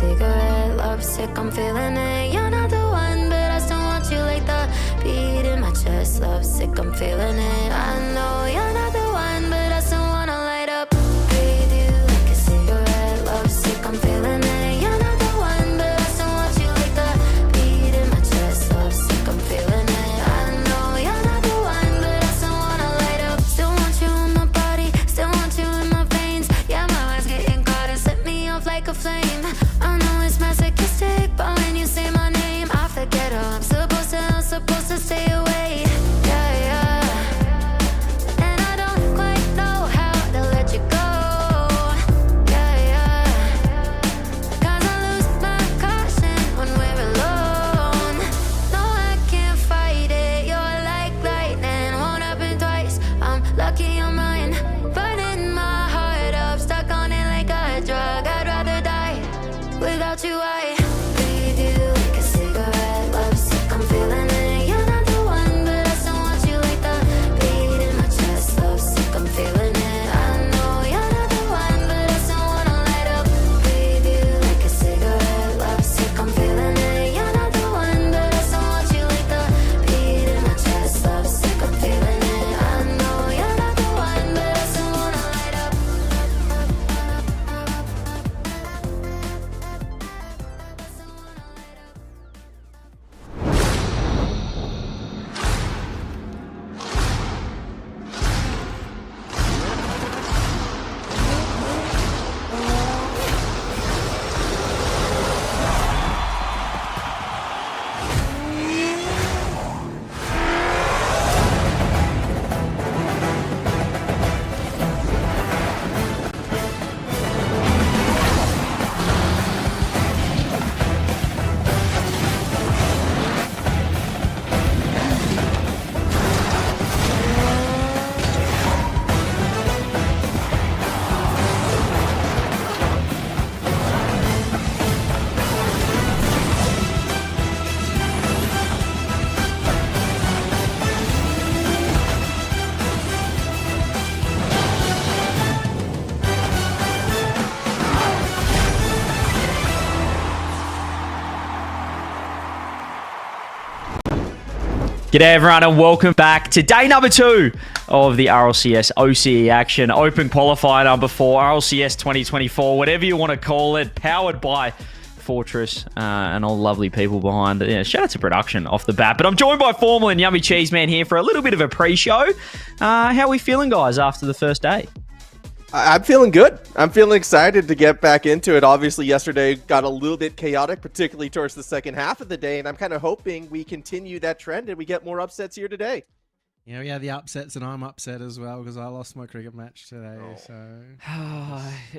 cigarette, lovesick, I'm feeling it. You're not the one, but I still want you like the beat in my chest. Lovesick, I'm feeling it. I know you're not the one, but I still wanna light up. Breathe you like a cigarette, lovesick, I'm feeling it. You're not the one, but I still want you like the beat in my chest. Lovesick, I'm feeling it. I know you're not the one, but I still wanna light up. Still want you in my body, still want you in my veins. Yeah, my mind's getting caught and set me off like a flame. I know it's masochistic, but when you say my name, I forget how I'm supposed to stay away. Yeah, yeah. And I don't quite know how to let you go. Yeah, yeah. 'Cause I lose my caution when we're alone. No, I can't fight it. You're like lightning, won't happen twice. I'm lucky I'm mine. Burning my heart up, stuck on it like a drug. I'd rather die without you. I breathe you like a cigarette, lovesick, I'm feeling it. You're not the one, but I still want you like the beat in my chest. Lovesick, I'm feeling it. I know you're not the one, but I still wanna light up. Breathe you like a cigarette, lovesick, I'm feeling it. You're not the one, but I still want you like the beat in my chest. Lovesick, I'm feeling it. I know you're not the one, but I still wanna light up. G'day everyone and welcome back to day number 2 of the RLCS OCE action. Open qualifier number 4, RLCS 2024, whatever you want to call it, powered by Fortress and all the lovely people behind it. Yeah, shout out to production off the bat. But I'm joined by Formal and Yummy Cheese Man here for a little bit of a pre-show. How are we feeling, guys, after the first day? I'm feeling good. I'm feeling excited to get back into it. Obviously, yesterday got a little bit chaotic, particularly towards the second half of the day, and I'm kind of hoping we continue that trend and we get more upsets here today. Yeah, we had the upsets, and I'm upset as well because I lost my cricket match today.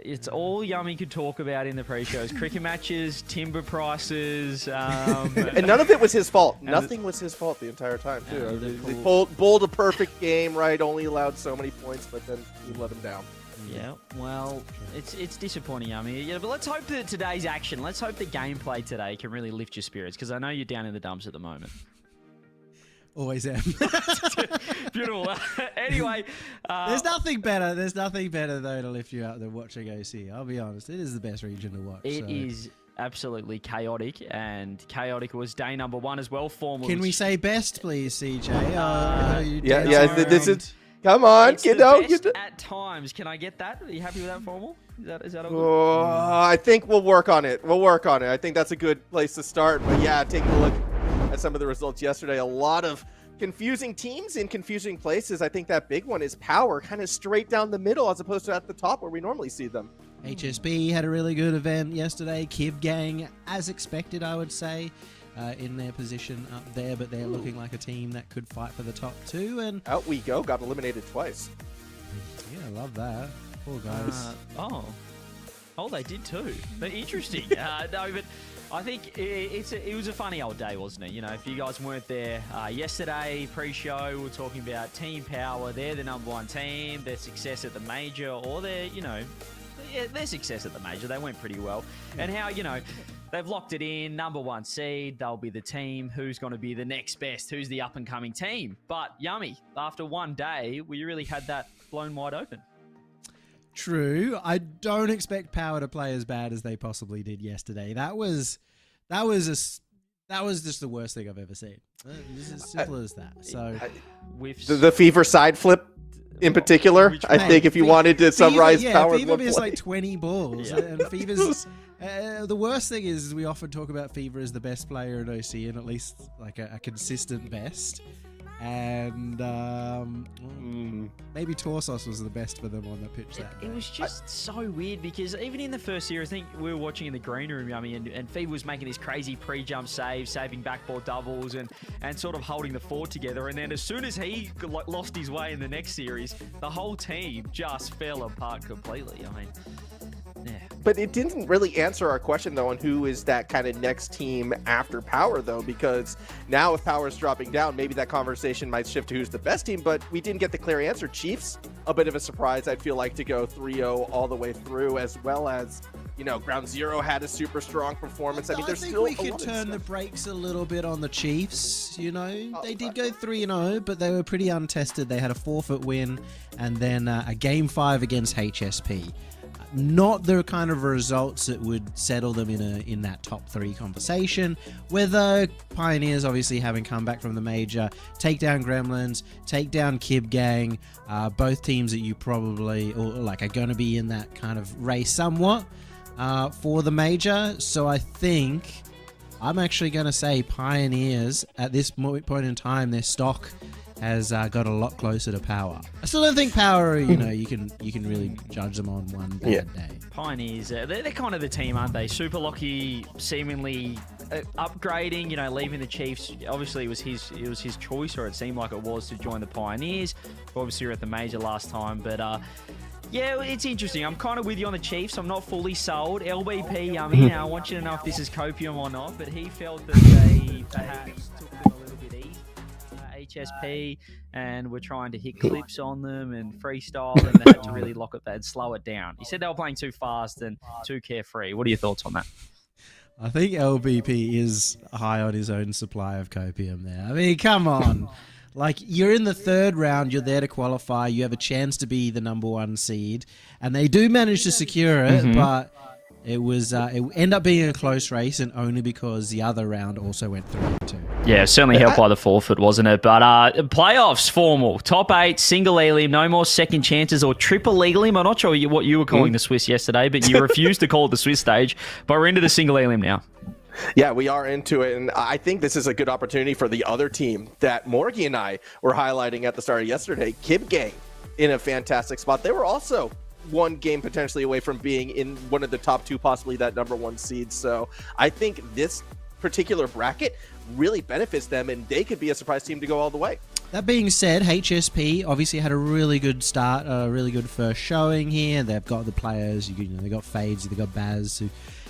It's all Yummy could talk about in the pre-shows. Cricket matches, timber prices. And none of it was his fault. Nothing was his fault the entire time, too. They bowled a perfect game, right? Only allowed so many points, but then he let him down. Yeah, well, it's disappointing, Yummy. Yeah, but let's hope that today's action, let's hope the gameplay today can really lift your spirits, because I know you're down in the dumps at the moment. Always am. Beautiful. Anyway, there's nothing better. There's nothing better though to lift you up than watching OC. I'll be honest, it is the best region to watch. It is absolutely chaotic, and chaotic was day number 1 as well. Formal. Can we say best, please, CJ? This is. Come on, it's get the out. Best at times. Can I get that? Are you happy with that, Formal? Is that all good? I think we'll work on it. I think that's a good place to start. But yeah, taking a look at some of the results yesterday, a lot of confusing teams in confusing places. I think that big one is Power, kind of straight down the middle as opposed to at the top where we normally see them. HSB had a really good event yesterday. Kib Gang, as expected, I would say. In their position up there, but they're looking like a team that could fight for the top 2. And out we go, got eliminated twice. Yeah, I love that. Poor guys. They did too. But interesting. No, but I think it was a funny old day, wasn't it? You know, if you guys weren't there yesterday, pre-show, we were talking about Team Power. They're the number 1 team, their success at the major, or their success at the major. They went pretty well. And how, they've locked it in, number 1 seed. They'll be the team who's going to be the next best, who's the up-and-coming team. But, Yummy, after one day, we really had that blown wide open. True. I don't expect Power to play as bad as they possibly did yesterday. That was just the worst thing I've ever seen. It's as simple as that. So the Fever side flip in particular, I think if you wanted to summarize Power, Fever missed like 20 balls, and Fever's the worst thing is we often talk about Fever as the best player in OC, and at least like a consistent best. And maybe Torsos was the best for them on the pitch that day. It was just so weird because even in the first series, I think we were watching in the green room, Yummy, and Fever was making this crazy pre-jump save, saving backboard doubles and sort of holding the fort together. And then as soon as he lost his way in the next series, the whole team just fell apart completely. I mean, yeah. But it didn't really answer our question, though, on who is that kind of next team after Power, though, because now if Power is dropping down, maybe that conversation might shift to who's the best team, but we didn't get the clear answer. Chiefs, a bit of a surprise, I'd feel like, to go 3-0 all the way through, as well as, you know, Ground Zero had a super strong performance. I mean, there's still we could turn the brakes a little bit on the Chiefs, you know. They did go 3-0, but they were pretty untested. They had a forfeit win and then a Game 5 against HSP. Not the kind of results that would settle them in that top 3 conversation. Whether Pioneers obviously having come back from the major, take down Gremlins, take down Kib Gang, both teams that you probably are going to be in that kind of race somewhat for the major. So I think I'm actually going to say Pioneers at this point in time, their stock has got a lot closer to Power. I still don't think Power, you know, you can really judge them on one bad day. Pioneers, they're kind of the team, aren't they? Super Lucky seemingly upgrading, you know, leaving the Chiefs. Obviously, it was his choice, or it seemed like it was, to join the Pioneers. Obviously, you're at the major last time, but yeah, it's interesting. I'm kind of with you on the Chiefs. I'm not fully sold. LBP, now I want you to know if this is copium or not, but he felt that they perhaps took them a little bit easy. HSP, and we're trying to hit clips on them and freestyle, and they had to really lock it and slow it down. He said they were playing too fast and too carefree. What are your thoughts on that? I think LBP is high on his own supply of copium there. I mean, come on. Like, you're in the 3rd round, you're there to qualify, you have a chance to be the number 1 seed, and they do manage to secure it, but it ended up being a close race, and only because the other round also went 3-2. Yeah, certainly helped by the forfeit, wasn't it? But playoffs, formal. Top 8, single elim, no more second chances or triple elim. I'm not sure what you were calling the Swiss yesterday, but you refused to call it the Swiss stage. But we're into the single elim now. Yeah, we are into it, and I think this is a good opportunity for the other team that Morgie and I were highlighting at the start of yesterday, Kib Gang, in a fantastic spot. They were also one game potentially away from being in one of the top 2, possibly that number 1 seed. So I think this particular bracket really benefits them, and they could be a surprise team to go all the way. That being said, HSP obviously had a really good start, a really good first showing here. They've got the players, they got Fades, they got Baz, who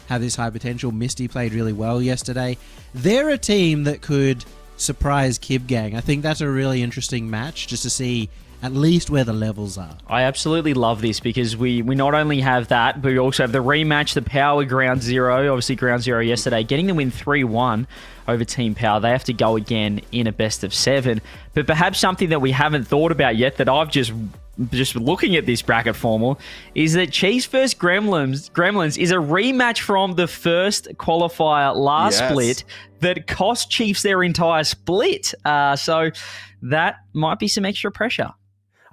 have this high potential. Misty played really well yesterday. They're a team that could surprise Kib Gang. I think that's a really interesting match, just to see at least where the levels are. I absolutely love this because we not only have that, but we also have the rematch, the Power Ground Zero. Obviously, Ground Zero yesterday, getting the win 3-1 over Team Power. They have to go again in a best of 7. But perhaps something that we haven't thought about yet, that I've just looking at this bracket formal, is that Chiefs vs Gremlins is a rematch from the first qualifier last split that cost Chiefs their entire split. So that might be some extra pressure.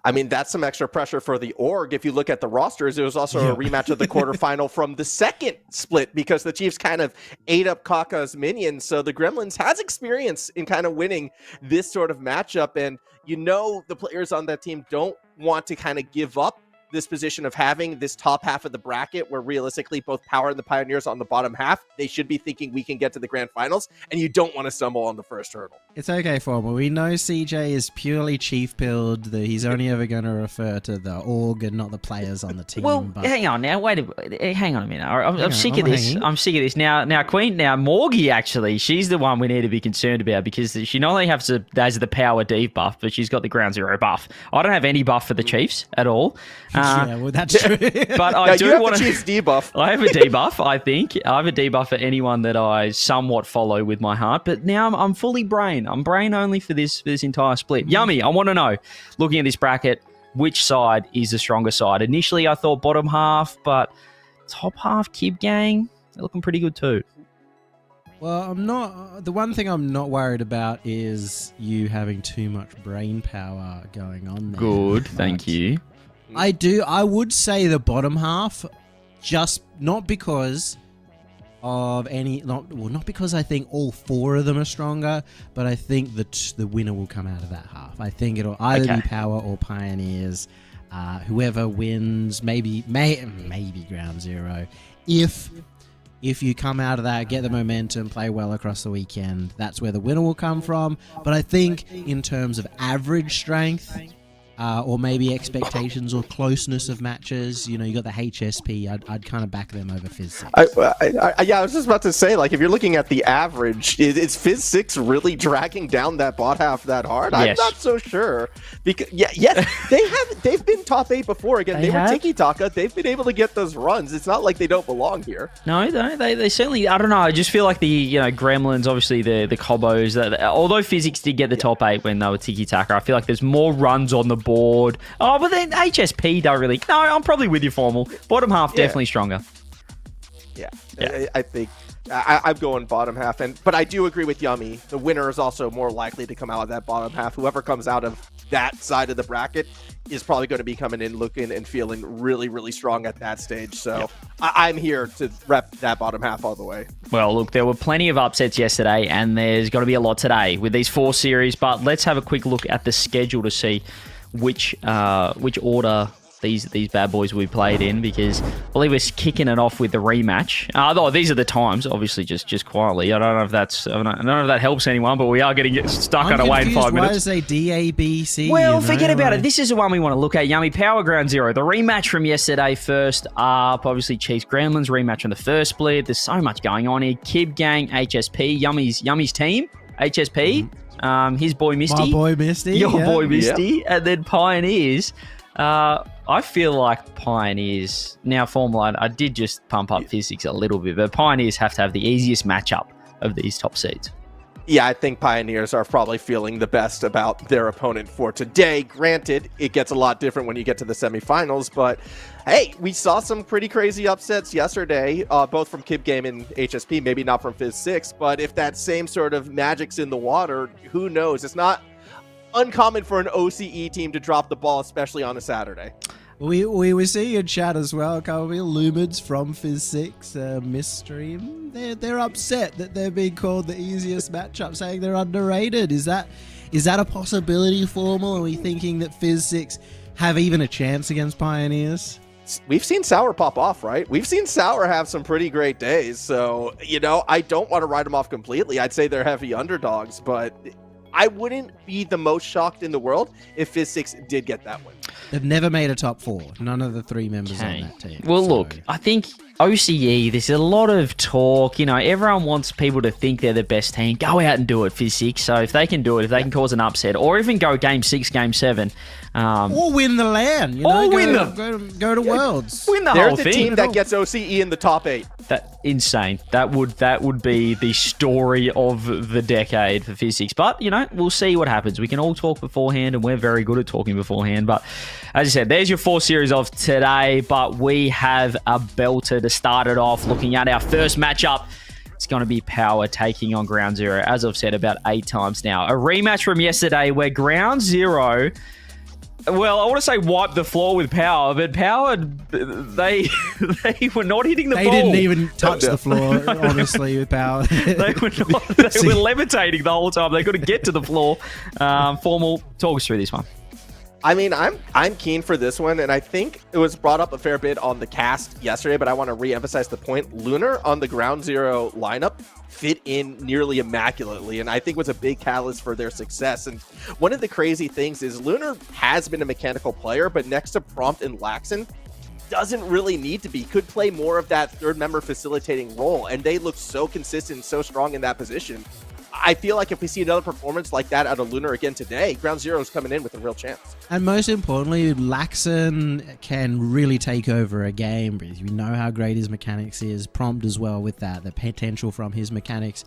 I mean, that's some extra pressure for the org. If you look at the rosters, it was also a rematch of the quarterfinal from the second split, because the Chiefs kind of ate up Kaka's minions. So the Gremlins has experience in kind of winning this sort of matchup. And, you know, the players on that team don't want to kind of give up this position of having this top half of the bracket, where realistically both Power and the Pioneers on the bottom half, they should be thinking we can get to the grand finals, and you don't want to stumble on the first hurdle. It's okay, Formal. We know CJ is purely chief pilled. He's only ever going to refer to the org and not the players on the team. Well, hang on now. Hang on a minute. I'm sick of this. I'm sick of this. Now, Morgie, actually, she's the one we need to be concerned about, because she not only has the Power debuff buff, but she's got the Ground Zero buff. I don't have any buff for the Chiefs at all. Yeah, well, that's true. But I do want to choose debuff. I have a debuff, I think. I have a debuff for anyone that I somewhat follow with my heart. But now I'm fully brain. I'm brain only for this entire split. Yummy, I want to know, looking at this bracket, which side is the stronger side. Initially, I thought bottom half, but top half, Kib Gang, they're looking pretty good too. Well, I'm not. The one thing I'm not worried about is you having too much brain power going on there. Good, thank you. I would say the bottom half, just not because of not because I think all 4 of them are stronger, but I think that the winner will come out of that half. I think it'll either be Power or Pioneers. Whoever wins, maybe Ground Zero. If you come out of that, get the momentum, play well across the weekend, that's where the winner will come from. But I think in terms of average strength, or maybe expectations or closeness of matches, you got the HSP. I'd kind of back them over Fizz 6. I was just about to say, like, if you're looking at the average, is Fizz 6 really dragging down that bot half that hard? Yes. I'm not so sure. Because they've been top 8 before. Again, they were Tiki Taka. They've been able to get those runs. It's not like they don't belong here. No, they certainly. I don't know. I just feel like the Gremlins, obviously the Cobbos. Although Physics did get the top 8 when they were Tiki Taka, I feel like there's more runs on the board. Oh, but then HSP don't really. No, I'm probably with you, Formal. Bottom half definitely stronger. Yeah. I think I'm going bottom half, but I do agree with Yummy. The winner is also more likely to come out of that bottom half. Whoever comes out of that side of the bracket is probably going to be coming in looking and feeling really, really strong at that stage. So I'm here to rep that bottom half all the way. Well, look, there were plenty of upsets yesterday, and there's going to be a lot today with these 4 series. But let's have a quick look at the schedule to see which order these bad boys we played in, because I believe we're kicking it off with the rematch. These are the times, obviously, just quietly. I don't know if that helps anyone, but we are getting stuck on away in 5 minutes. Why does they DABC? Well, forget about it. This is the one we want to look at. Yummy, Power Ground Zero, the rematch from yesterday. First up, obviously Chiefs Gremlins rematch from the first split. There's so much going on here. Kib Gang, HSP, Yummy's team, HSP. His boy Misty. My boy Misty. Your boy Misty. And then Pioneers. I feel like Pioneers... Now, Formula, I did just pump up Physics a little bit, but Pioneers have to have the easiest matchup of these top seeds. Yeah, I think Pioneers are probably feeling the best about their opponent for today. Granted, it gets a lot different when you get to the semifinals, but hey, we saw some pretty crazy upsets yesterday, both from Kib Game and HSP, maybe not from Fizz 6, but if that same sort of magic's in the water, who knows? It's not uncommon for an OCE team to drop the ball, especially on a Saturday. We were seeing in chat as well, a couple of Lumids from Fizz 6, Misstream. They're upset that they're being called the easiest matchup, saying they're underrated. Is that a possibility, Formal? Are we thinking that Fizz 6 have even a chance against Pioneers? We've seen Sour pop off, right? We've seen Sour have some pretty great days. So, I don't want to write them off completely. I'd say they're heavy underdogs, but I wouldn't be the most shocked in the world if Fizz 6 did get that win. They've never made a top 4. None of the 3 members on that team. Well, look, I think OCE, there's a lot of talk. Everyone wants people to think they're the best team. Go out and do it, Fizz 6. So if they can do it, if they can cause an upset, or even go Game 6, Game 7. Or win the LAN. Go to Worlds. Win the They're whole the thing. team that gets OCE in the top 8. Insane. That would be the story of the decade for Fizz 6. But, we'll see what happens. We can all talk beforehand, and we're very good at talking beforehand. But as I said, there's your 4 series of today. But we have a belter to start it off, looking at our first matchup. It's going to be Power taking on Ground Zero, as I've said about 8 times now. A rematch from yesterday where Ground Zero... Well, I want to say wipe the floor with Power, but Power, they were not hitting the ball. They didn't even touch the floor, honestly, with Power. They were levitating the whole time. They couldn't get to the floor. Formal, talk us through this one. I mean, I'm keen for this one, and I think it was brought up a fair bit on the cast yesterday, but I want to re-emphasize the point. Lunar on the Ground Zero lineup fit in nearly immaculately, and I think was a big catalyst for their success. And one of the crazy things is Lunar has been a mechanical player, but next to Prompt and Laxon, doesn't really need to be. Could play more of that third member facilitating role, and they look so consistent and so strong in that position. I feel like if we see another performance like that out of Lunar again today, Ground Zero is coming in with a real chance. And most importantly, Laxon can really take over a game because we know how great his mechanics is. Prompt as well with that, the potential from his mechanics.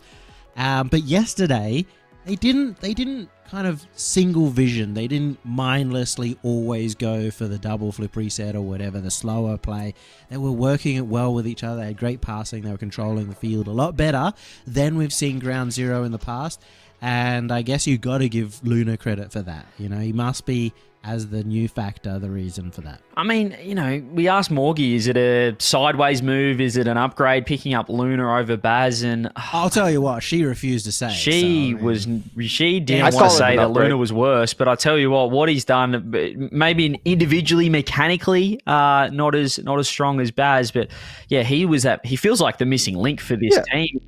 But yesterday, they didn't kind of single vision. They didn't mindlessly always go for the double flip reset or whatever, the slower play. They were working it well with each other. They had great passing. They were controlling the field a lot better than we've seen Ground Zero in the past. And I guess you got to give Luna credit for that. You know, he must be, as the new factor, the reason for that. I mean, you know, we asked Morgie, is it a sideways move? Is it an upgrade picking up Luna over Baz? And I'll tell you what, she refused to say it, she didn't want to call it say an that upgrade. Luna was worse, but I tell you what he's done, maybe individually, mechanically, not as strong as Baz, but yeah, he feels like the missing link for this team.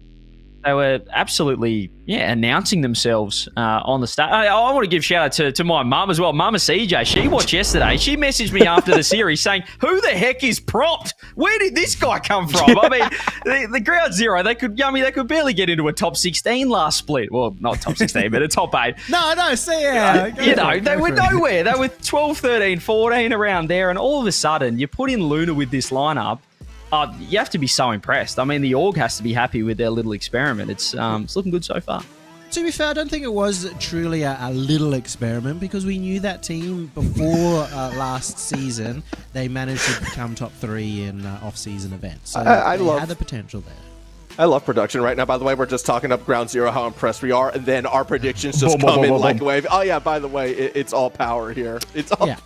They were absolutely, announcing themselves on the start. I want to give shout out to my mum as well, Mama CJ. She watched yesterday. She messaged me after the series saying, "Who the heck is Prompt? Where did this guy come from?" I mean, the Ground Zero, they could barely get into a top 16 last split. Well, not top 16, but a top 8. No, see, yeah. They were nowhere. They were 12, 13, 14 around there, and all of a sudden, you put in Luna with this lineup. You have to be so impressed. I mean, the org has to be happy with their little experiment. It's looking good so far. To be fair, I don't think it was truly a little experiment because we knew that team before last season. They managed to become top 3 in off-season events. So I they love had the potential there. I love production right now. By the way, we're just talking up Ground Zero, how impressed we are, and then our predictions just come in like a wave. Oh yeah, by the way, it's all power here. It's all. Yeah.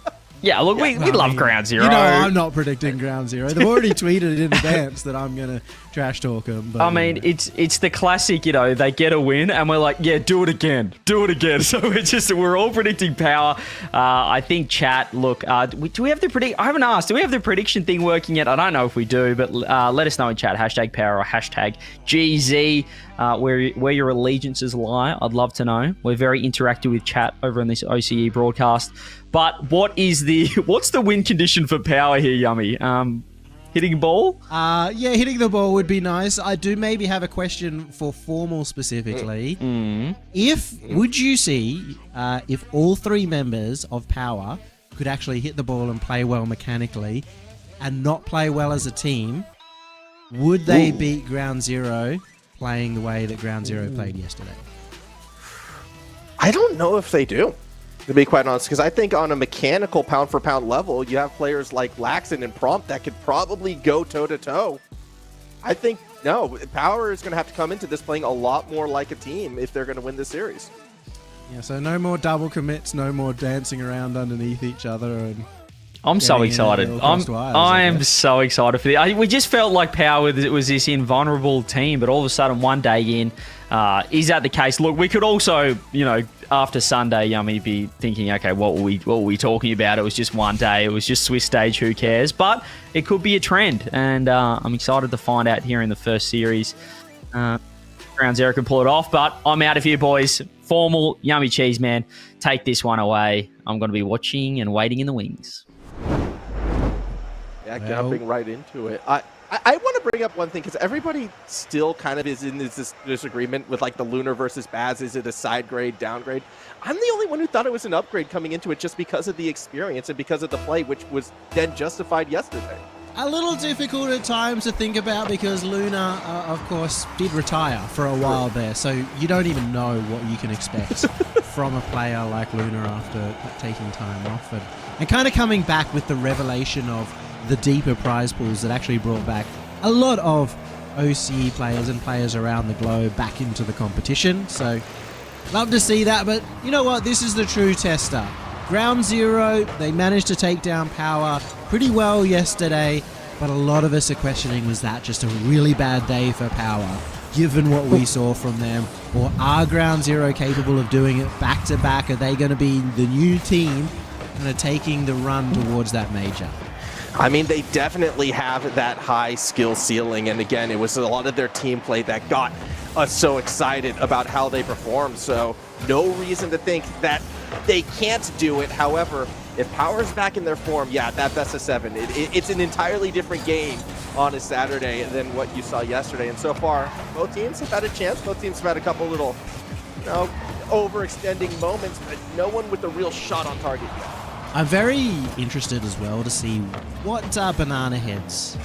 Yeah, look, we love Ground Zero. You know, I'm not predicting Ground Zero. They've already tweeted in advance that I'm going to trash talk them. But, I mean, it's the classic, they get a win, and we're like, yeah, do it again. So we're all predicting power. I think chat, look, do we have the I haven't asked, do we have the prediction thing working yet? I don't know if we do, but let us know in chat, #power or #GZ, where your allegiances lie. I'd love to know. We're very interactive with chat over on this OCE broadcast. But what's the win condition for power here, Yummy? Hitting a ball? Hitting the ball would be nice. I do maybe have a question for Formal specifically. Would you see if all 3 members of Power could actually hit the ball and play well mechanically and not play well as a team, would they beat Ground Zero playing the way that Ground Zero played yesterday? I don't know if they do, to be quite honest, because I think on a mechanical pound-for-pound level, you have players like Laxon and Prompt that could probably go toe-to-toe. I think, no, Power is going to have to come into this playing a lot more like a team if they're going to win this series. Yeah, so no more double commits, no more dancing around underneath each other. And I'm so excited. I am so excited for this. We just felt like Power was this invulnerable team, but all of a sudden, one day in, is that the case? Look, we could also, after Sunday, Yummy, be thinking, okay, what were we talking about? It was just one day. It was just Swiss stage. Who cares? But it could be a trend, and I'm excited to find out here in the first series. Ground Zero can pull it off, but I'm out of here, boys. Formal, Yummy Cheese Man, take this one away. I'm going to be watching and waiting in the wings. Yeah, jumping right into it. I want to bring up one thing because everybody still kind of is in this disagreement with like the Lunar versus Baz. Is it a side grade, downgrade? I'm the only one who thought it was an upgrade coming into it just because of the experience and because of the play, which was then justified yesterday. A little difficult at times to think about because Luna, of course, did retire for a while there. So you don't even know what you can expect from a player like Luna after taking time off. And kind of coming back with the revelation of the deeper prize pools that actually brought back a lot of OCE players and players around the globe back into the competition. So love to see that. But you know what? This is the true tester. Ground Zero, they managed to take down Power pretty well yesterday, but a lot of us are questioning, was that just a really bad day for Power, given what we saw from them? Or are Ground Zero capable of doing it back-to-back? Are they going to be the new team kind of taking the run towards that major? I mean, they definitely have that high skill ceiling, and again, it was a lot of their team play that got us so excited about how they performed, so no reason to think that they can't do it. However, if Power's back in their form, yeah, that best of 7, it's an entirely different game on a Saturday than what you saw yesterday, and so far, both teams have had a chance. Both teams have had a couple little, overextending moments, but no one with a real shot on target yet. I'm very interested as well to see what Banana Head's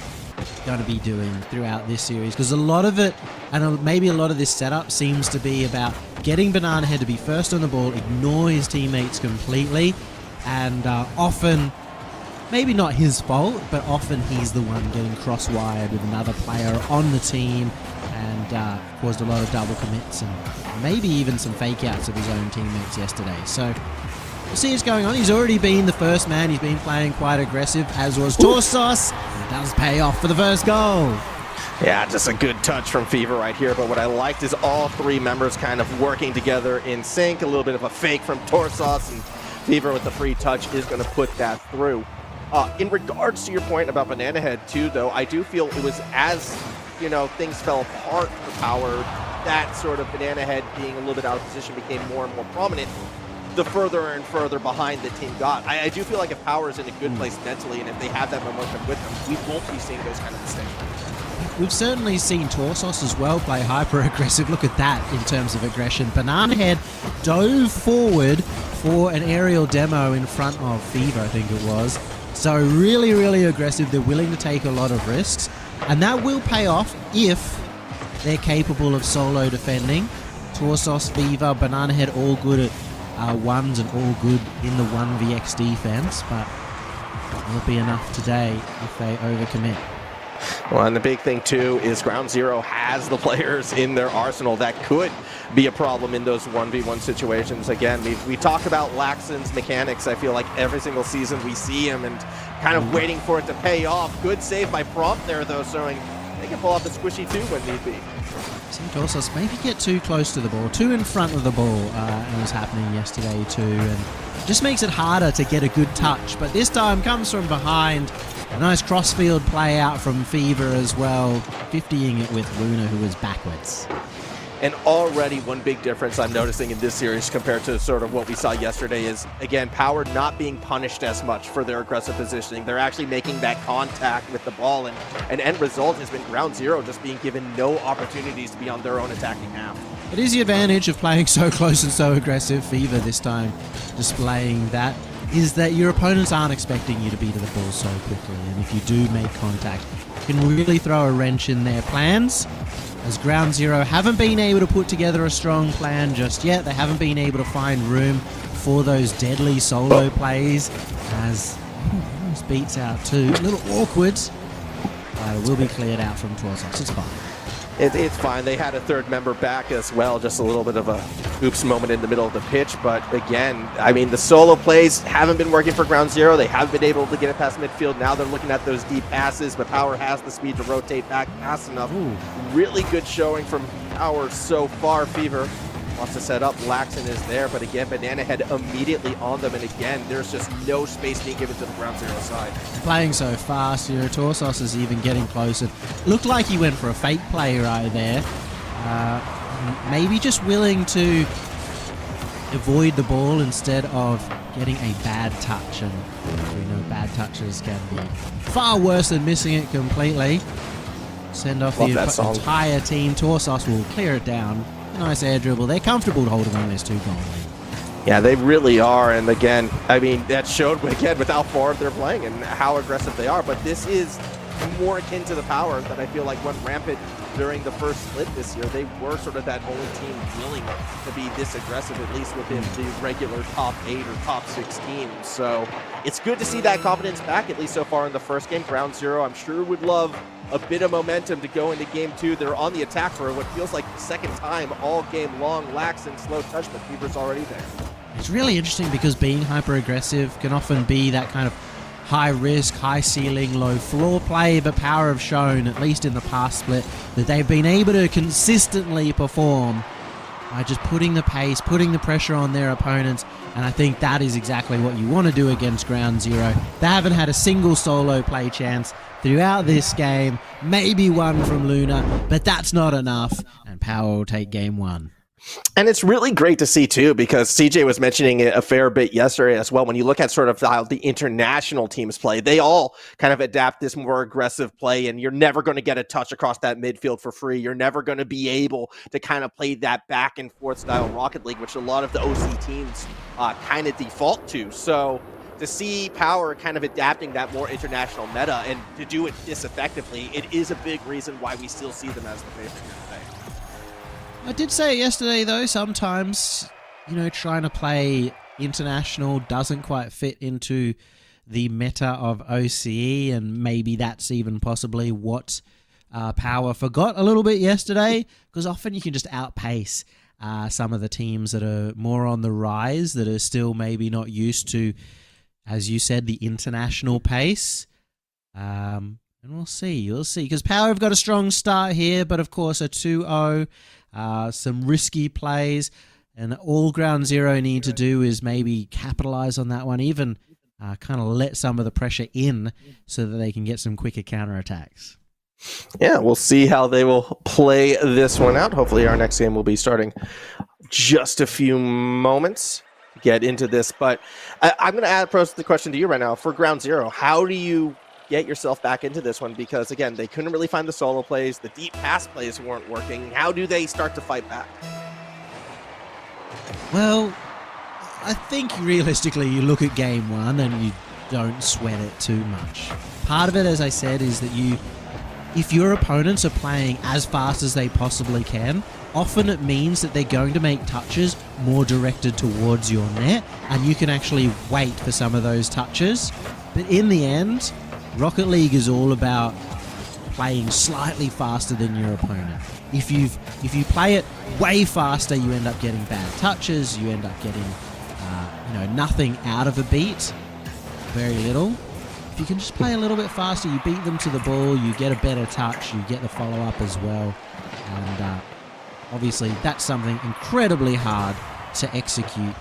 going to be doing throughout this series, because a lot of it, and maybe a lot of this setup, seems to be about getting Banana Head to be first on the ball, ignore his teammates completely, and often, maybe not his fault, but often he's the one getting cross-wired with another player on the team, and caused a lot of double commits and maybe even some fake-outs of his own teammates yesterday. So we'll see what's going on. He's already been the first man. He's been playing quite aggressive, as was Torsos. It does pay off for the first goal. Yeah, just a good touch from Fever right here. But what I liked is all three members kind of working together in sync. A little bit of a fake from Torsos, and Fever with the free touch is going to put that through. In regards to your point about Banana Head too, though, I do feel it was as, you know, things fell apart for Power, that sort of Banana Head being a little bit out of position became more and more prominent the further and further behind the team got. I do feel like if Power is in a good place mentally, and if they have that momentum with them, we won't be seeing those kind of mistakes. We've certainly seen Torsos as well play hyper-aggressive. Look at that in terms of aggression. Banana Head dove forward for an aerial demo in front of Fever, I think it was. So really, really aggressive. They're willing to take a lot of risks. And that will pay off if they're capable of solo defending. Torsos, Fever, Banana Head all good at ones and all good in the 1vx defense. But it won't be enough today if they overcommit. Well, and the big thing, too, is Ground Zero has the players in their arsenal that could be a problem in those 1v1 situations. Again, we talk about Laxon's mechanics. I feel like every single season we see him and kind of waiting for it to pay off. Good save by Prompt there, though, showing they can pull off the squishy, too, when need be. Torsos maybe get too close to the ball, too in front of the ball, and it was happening yesterday, too. And just makes it harder to get a good touch. But this time comes from behind. A nice crossfield play out from Fever as well, 50ing it with Luna, who was backwards. And already one big difference I'm noticing in this series compared to sort of what we saw yesterday is, again, Power not being punished as much for their aggressive positioning. They're actually making that contact with the ball, and an end result has been Ground Zero just being given no opportunities to be on their own attacking half. It is the advantage of playing so close and so aggressive. Fever this time displaying that, is that your opponents aren't expecting you to be to the ball so quickly, and if you do make contact, you can really throw a wrench in their plans. As Ground Zero haven't been able to put together a strong plan just yet, they haven't been able to find room for those deadly solo plays, as this beats out too. A little awkward, but it will be cleared out from Torsos. It's fine. It's fine. They had a third member back as well. Just a little bit of a oops moment in the middle of the pitch. But again, I mean, the solo plays haven't been working for Ground Zero. They haven't been able to get it past midfield. Now they're looking at those deep passes, but Power has the speed to rotate back fast enough. Ooh. Really good showing from Power so far. Fever wants to set up. Laxon is there, but again, Banana Head immediately on them. And again, there's just no space being given to the Ground Zero side. Playing so fast, you know, Torsos is even getting closer. Looked like he went for a fake play right there. Maybe just willing to avoid the ball instead of getting a bad touch. And we know bad touches can be far worse than missing it completely. Send off the entire team. Torsos will clear it down. Nice air dribble. They're comfortable holding on this 2-goal lead. Yeah, they really are. And again, I mean, that showed again with how forward they're playing and how aggressive they are. But this is more akin to the Power that I feel like went rampant during the first split this year. They were sort of that only team willing to be this aggressive, at least within the regular top 8 or top 6 teams. So it's good to see that confidence back, at least so far in the first game. Ground Zero, I'm sure, would love a bit of momentum to go into game 2. They're on the attack for what feels like the second time all game long. Lax and slow touch, but Fever's already there. It's really interesting because being hyper-aggressive can often be that kind of high risk, high ceiling, low floor play, but Power have shown, at least in the past split, that they've been able to consistently perform by just putting the pace, putting the pressure on their opponents, and I think that is exactly what you want to do against Ground Zero. They haven't had a single solo play chance throughout this game, maybe one from Luna, but that's not enough, and Power will take game 1. And it's really great to see, too, because CJ was mentioning it a fair bit yesterday as well. When you look at sort of how the international teams play, they all kind of adapt this more aggressive play, and you're never going to get a touch across that midfield for free. You're never going to be able to kind of play that back and forth style Rocket League, which a lot of the OC teams kind of default to. So to see Power kind of adapting that more international meta and to do it this effectively, it is a big reason why we still see them as the favorite here today. I did say it yesterday, though, sometimes, trying to play international doesn't quite fit into the meta of OCE, and maybe that's even possibly what Power forgot a little bit yesterday, because often you can just outpace some of the teams that are more on the rise, that are still maybe not used to, as you said, the international pace. And we'll see, because Power have got a strong start here, but of course a 2-0, some risky plays, and all Ground Zero need to do is maybe capitalize on that one, even kind of let some of the pressure in so that they can get some quicker counterattacks. Yeah, we'll see how they will play this one out. Hopefully our next game will be starting just a few moments to get into this. But I'm going to pose the question to you right now. For Ground Zero, how do you get yourself back into this one? Because, again, they couldn't really find the solo plays. The deep pass plays weren't working. How do they start to fight back? Well, I think realistically you look at game one and you don't sweat it too much. Part of it, as I said, is that if your opponents are playing as fast as they possibly can, often it means that they're going to make touches more directed towards your net, and you can actually wait for some of those touches. But in the end, Rocket League is all about playing slightly faster than your opponent. If you play it way faster, you end up getting bad touches, you end up getting nothing out of a beat, very little. If you can just play a little bit faster, you beat them to the ball, you get a better touch, you get the follow-up as well. And obviously that's something incredibly hard to execute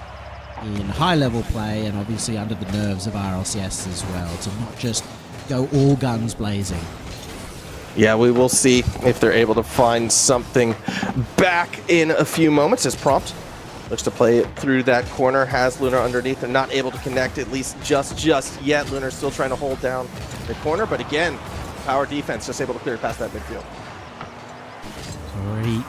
in high-level play, and obviously under the nerves of RLCS as well, to not just go all guns blazing. Yeah, we will see if they're able to find something back in a few moments. As Prompt looks to play it through that corner, has Lunar underneath. They're not able to connect, at least just yet. Lunar's still trying to hold down the corner, but again, Power defense just able to clear past that midfield. Already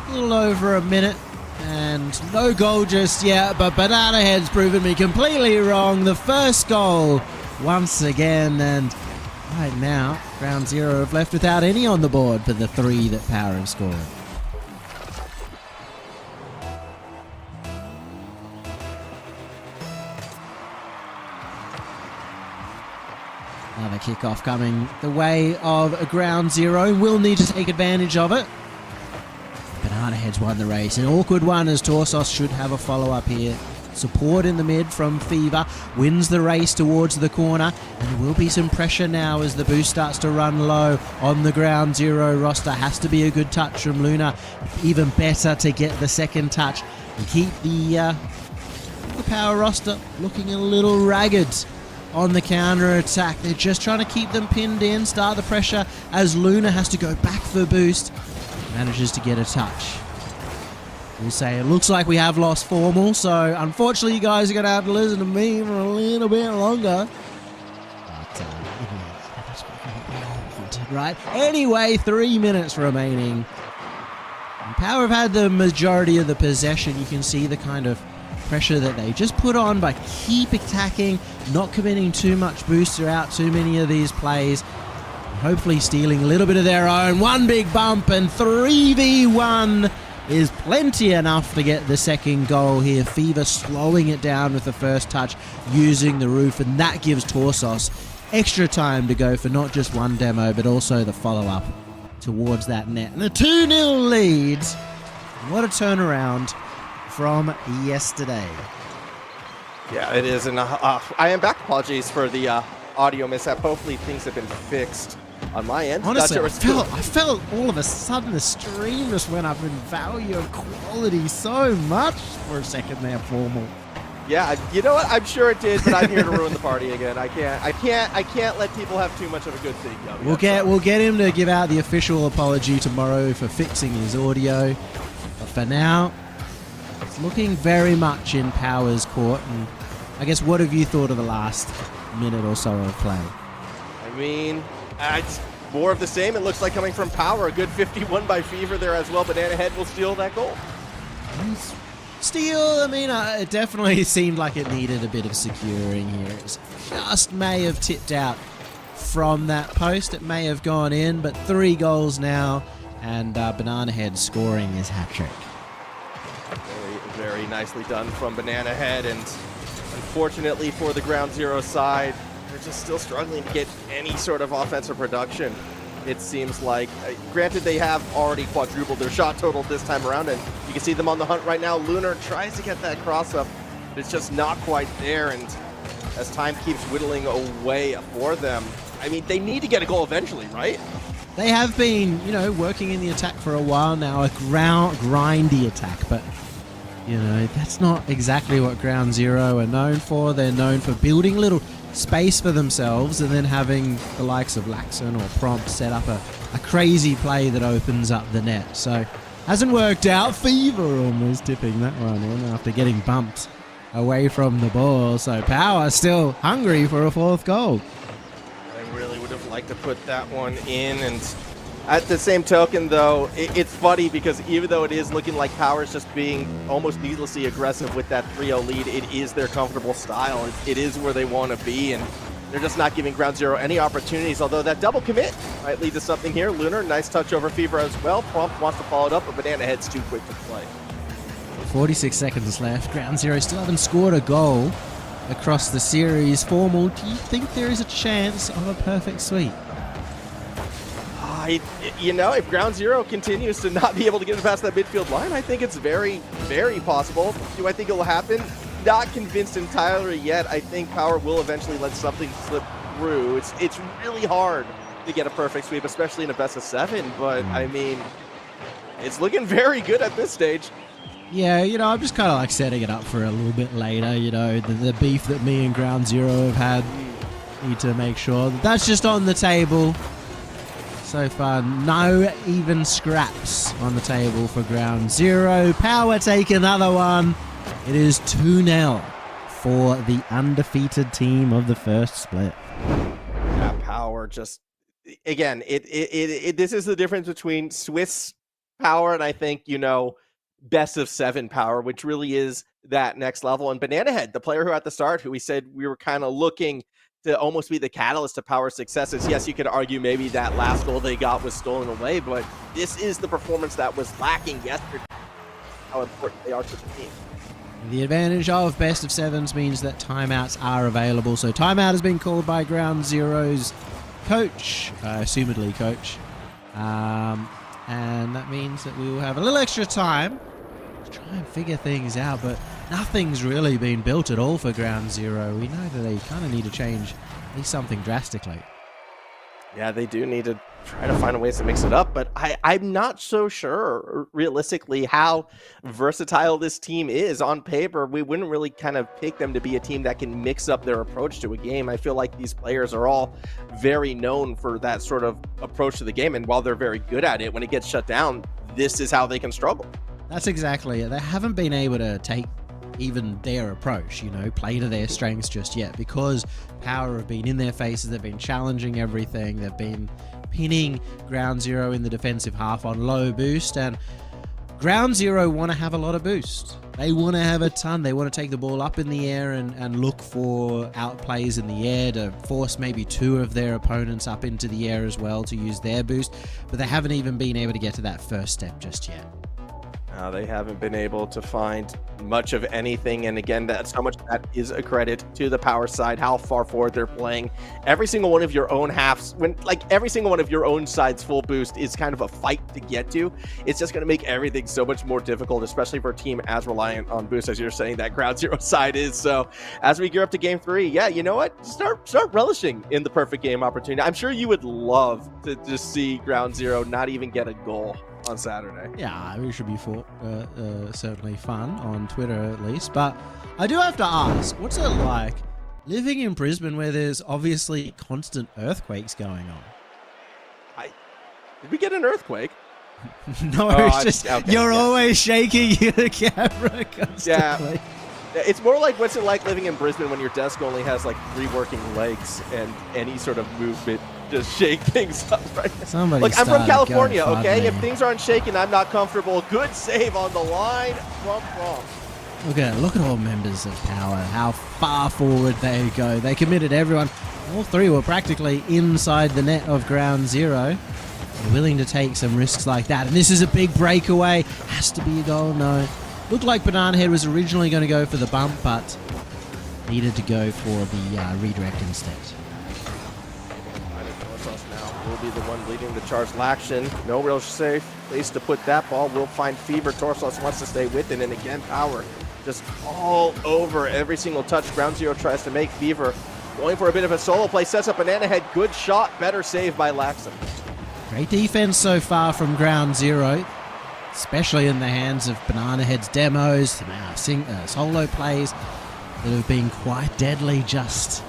a little over a minute, and no goal just yet, but Banana Head's proven me completely wrong. The first goal once again, and right now, Ground Zero have left without any on the board for the 3 that Power have scored. Another kickoff coming the way of Ground Zero. Will need to take advantage of it. Banana Heads won the race. An awkward one, as Torsos should have a follow-up here. Support in the mid from Fever. Wins the race towards the corner. And there will be some pressure now as the boost starts to run low on the Ground Zero roster. Has to be a good touch from Luna. Even better to get the second touch and keep the Power roster looking a little ragged on the counter-attack. They're just trying to keep them pinned in, start the pressure as Luna has to go back for boost. Manages to get a touch. We'll say it looks like we have lost Formal, so unfortunately you guys are going to have to listen to me for a little bit longer. But that's what we all wanted, right? Anyway, 3 minutes remaining. And Power have had the majority of the possession. You can see the kind of pressure that they just put on by keep attacking, not committing too much booster out too many of these plays, and hopefully stealing a little bit of their own. One big bump and 3v1 is plenty enough to get the second goal here. Fever slowing it down with the first touch, using the roof, and that gives Torsos extra time to go for not just one demo but also the follow-up towards that net. And a 2-0 lead. What a turnaround from yesterday. Yeah, it is. And I am back. Apologies for the audio mishap. Hopefully things have been fixed on my end. Honestly, I felt all of a sudden the stream just went up in value of quality so much for a second there, Formal. Yeah, you know what? I'm sure it did, but I'm here to ruin the party again. I can't let people have too much of a good thing. We'll get him to give out the official apology tomorrow for fixing his audio. But for now, it's looking very much in Power's court. And I guess, what have you thought of the last minute or so of play? I mean, it's more of the same. It looks like coming from Power. A good 51 by Fever there as well. Banana Head will steal that goal. It's Steal, I mean, it definitely seemed like it needed a bit of securing here. It just may have tipped out from that post. It may have gone in, but 3 goals now, and Banana Head scoring his hat-trick. Very, very nicely done from Banana Head, and unfortunately for the Ground Zero side, they're just still struggling to get any sort of offensive production. It seems like, granted, they have already quadrupled their shot total this time around, and you can see them on the hunt right now. Lunar tries to get that cross up, but it's just not quite there, and as time keeps whittling away for them, I mean, they need to get a goal eventually, right? They have been, working in the attack for a while now, a grindy attack, but, that's not exactly what Ground Zero are known for. They're known for building little space for themselves and then having the likes of Laxon or Prompt set up a crazy play that opens up the net. So, hasn't worked out. Fever almost tipping that one in after getting bumped away from the ball. So, Power still hungry for a 4th goal. I really would have liked to put that one in, and at the same token, though, it's funny because even though it is looking like Power's just being almost needlessly aggressive with that 3-0 lead, it is their comfortable style. It is where they want to be, and they're just not giving Ground Zero any opportunities, although that double commit might lead to something here. Lunar, nice touch over Fever as well. Prompt wants to follow it up, but Banana Head's too quick to play. 46 seconds left. Ground Zero still haven't scored a goal across the series. Formal, do you think there is a chance of a perfect sweep? If Ground Zero continues to not be able to get past that midfield line, I think it's very, very possible. Do I think it will happen? Not convinced entirely yet. I think Power will eventually let something slip through. It's really hard to get a perfect sweep, especially in a best of 7, but I mean, it's looking very good at this stage. Yeah, I'm just kind of like setting it up for a little bit later, the beef that me and Ground Zero have had. Need to make sure that's just on the table. So far, no even scraps on the table for Ground Zero. Power take another one. It is 2-0 for the undefeated team of the first split. Yeah, Power just, again, this is the difference between Swiss Power and I think, best of 7 Power, which really is that next level. And Banana Head, the player who at the start, who we said we were kind of looking to almost be the catalyst to Power's successes. Yes, you could argue maybe that last goal they got was stolen away, but this is the performance that was lacking yesterday. How important they are to the team. The advantage of best of 7s means that timeouts are available. So timeout has been called by Ground Zero's coach, assumedly coach. And that means that we will have a little extra time to try and figure things out, but nothing's really been built at all for Ground Zero. We know that they kind of need to change at least something drastically. Yeah, they do need to try to find ways to mix it up, but I'm not so sure realistically how versatile this team is. On paper, we wouldn't really kind of pick them to be a team that can mix up their approach to a game. I feel like these players are all very known for that sort of approach to the game, and while they're very good at it, when it gets shut down, this is how they can struggle. That's exactly it. They haven't been able to take even their approach, play to their strengths just yet, because Power have been in their faces. They've been challenging everything. They've been pinning Ground Zero in the defensive half on low boost, and Ground Zero want to have a lot of boost. They want to have a ton. They want to take the ball up in the air and look for outplays in the air to force maybe 2 of their opponents up into the air as well to use their boost, but they haven't even been able to get to that first step just yet. They haven't been able to find much of anything, and again, that's how much that is a credit to the Power side, how far forward they're playing. Every single one of your own halves, every single one of your own side's full boost is kind of a fight to get to. It's just going to make everything so much more difficult, especially for a team as reliant on boost as you're saying that Ground Zero side is. So as we gear up to game 3, yeah, you know what? Start relishing in the perfect game opportunity. I'm sure you would love to just see Ground Zero not even get a goal on Saturday. Yeah, it should be certainly fun on Twitter at least. But I do have to ask, what's it like living in Brisbane where there's obviously constant earthquakes going on? Did we get an earthquake? No, it's just okay, you're always shaking the camera constantly. Yeah. It's more like what's it like living in Brisbane when your desk only has like 3 working legs and any sort of movement just shake things up, right? Look, I'm from California, okay? If things aren't shaking, I'm not comfortable. Good save on the line from Prompt. Look at all members of Power, how far forward they go. They committed everyone. All three were practically inside the net of ground zero. They're willing to take some risks like that. And this is a big breakaway. Has to be a goal. No. Looked like Banana Head was originally going to go for the bump, but needed to go for the redirect instead. Now will be the one leading the charge. Laction, no real safe place to put that ball. Will find Fever. Torsos wants to stay with it, and again, Power just all over every single touch. Ground Zero tries to make Fever. Going for a bit of a solo play, sets up Banana Head. Good shot, better save by Laxon. Great defense so far from Ground Zero, especially in the hands of Banana Head's demos, solo plays that have been quite deadly. Just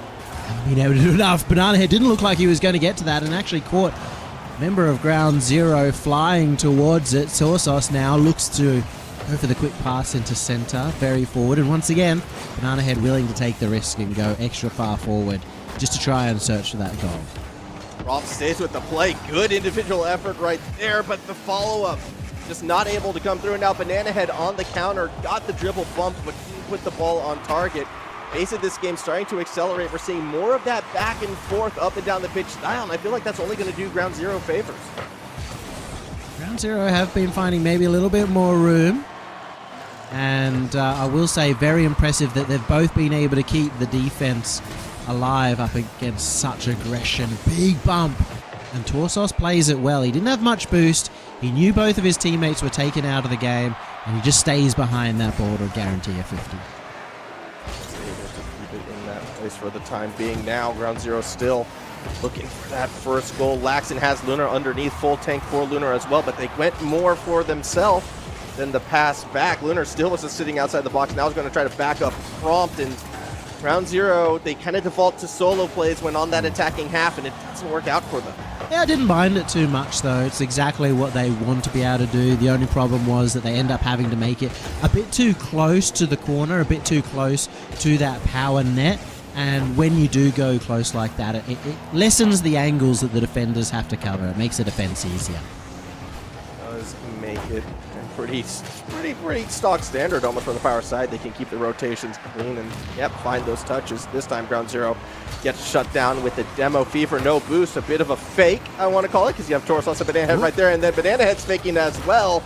haven't been able to do enough. Banana Head didn't look like he was going to get to that and actually caught a member of Ground Zero flying towards it. Torsos now looks to go for the quick pass into center, very forward, and once again, Banana Head willing to take the risk and go extra far forward just to try and search for that goal. Rolf stays with the play. Good individual effort right there, but the follow-up just not able to come through. And now Banana Head on the counter, got the dribble bump, but didn't put the ball on target. Pace of this game starting to accelerate. We're seeing more of that back and forth, up and down the pitch style, and I feel like that's only going to do Ground Zero favors. Ground Zero have been finding maybe a little bit more room. And I will say, very impressive that they've both been able to keep the defense alive up against such aggression. Big bump. And Torsos plays it well. He didn't have much boost. He knew both of his teammates were taken out of the game, and he just stays behind that ball to guarantee a 50. He's able to keep it in that place for the time being. Now, Ground Zero still looking for that first goal. Laxon has Lunar underneath, full tank for Lunar as well, but they went more for themselves than the pass back. Lunar still was just sitting outside the box. Now he's going to try to back up prompt, and Ground Zero, they kind of default to solo plays when on that attacking half, and it doesn't work out for them. Yeah, I didn't mind it too much, though. It's exactly what they want to be able to do. The only problem was that they end up having to make it a bit too close to the corner, a bit too close to that Power net. And when you do go close like that, it lessens the angles that the defenders have to cover. It makes the defense easier. Does make it pretty stock standard almost from the Power side. They can keep the rotations clean and, yep, find those touches. This time, Ground Zero gets shut down with the demo. Fever, no boost. A bit of a fake, I want to call it, because you have Torsos and Banana Head right there, and then Banana Head's faking as well.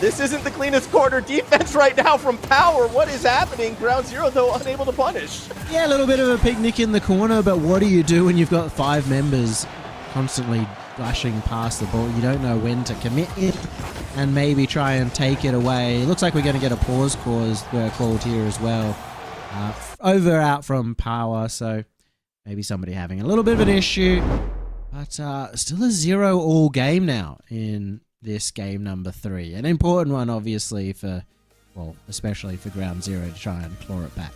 This isn't the cleanest quarter defense right now from Power. What is happening? Ground Zero, though, unable to punish. Yeah, a little bit of a picnic in the corner, but what do you do when you've got 5 members constantly flashing past the ball? You don't know when to commit it and maybe try and take it away. It looks like we're going to get a pause called here as well. Out from Power, so maybe somebody having a little bit of an issue. But still a 0-all game now in this game number 3. An important one, obviously, especially for Ground Zero to try and claw it back.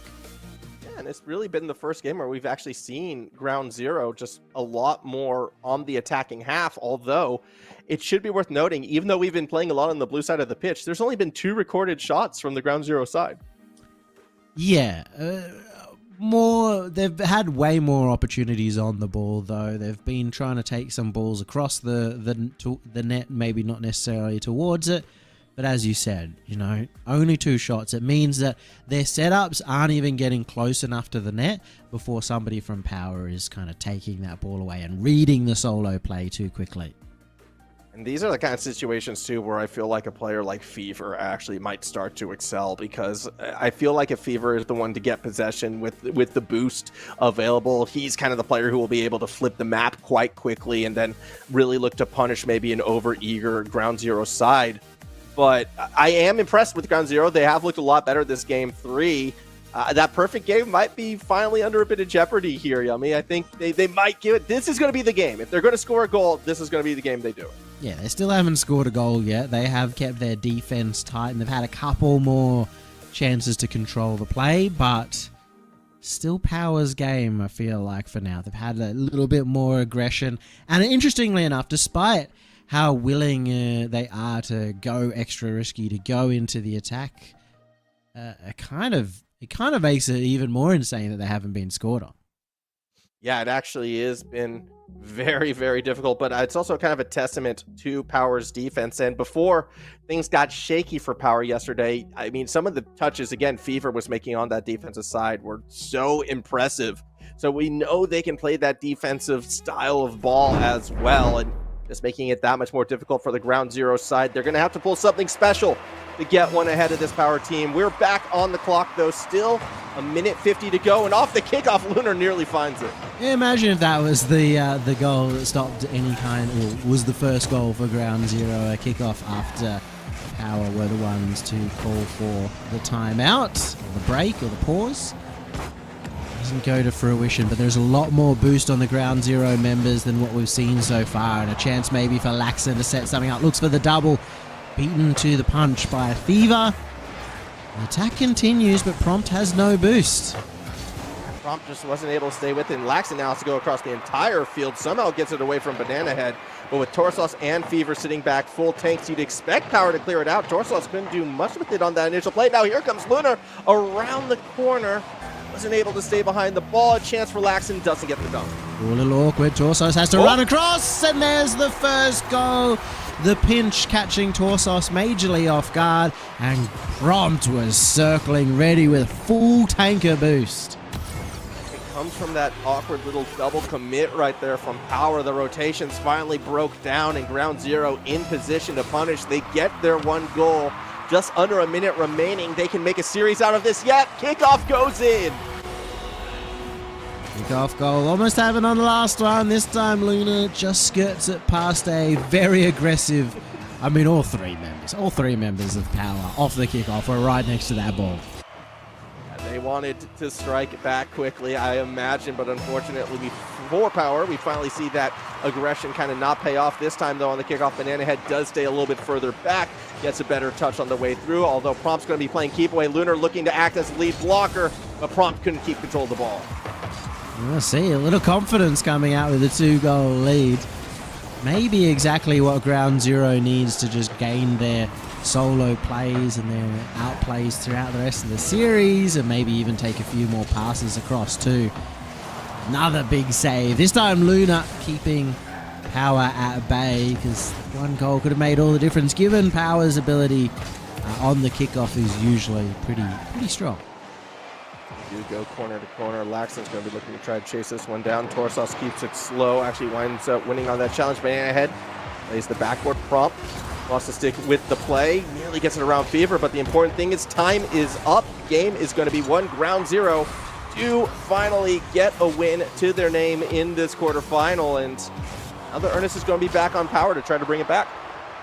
Yeah, and it's really been the first game where we've actually seen Ground Zero just a lot more on the attacking half, although it should be worth noting, even though we've been playing a lot on the blue side of the pitch, there's only been 2 recorded shots from the Ground Zero side. Yeah, they've had way more opportunities on the ball, though. They've been trying to take some balls across the net, maybe not necessarily towards it. But as you said, only 2 shots. It means that their setups aren't even getting close enough to the net before somebody from Power is kind of taking that ball away and reading the solo play too quickly. And these are the kind of situations, too, where I feel like a player like Fever actually might start to excel, because I feel like if Fever is the one to get possession with the boost available, he's kind of the player who will be able to flip the map quite quickly and then really look to punish maybe an over-eager Ground Zero side. But I am impressed with Ground Zero. They have looked a lot better this game 3. That perfect game might be finally under a bit of jeopardy here, Yummy. I think they might give it. This is going to be the game. If they're going to score a goal, this is going to be the game they do it. Yeah, they still haven't scored a goal yet. They have kept their defense tight, and they've had a couple more chances to control the play, but still Power's game, I feel like, for now. They've had a little bit more aggression. And interestingly enough, despite how willing they are to go extra risky, to go into the attack, it kind of makes it even more insane that they haven't been scored on. Yeah, it actually has been very, very difficult, but it's also kind of a testament to Power's defense. And before things got shaky for Power yesterday, I mean, some of the touches, again, Fever was making on that defensive side were so impressive. So we know they can play that defensive style of ball as well, and just making it that much more difficult for the Ground Zero side. They're going to have to pull something special to get one ahead of this Power team. We're back on the clock, though. Still a minute 50 to go, and off the kickoff, Lunar nearly finds it. Yeah, imagine if that was the goal that stopped any kind, or was the first goal for Ground Zero, a kickoff after Power were the ones to call for the timeout, or the break, or the pause. Doesn't go to fruition, but there's a lot more boost on the Ground Zero members than what we've seen so far, and a chance maybe for Laxon to set something up. Looks for the double, beaten to the punch by Fever. The attack continues, but Prompt has no boost. Prompt just wasn't able to stay with it, and Laxon now has to go across the entire field. Somehow gets it away from Banana Head, but with Torsos and Fever sitting back full tanks, you'd expect Power to clear it out. Torsos couldn't do much with it on that initial play. Now here comes Lunar around the corner. Wasn't able to stay behind the ball. A chance for Laxon, doesn't get the dunk. A little awkward. Torsos has to run across, and there's the first goal. The pinch catching Torsos majorly off guard, and Prompt was circling ready with full tanker boost. It comes from that awkward little double commit right there from Power. The rotations finally broke down, and Ground Zero in position to punish. They get their one goal. Just under a minute remaining. They can make a series out of this yet. Kickoff goes in. Kickoff goal. Almost having on the last one. This time Luna just skirts it past a very aggressive, I mean all three members of Power off the kickoff were right next to that ball. They wanted to strike it back quickly, I imagine, but unfortunately before Power, we finally see that aggression kind of not pay off. This time, though, on the kickoff, Banana Head does stay a little bit further back, gets a better touch on the way through, although Prompt's going to be playing keep away. Lunar looking to act as lead blocker, but Prompt couldn't keep control of the ball. I see a little confidence coming out with a 2-goal lead. Maybe exactly what Ground Zero needs to just gain their solo plays and their outplays throughout the rest of the series, and maybe even take a few more passes across too. Another big save. This time Luna keeping Power at bay, because one goal could have made all the difference given Power's ability on the kickoff is usually pretty strong. Do go corner to corner. Laxon's going to be looking to try to chase this one down. Torsos keeps it slow, actually winds up winning on that challenge. Banana Head lays the backboard. Prompt wants to stick with the play, nearly gets it around Fever, but the important thing is time is up. Game is going to be one. Ground Zero to finally get a win to their name in this quarterfinal, and now the Ernest is going to be back on Power to try to bring it back.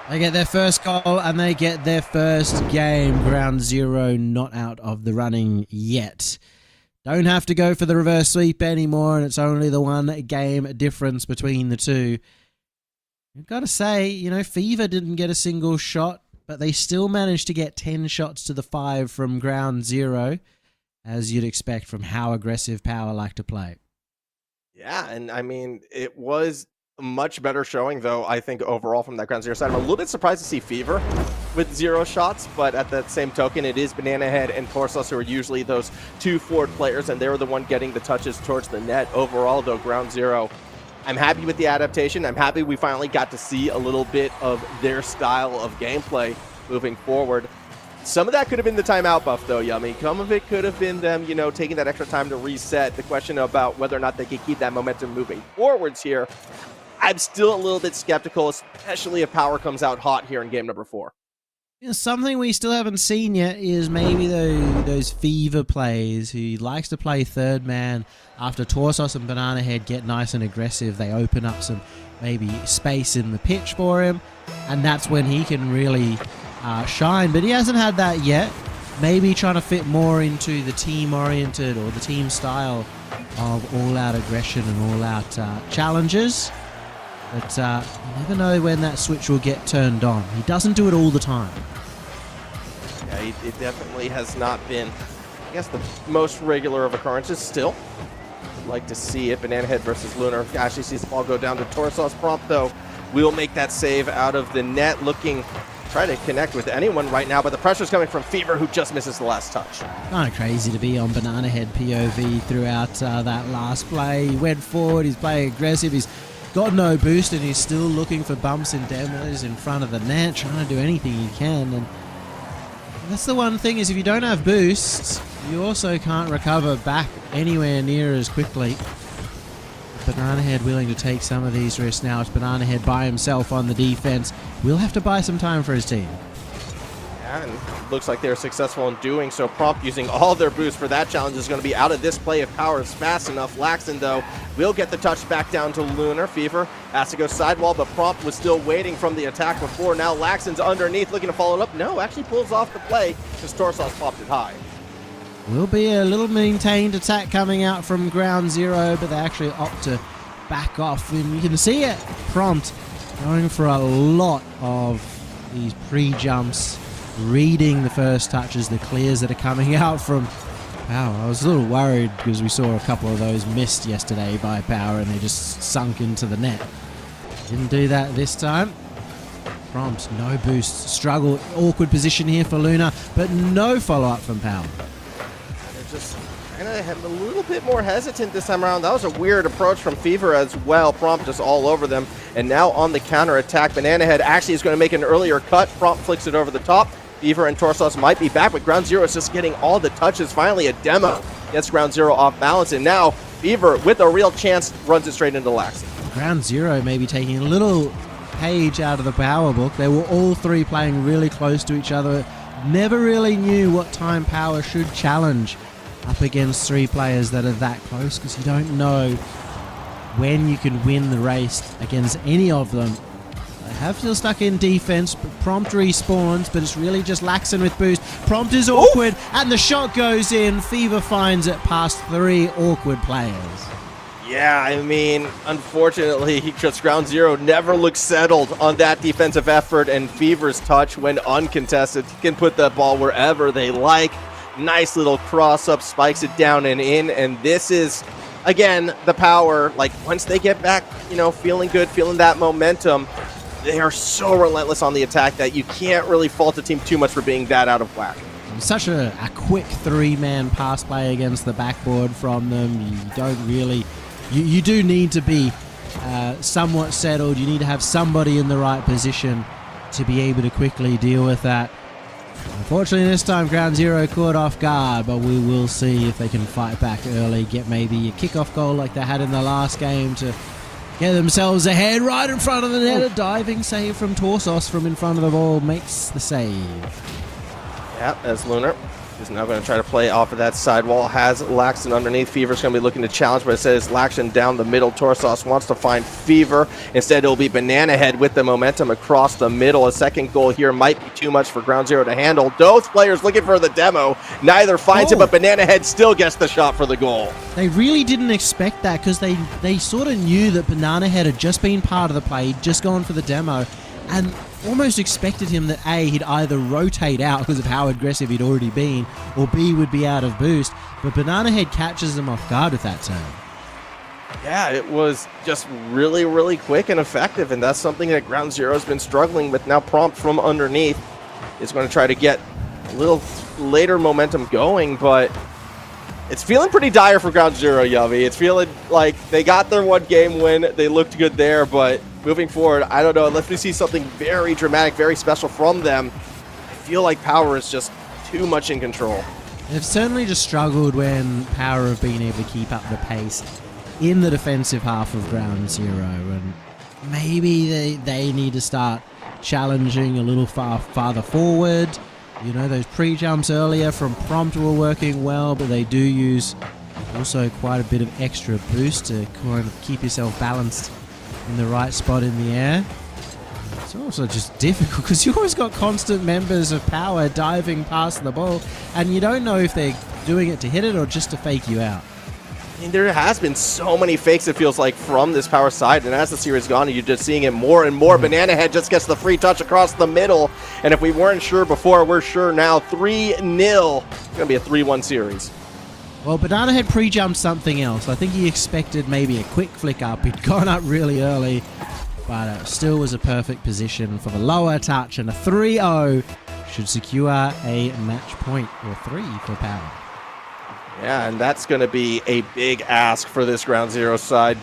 They get their first goal and they get their first game. Ground Zero not out of the running yet. Don't have to go for the reverse sweep anymore, and it's only the one game difference between the two. I've got to say, you know, Fever didn't get a single shot, but they still managed to get 10 shots to the 5 from Ground Zero, as you'd expect from how aggressive Power like to play. Yeah, and I mean, it was a much better showing, though, I think, overall from that Ground Zero side. I'm a little bit surprised to see Fever with 0 shots, but at that same token, it is Banana Head and Torsos who are usually those two forward players, and they were the one getting the touches towards the net. Overall, though, Ground Zero, I'm happy with the adaptation. I'm happy we finally got to see a little bit of their style of gameplay moving forward. Some of that could have been the timeout buff, though, Yummy. Some of it could have been them, you know, taking that extra time to reset. The question about whether or not they could keep that momentum moving forwards here, I'm still a little bit skeptical, especially if Power comes out hot here in game number 4. You know, something we still haven't seen yet is maybe those Fever plays. He likes to play third man. After Torsos and Banana Head get nice and aggressive, they open up some maybe space in the pitch for him, and that's when he can really shine. But he hasn't had that yet. Maybe trying to fit more into the team-oriented or the team style of all-out aggression and all-out challenges. But you never know when that switch will get turned on. He doesn't do it all the time. Yeah, it definitely has not been, I guess, the most regular of occurrences still. I'd like to see it. Banana Head versus Lunar. Actually sees the ball go down to Torsos. Prompt, though, will make that save out of the net. Looking try to connect with anyone right now, but the pressure's coming from Fever, who just misses the last touch. Kind of crazy to be on Banana Head POV throughout that last play. He went forward, he's playing aggressive, he's got no boost, and he's still looking for bumps and demos in front of the net, trying to do anything he can. And that's the one thing, is if you don't have boosts, you also can't recover back anywhere near as quickly. Banana Head willing to take some of these risks now. It's Banana Head by himself on the defense. Will have to buy some time for his team. Yeah, and looks like they're successful in doing so. Prompt using all their boosts for that challenge is going to be out of this play if Power is fast enough. Laxton, though, will get the touch back down to Lunar. Fever has to go sidewall, but Prompt was still waiting from the attack before. Now Laxton's underneath looking to follow it up. No, actually pulls off the play because Torsos popped it high. Will be a little maintained attack coming out from ground zero, but they actually opt to back off. And you can see it. Prompt going for a lot of these pre-jumps, reading the first touches, the clears that are coming out from Power. I was a little worried because we saw a couple of those missed yesterday by Power and they just sunk into the net. Didn't do that this time. Prompt, no boost, struggle, awkward position here for Luna, but no follow-up from Power. Just kind of a little bit more hesitant this time around. That was a weird approach from Fever as well. Prompt just all over them. And now on the counter attack, Banana Head actually is going to make an earlier cut. Prompt flicks it over the top. Fever and Torsos might be back, but Ground Zero is just getting all the touches. Finally, a demo gets Ground Zero off balance. And now Fever, with a real chance, runs it straight into Laxton. Ground Zero maybe taking a little page out of the Power book. They were all three playing really close to each other. Never really knew what time Power should challenge up against three players that are that close, because you don't know when you can win the race against any of them. They have still stuck in defense, but Prompt respawns, but it's really just Laxton with boost. Prompt is awkward, and the shot goes in. Fever finds it past three awkward players. Yeah, I mean, unfortunately, just Ground Zero never looks settled on that defensive effort, and Fever's touch, when uncontested, can put the ball wherever they like. Nice little cross-up, spikes it down and in, and this is, again, the Power. Like, once they get back, feeling good, feeling that momentum, they are so relentless on the attack that you can't really fault the team too much for being that out of whack. Such a quick three-man pass play against the backboard from them. You don't really... You do need to be somewhat settled. You need to have somebody in the right position to be able to quickly deal with that. Unfortunately, this time Ground Zero caught off guard, but we will see if they can fight back early, get maybe a kickoff goal like they had in the last game to get themselves ahead right in front of the net. A diving save from Torsos from in front of the ball makes the save. Yeah, as Lunar is now going to try to play off of that sidewall. Has Laxton underneath. Fever's going to be looking to challenge, but it says Laxton down the middle. Torsos wants to find Fever. Instead, it'll be Banana Head with the momentum across the middle. A second goal here might be too much for Ground Zero to handle. Both players looking for the demo. Neither finds it, but Banana Head still gets the shot for the goal. They really didn't expect that, because they sort of knew that Banana Head had just been part of the play, just gone for the demo, and almost expected him that A, he'd either rotate out because of how aggressive he'd already been, or B, would be out of boost. But Banana Head catches them off guard with that turn. Yeah, it was just really, really quick and effective, and that's something that Ground Zero's been struggling with. Now Prompt from underneath is going to try to get a little later momentum going, but it's feeling pretty dire for Ground Zero, Yavi. It's feeling like they got their one game win. They looked good there, but moving forward, I don't know, unless we see something very dramatic, very special from them, I feel like Power is just too much in control. They've certainly just struggled when Power have been able to keep up the pace in the defensive half of Ground Zero, and maybe they need to start challenging a little farther forward. Those pre-jumps earlier from Prompt were working well, but they do use also quite a bit of extra boost to kind of keep yourself balanced in the right spot in the air. It's also just difficult because you always got constant members of Power diving past the ball, and you don't know if they're doing it to hit it or just to fake you out. I mean, there has been so many fakes, it feels like, from this Power side, and as the series gone, you're just seeing it more and more. Banana Head just gets the free touch across the middle, and if we weren't sure before, we're sure now. 3-0. It's going to be a 3-1 series. Well, Banana Head pre-jumped something else. I think he expected maybe a quick flick up. He'd gone up really early. but still was a perfect position for the lower touch, and a 3-0 should secure a match point, or 3 for Power. Yeah, and that's going to be a big ask for this Ground Zero side,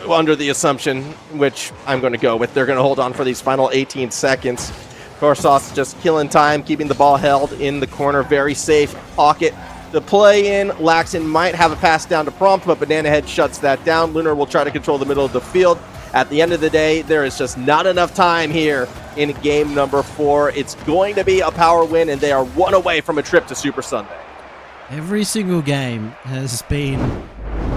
under the assumption, which I'm going to go with, they're going to hold on for these final 18 seconds. Torsos just killing time, keeping the ball held in the corner, very safe pocket. The play in, Laxton might have a pass down to Prompt, but Banana Head shuts that down. Lunar will try to control the middle of the field. At the end of the day, there is just not enough time here in game number 4. It's going to be a Power win, and they are 1 away from a trip to Super Sunday. Every single game has been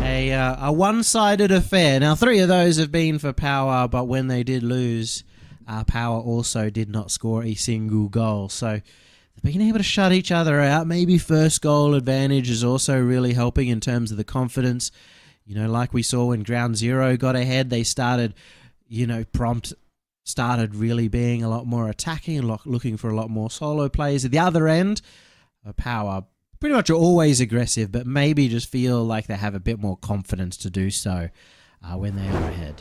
a one-sided affair. Now, 3 of those have been for Power, but when they did lose, Power also did not score a single goal. So they've been able to shut each other out. Maybe first goal advantage is also really helping in terms of the confidence. You know, like we saw when Ground Zero got ahead, they started, Prompt started really being a lot more attacking and looking for a lot more solo plays. At the other end, Power pretty much are always aggressive, but maybe just feel like they have a bit more confidence to do so when they are ahead.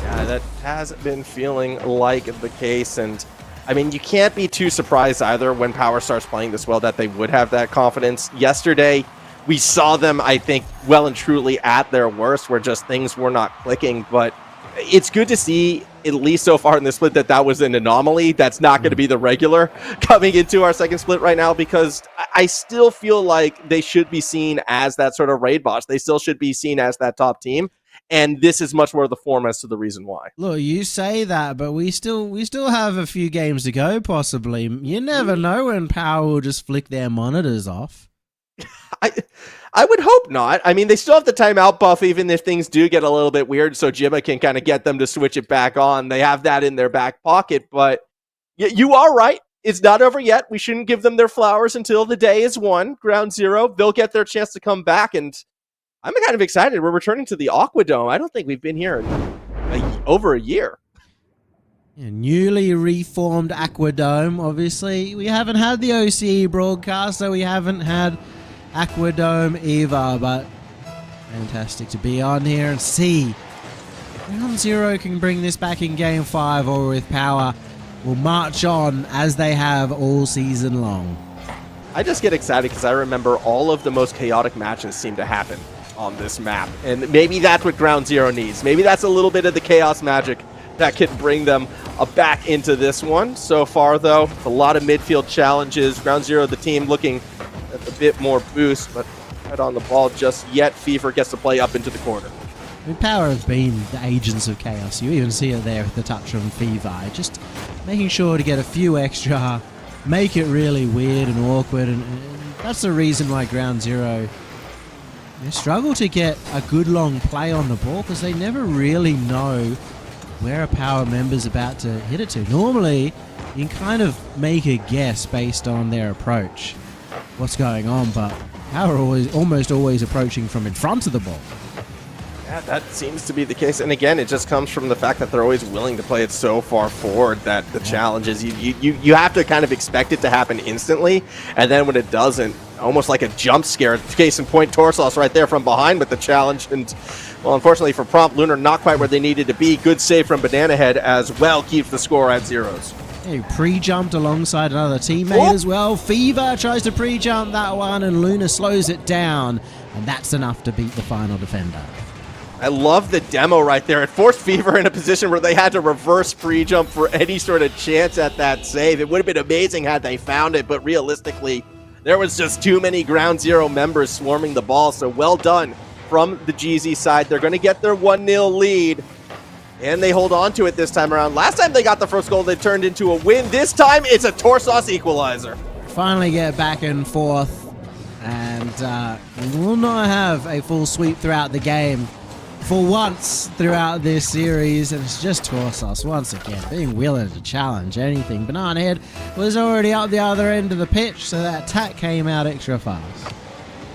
Yeah, that has been feeling like the case, and I mean, you can't be too surprised either when Power starts playing this well that they would have that confidence. Yesterday, we saw them, I think, well and truly at their worst, where just things were not clicking, but it's good to see, at least so far in the split, that was an anomaly. That's not going to be the regular coming into our second split right now, because I still feel like they should be seen as that sort of raid boss. They still should be seen as that top team. And this is much more the form as to the reason why. Look, you say that, but we still have a few games to go, possibly. You never know when Power will just flick their monitors off. I would hope not. I mean, they still have the timeout buff, even if things do get a little bit weird, so Jibba can kind of get them to switch it back on. They have that in their back pocket, but you are right. It's not over yet. We shouldn't give them their flowers until the day is won. Ground Zero, they'll get their chance to come back, and I'm kind of excited. We're returning to the Aquadome. I don't think we've been here in over a year. Yeah, newly reformed Aquadome, obviously. We haven't had the OCE broadcast, so we haven't had Aquadome either, but fantastic to be on here and see Ground Zero can bring this back in Game 5, or with Power will march on as they have all season long. I just get excited because I remember all of the most chaotic matches seem to happen on this map, and maybe that's what Ground Zero needs. Maybe that's a little bit of the chaos magic that can bring them back into this one. So far, though, a lot of midfield challenges. Ground Zero, the team, looking at a bit more boost, but right on the ball just yet. Fever gets to play up into the corner. I mean, Power have been the agents of chaos. You even see it there with the touch from Fever. Just making sure to get a few extra, make it really weird and awkward, and that's the reason why Ground Zero struggle to get a good long play on the ball, because they never really know where a Power member's about to hit it to. Normally, you can kind of make a guess based on their approach, what's going on, but Power almost always approaching from in front of the ball. Yeah, that seems to be the case. And again, it just comes from the fact that they're always willing to play it so far forward that the challenge is you have to kind of expect it to happen instantly. And then when it doesn't, almost like a jump scare. Case in point, Torsos right there from behind with the challenge. And, well, unfortunately for Prompt, Lunar not quite where they needed to be. Good save from Banana Head as well, keeps the score at 0s. He pre-jumped alongside another teammate as well. Fever tries to pre-jump that one, and Luna slows it down. And that's enough to beat the final defender. I love the demo right there. It forced Fever in a position where they had to reverse pre-jump for any sort of chance at that save. It would have been amazing had they found it, but realistically, there was just too many Ground Zero members swarming the ball, so well done from the GZ side. They're going to get their 1-0 lead, and they hold on to it this time around. Last time they got the first goal, they turned into a win. This time, it's a Torsos equalizer. Finally get back and forth, and we will not have a full sweep throughout the game for once throughout this series, and it's just Torsos once again being willing to challenge anything. Banana Head was already up the other end of the pitch, so that attack came out extra fast.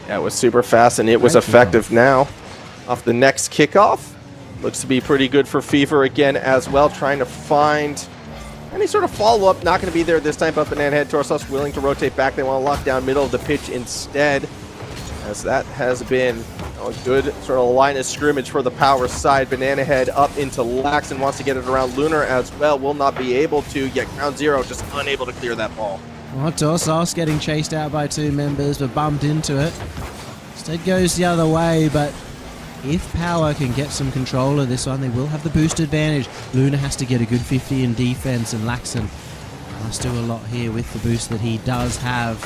Yeah, it was super fast, and it was effective now. Off the next kickoff, looks to be pretty good for Fever again as well, trying to find any sort of follow-up. Not going to be there this time, but Banana Head, Torsos willing to rotate back. They want to lock down middle of the pitch instead, as that has been A good sort of line of scrimmage for the power side. Banana Head up into Lax and wants to get it around Lunar as well. Will not be able to, yet Ground Zero just unable to clear that ball. Well, Torsos getting chased out by 2 members, but bumped into it. Instead goes the other way, but if Power can get some control of this one, they will have the boost advantage. Luna has to get a good 50 in defense, and Laxon must do a lot here with the boost that he does have.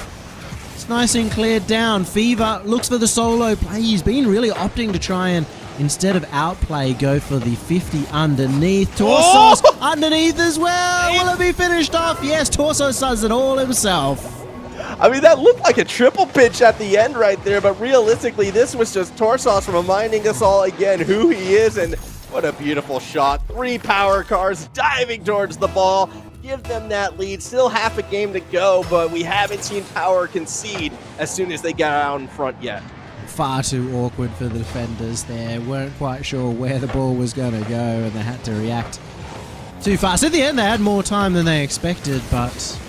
It's nice and cleared down. Fever looks for the solo play. He's been really opting to try and, instead of outplay, go for the 50 underneath. Torsos underneath as well. Will it be finished off? Yes, Torsos does it all himself. I mean, that looked like a triple pitch at the end right there, but realistically, this was just Torsos reminding us all again who he is, and what a beautiful shot. 3 power cars diving towards the ball. Give them that lead. Still half a game to go, but we haven't seen Power concede as soon as they get out in front yet. Far too awkward for the defenders there. Weren't quite sure where the ball was going to go, and they had to react too fast. At the end, they had more time than they expected, but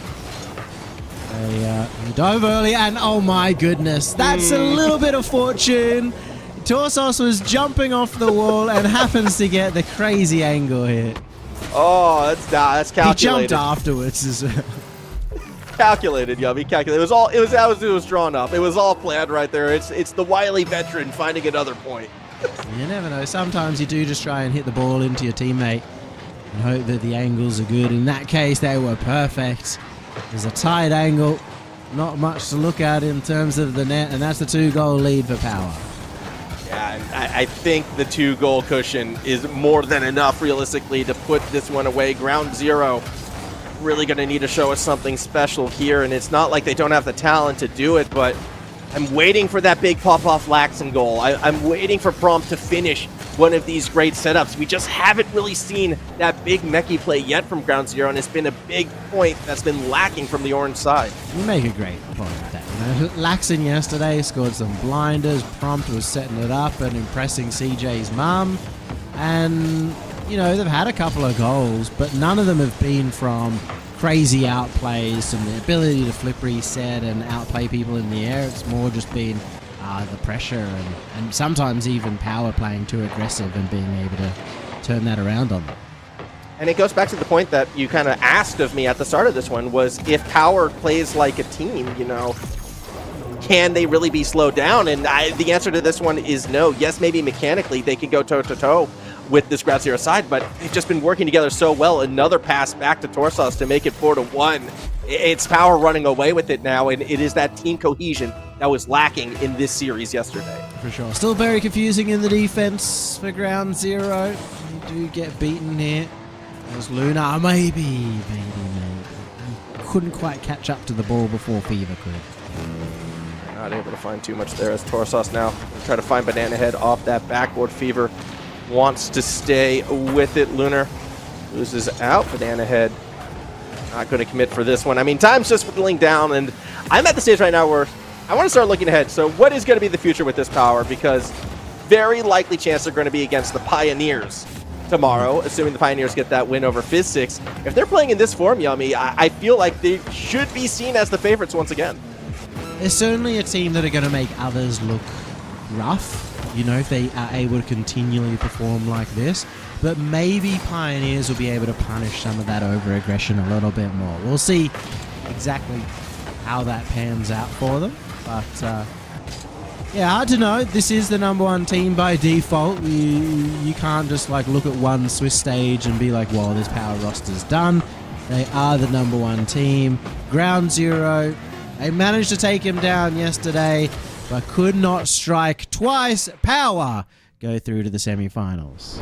they dove early, and oh my goodness, that's a little bit of fortune. Torsos was jumping off the wall and happens to get the crazy angle here. Oh, that's calculated. He jumped afterwards as well. Calculated, Yummy. Calculated. It was drawn up. It was all planned right there. It's the wily veteran finding another point. You never know. Sometimes you do just try and hit the ball into your teammate and hope that the angles are good. In that case, they were perfect. There's a tight angle. Not much to look at in terms of the net, and that's the 2-goal lead for Power. Yeah, and I think the 2-goal cushion is more than enough, realistically, to put this one away. Ground Zero really going to need to show us something special here, and it's not like they don't have the talent to do it, but I'm waiting for that big pop-off Laxon goal. I'm waiting for Prompt to finish one of these great setups. We just haven't really seen that big mechie play yet from Ground Zero, and it's been a big point that's been lacking from the orange side. You make a great point with that. You know, Laxon yesterday scored some blinders. Prompt was setting it up and impressing CJ's mum. And, you know, they've had a couple of goals, but none of them have been from crazy outplays and the ability to flip reset and outplay people in the air. It's more just been the pressure and sometimes even Power playing too aggressive and being able to turn that around on them. And it goes back to the point that you kind of asked of me at the start of this one, was if Power plays like a team, you know, can they really be slowed down? And the answer to this one is no. Yes, maybe mechanically they can go toe-to-toe with this Ground Zero side, but they've just been working together so well. Another pass back to Torsos to make it 4-1. It's Power running away with it now, and it is that team cohesion that was lacking in this series yesterday. For sure. Still very confusing in the defense for Ground Zero. You do get beaten here. There's Luna. Maybe. Couldn't quite catch up to the ball before Fever could. Not able to find too much there as Torsos now try to find Banana Head off that backboard. Fever wants to stay with it. Lunar loses out. Banana Head not going to commit for this one. I mean, time's just whittling down, and I'm at the stage right now where I want to start looking ahead. So what is going to be the future with this Power? Because very likely chance they're going to be against the Pioneers tomorrow, assuming the Pioneers get that win over Fizz6. If they're playing in this form, Yummy, I feel like they should be seen as the favorites once again. They're certainly a team that are going to make others look rough, you know, if they are able to continually perform like this. But maybe Pioneers will be able to punish some of that over-aggression a little bit more. We'll see exactly how that pans out for them. But, yeah, hard to know. This is the #1 team by default. You can't just, like, look at one Swiss stage and be like, well, this Power roster's done. They are the #1 team. Ground Zero, they managed to take him down yesterday, but could not strike twice. Power go through to the semifinals.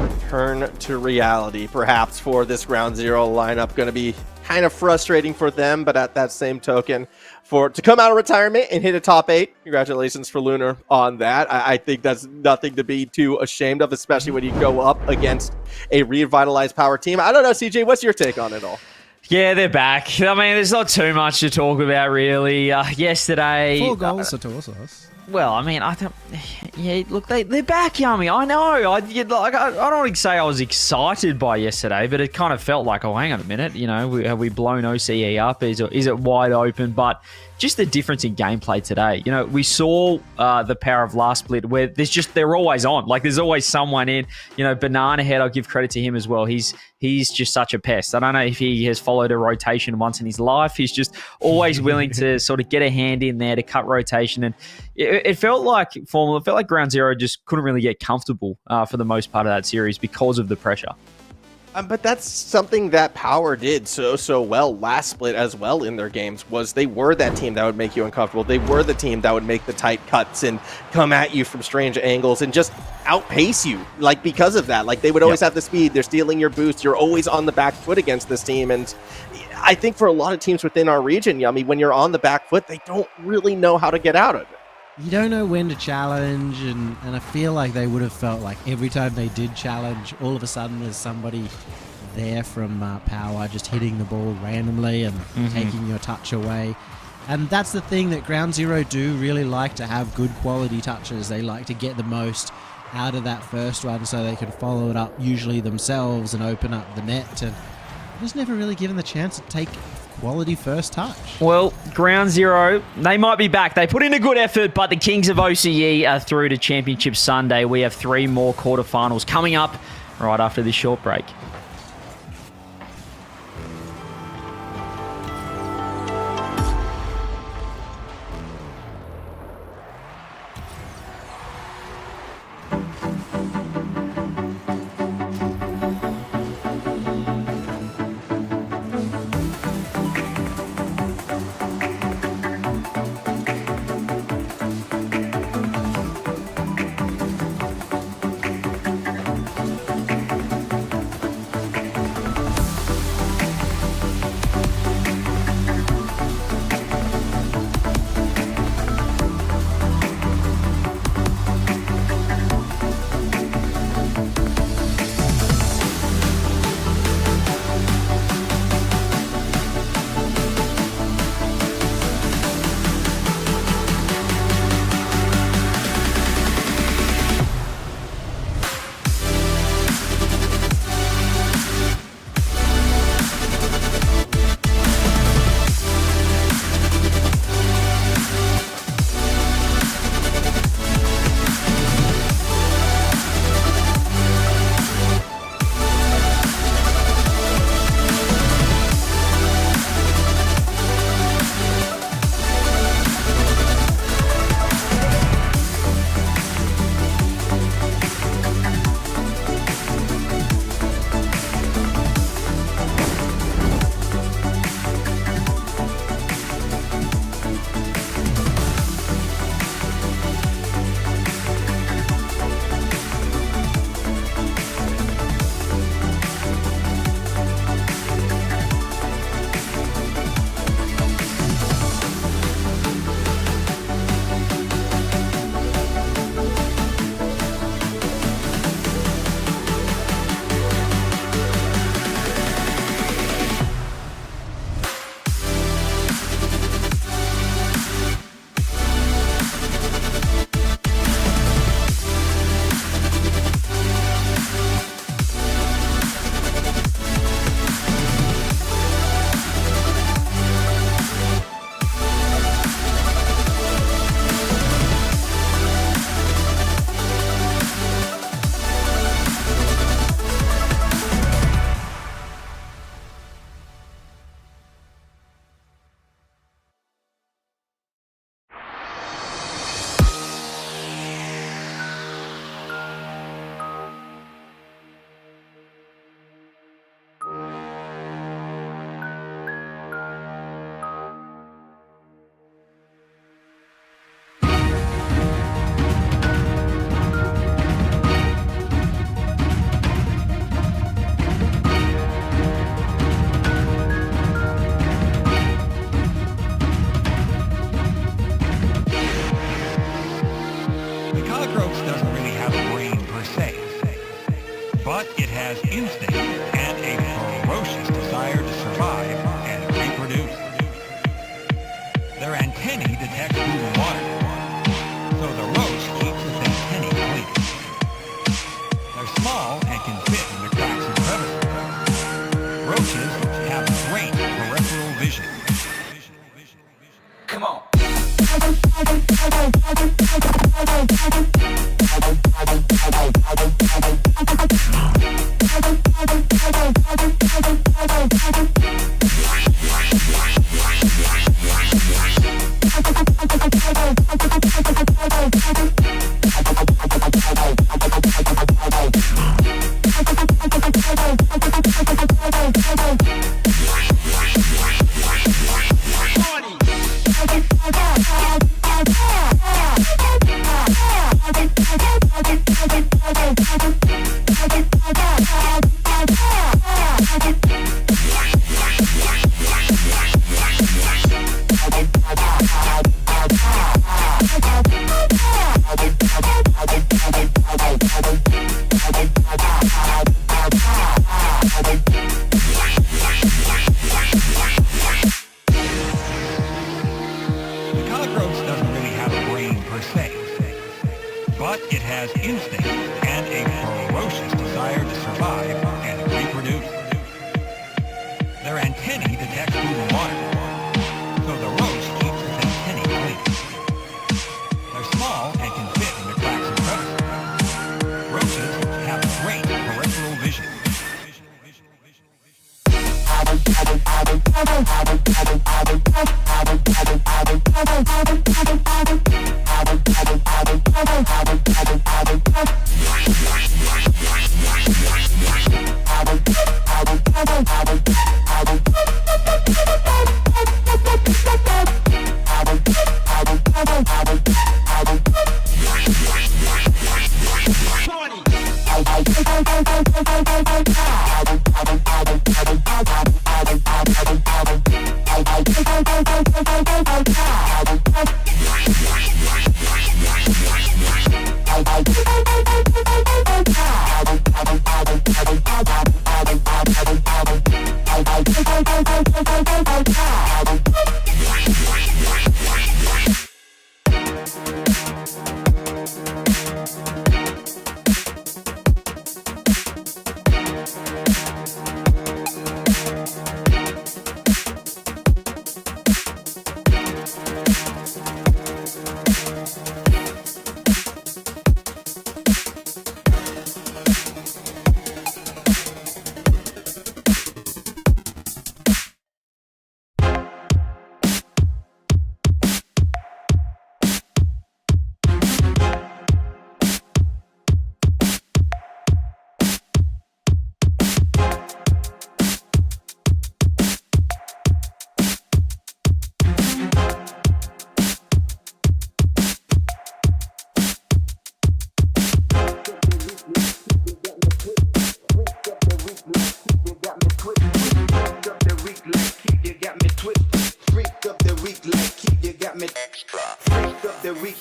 Return to reality, perhaps, for this Ground Zero lineup. Going to be kind of frustrating for them, but at that same token, to come out of retirement and hit a top 8, congratulations for Lunar on that. I think that's nothing to be too ashamed of, especially when you go up against a revitalized Power team. I don't know, CJ, what's your take on it all? Yeah, they're back. I mean, there's not too much to talk about, really. Yesterday... 4 goals to Torsos. Well, I mean, I don't. Yeah, look, they're back, Yummy. I know. I don't want to say I was excited by yesterday, but it kind of felt like, oh, hang on a minute. You know, have we blown OCE up? Is it wide open? But just the difference in gameplay today. You know, we saw the power of last split where they're always on. Like there's always someone in. You know, Banana Head, I'll give credit to him as well. He's just such a pest. I don't know if he has followed a rotation once in his life. He's just always willing to sort of get a hand in there to cut rotation. And it felt like Ground Zero just couldn't really get comfortable for the most part of that series because of the pressure. But that's something that Power did so well last split as well in their games, was they were that team that would make you uncomfortable. They were the team that would make the tight cuts and come at you from strange angles and just outpace you. Like, because of that, like they would always have the speed. They're stealing your boost. You're always on the back foot against this team. And I think for a lot of teams within our region, Yummy, when you're on the back foot, they don't really know how to get out of it. You don't know when to challenge, and I feel like they would have felt like every time they did challenge, all of a sudden there's somebody there from Power just hitting the ball randomly and taking your touch away. And that's the thing that Ground Zero do really like, to have good quality touches. They like to get the most out of that first one so they can follow it up usually themselves and open up the net. And just never really given the chance to take quality first touch. Well, Ground Zero, they might be back. They put in a good effort, but the Kings of OCE are through to Championship Sunday. We have 3 more quarterfinals coming up right after this short break.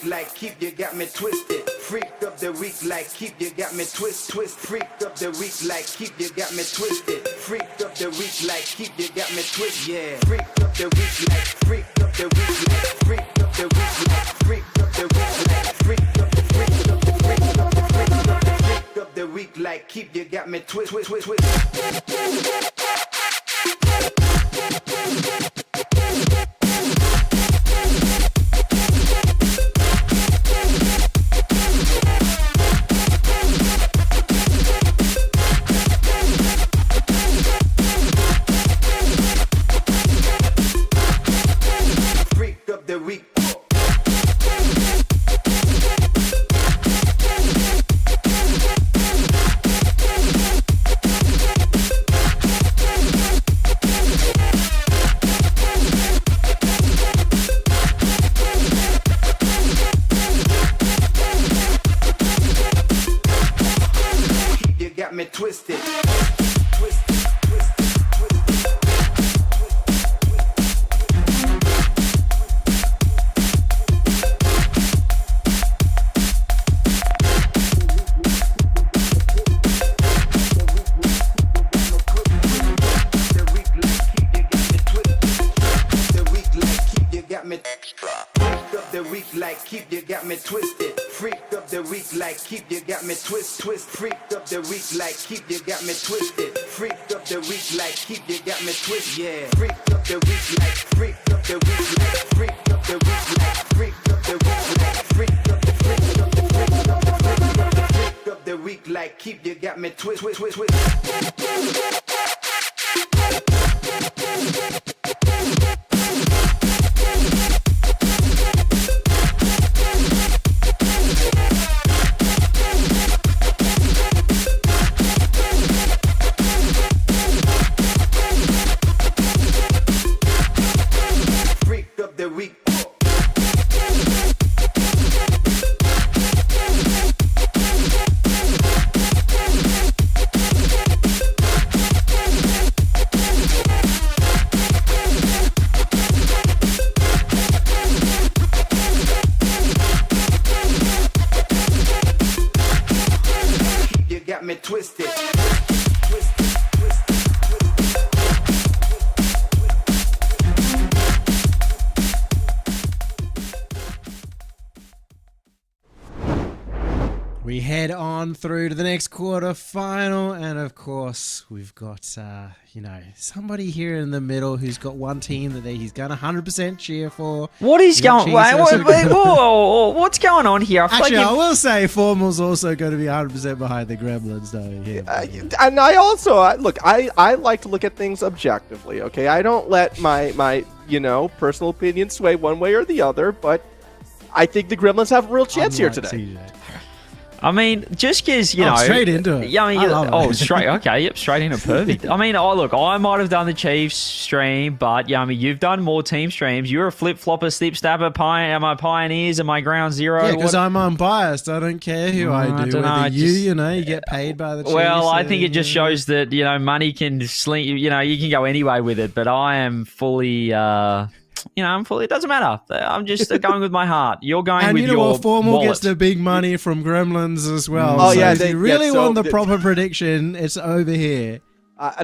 like keep you got me twisted. Freak of the week like keep you got me twist. Freak of the week like keep you got me twisted. Freak of the week like keep you got me twist. Yeah. Freak of the week like freak of the week like freak of the week like freak of the week like freak of the freak of the freak of the freak of the freak of the week like keep you got me twist. Twisted. Keep you got me twisted. Freak of the week like keep you got me twist. Freak of the week like keep you got me twisted. Freak of the week like keep you got me twist. Yeah. Freak of the week like freak of the week like freak of the week like freak of the week like freak of the freak of the freak of the freak of the freak of the week like keep you got me twist. Twisted. We head on through to the next quarterfinal, and of course, we've got somebody here in the middle who's got one team that he's going to 100% cheer for. What is going? Whoa, what's going on here? Actually, I will say Formal's also going to be 100% behind the Gremlins, though. Yeah. And I also I like to look at things objectively. Okay, I don't let my personal opinion sway one way or the other, but I think the Gremlins have a real chance here today. CJ. I mean, just because, straight into it. Yeah, I mean, I love it. straight. Okay, yep, straight into perfect. I mean, look, I might have done the Chiefs stream, but yeah, I mean, you've done more team streams. You're a flip flopper, slip stabber, am I Pioneers? Am I Ground Zero? Yeah, because I'm unbiased. I don't care who I do. Whether you get paid by the Chiefs. Well, I think it just shows that money can sling. You can go anyway with it, but I am fully. it doesn't matter. I'm just going with my heart. You're going and with you know your what? Formal wallet. gets the big money from Gremlins as well. Oh, so yeah, if you really so want the proper prediction, it's over here.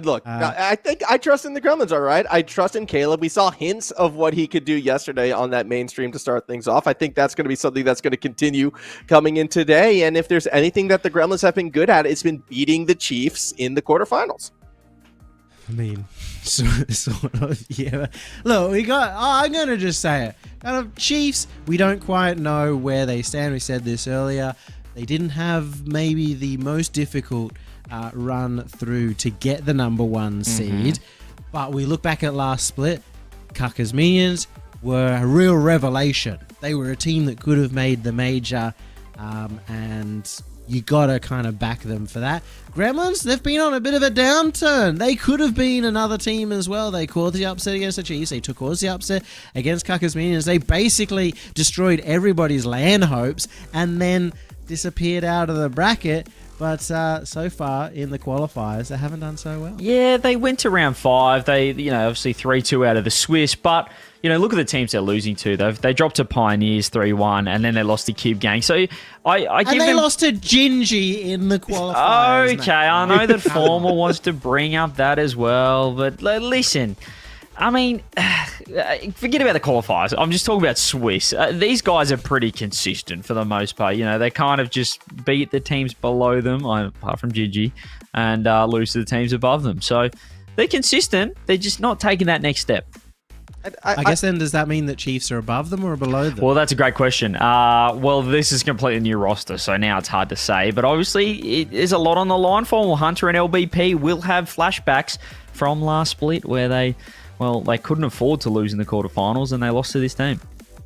Look, I think I trust in the Gremlins, all right? I trust in Caleb. We saw hints of what he could do yesterday on that mainstream to start things off. I think that's going to be something that's going to continue coming in today. And if there's anything that the Gremlins have been good at, it's been beating the Chiefs in the quarterfinals. I mean, sort of, yeah. Look, I'm going to just say it. Kind of Chiefs, we don't quite know where they stand. We said this earlier. They didn't have maybe the most difficult run through to get the number one seed. But we look back at last split, Cucker's Minions were a real revelation. They were a team that could have made the major, and you gotta kind of back them for that. Gremlins, they've been on a bit of a downturn. They could have been another team as well. They caused the upset against the Chiefs. They caused the upset against Cucker's Minions. They basically destroyed everybody's LAN hopes and then disappeared out of the bracket. But so far in the qualifiers, they haven't done so well. Yeah, they went to round 5. They, obviously 3-2 out of the Swiss. But, look at the teams they're losing to. They dropped to Pioneers 3-1, and then they lost to Cube Gang. So I give them... lost to Gingy in the qualifiers. Okay, I know that Formal wants to bring up that as well. But listen... I mean, forget about the qualifiers. I'm just talking about Swiss. These guys are pretty consistent for the most part. They kind of just beat the teams below them, apart from Gigi, and lose to the teams above them. So they're consistent. They're just not taking that next step. I guess then, does that mean that Chiefs are above them or below them? Well, that's a great question. Well, this is a completely new roster, so now it's hard to say. But obviously, there's a lot on the line for them. Hunter and LBP will have flashbacks from last split where they couldn't afford to lose in the quarterfinals, and they lost to this team.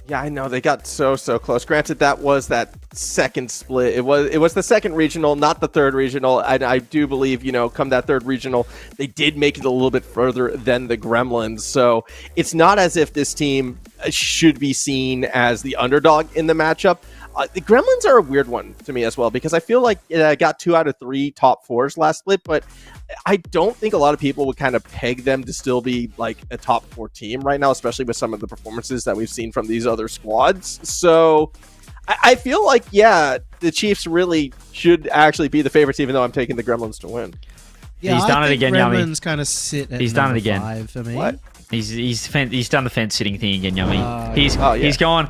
Yeah, I know. They got so close. Granted, that was that second split. It was the second regional, not the third regional. And I do believe, come that third regional, they did make it a little bit further than the Gremlins. So it's not as if this team should be seen as the underdog in the matchup. The Gremlins are a weird one to me as well, because I feel like it got 2 out of 3 top 4s last split, but I don't think a lot of people would kind of peg them to still be like a top 4 team right now, especially with some of the performances that we've seen from these other squads. So I feel like, the Chiefs really should actually be the favorites, even though I'm taking the Gremlins to win. Yeah, he's done it again, Yummy. Gremlins kind of sit at he's done it again. 5 for me. What? He's done the fence sitting thing again, Yummy. He's going,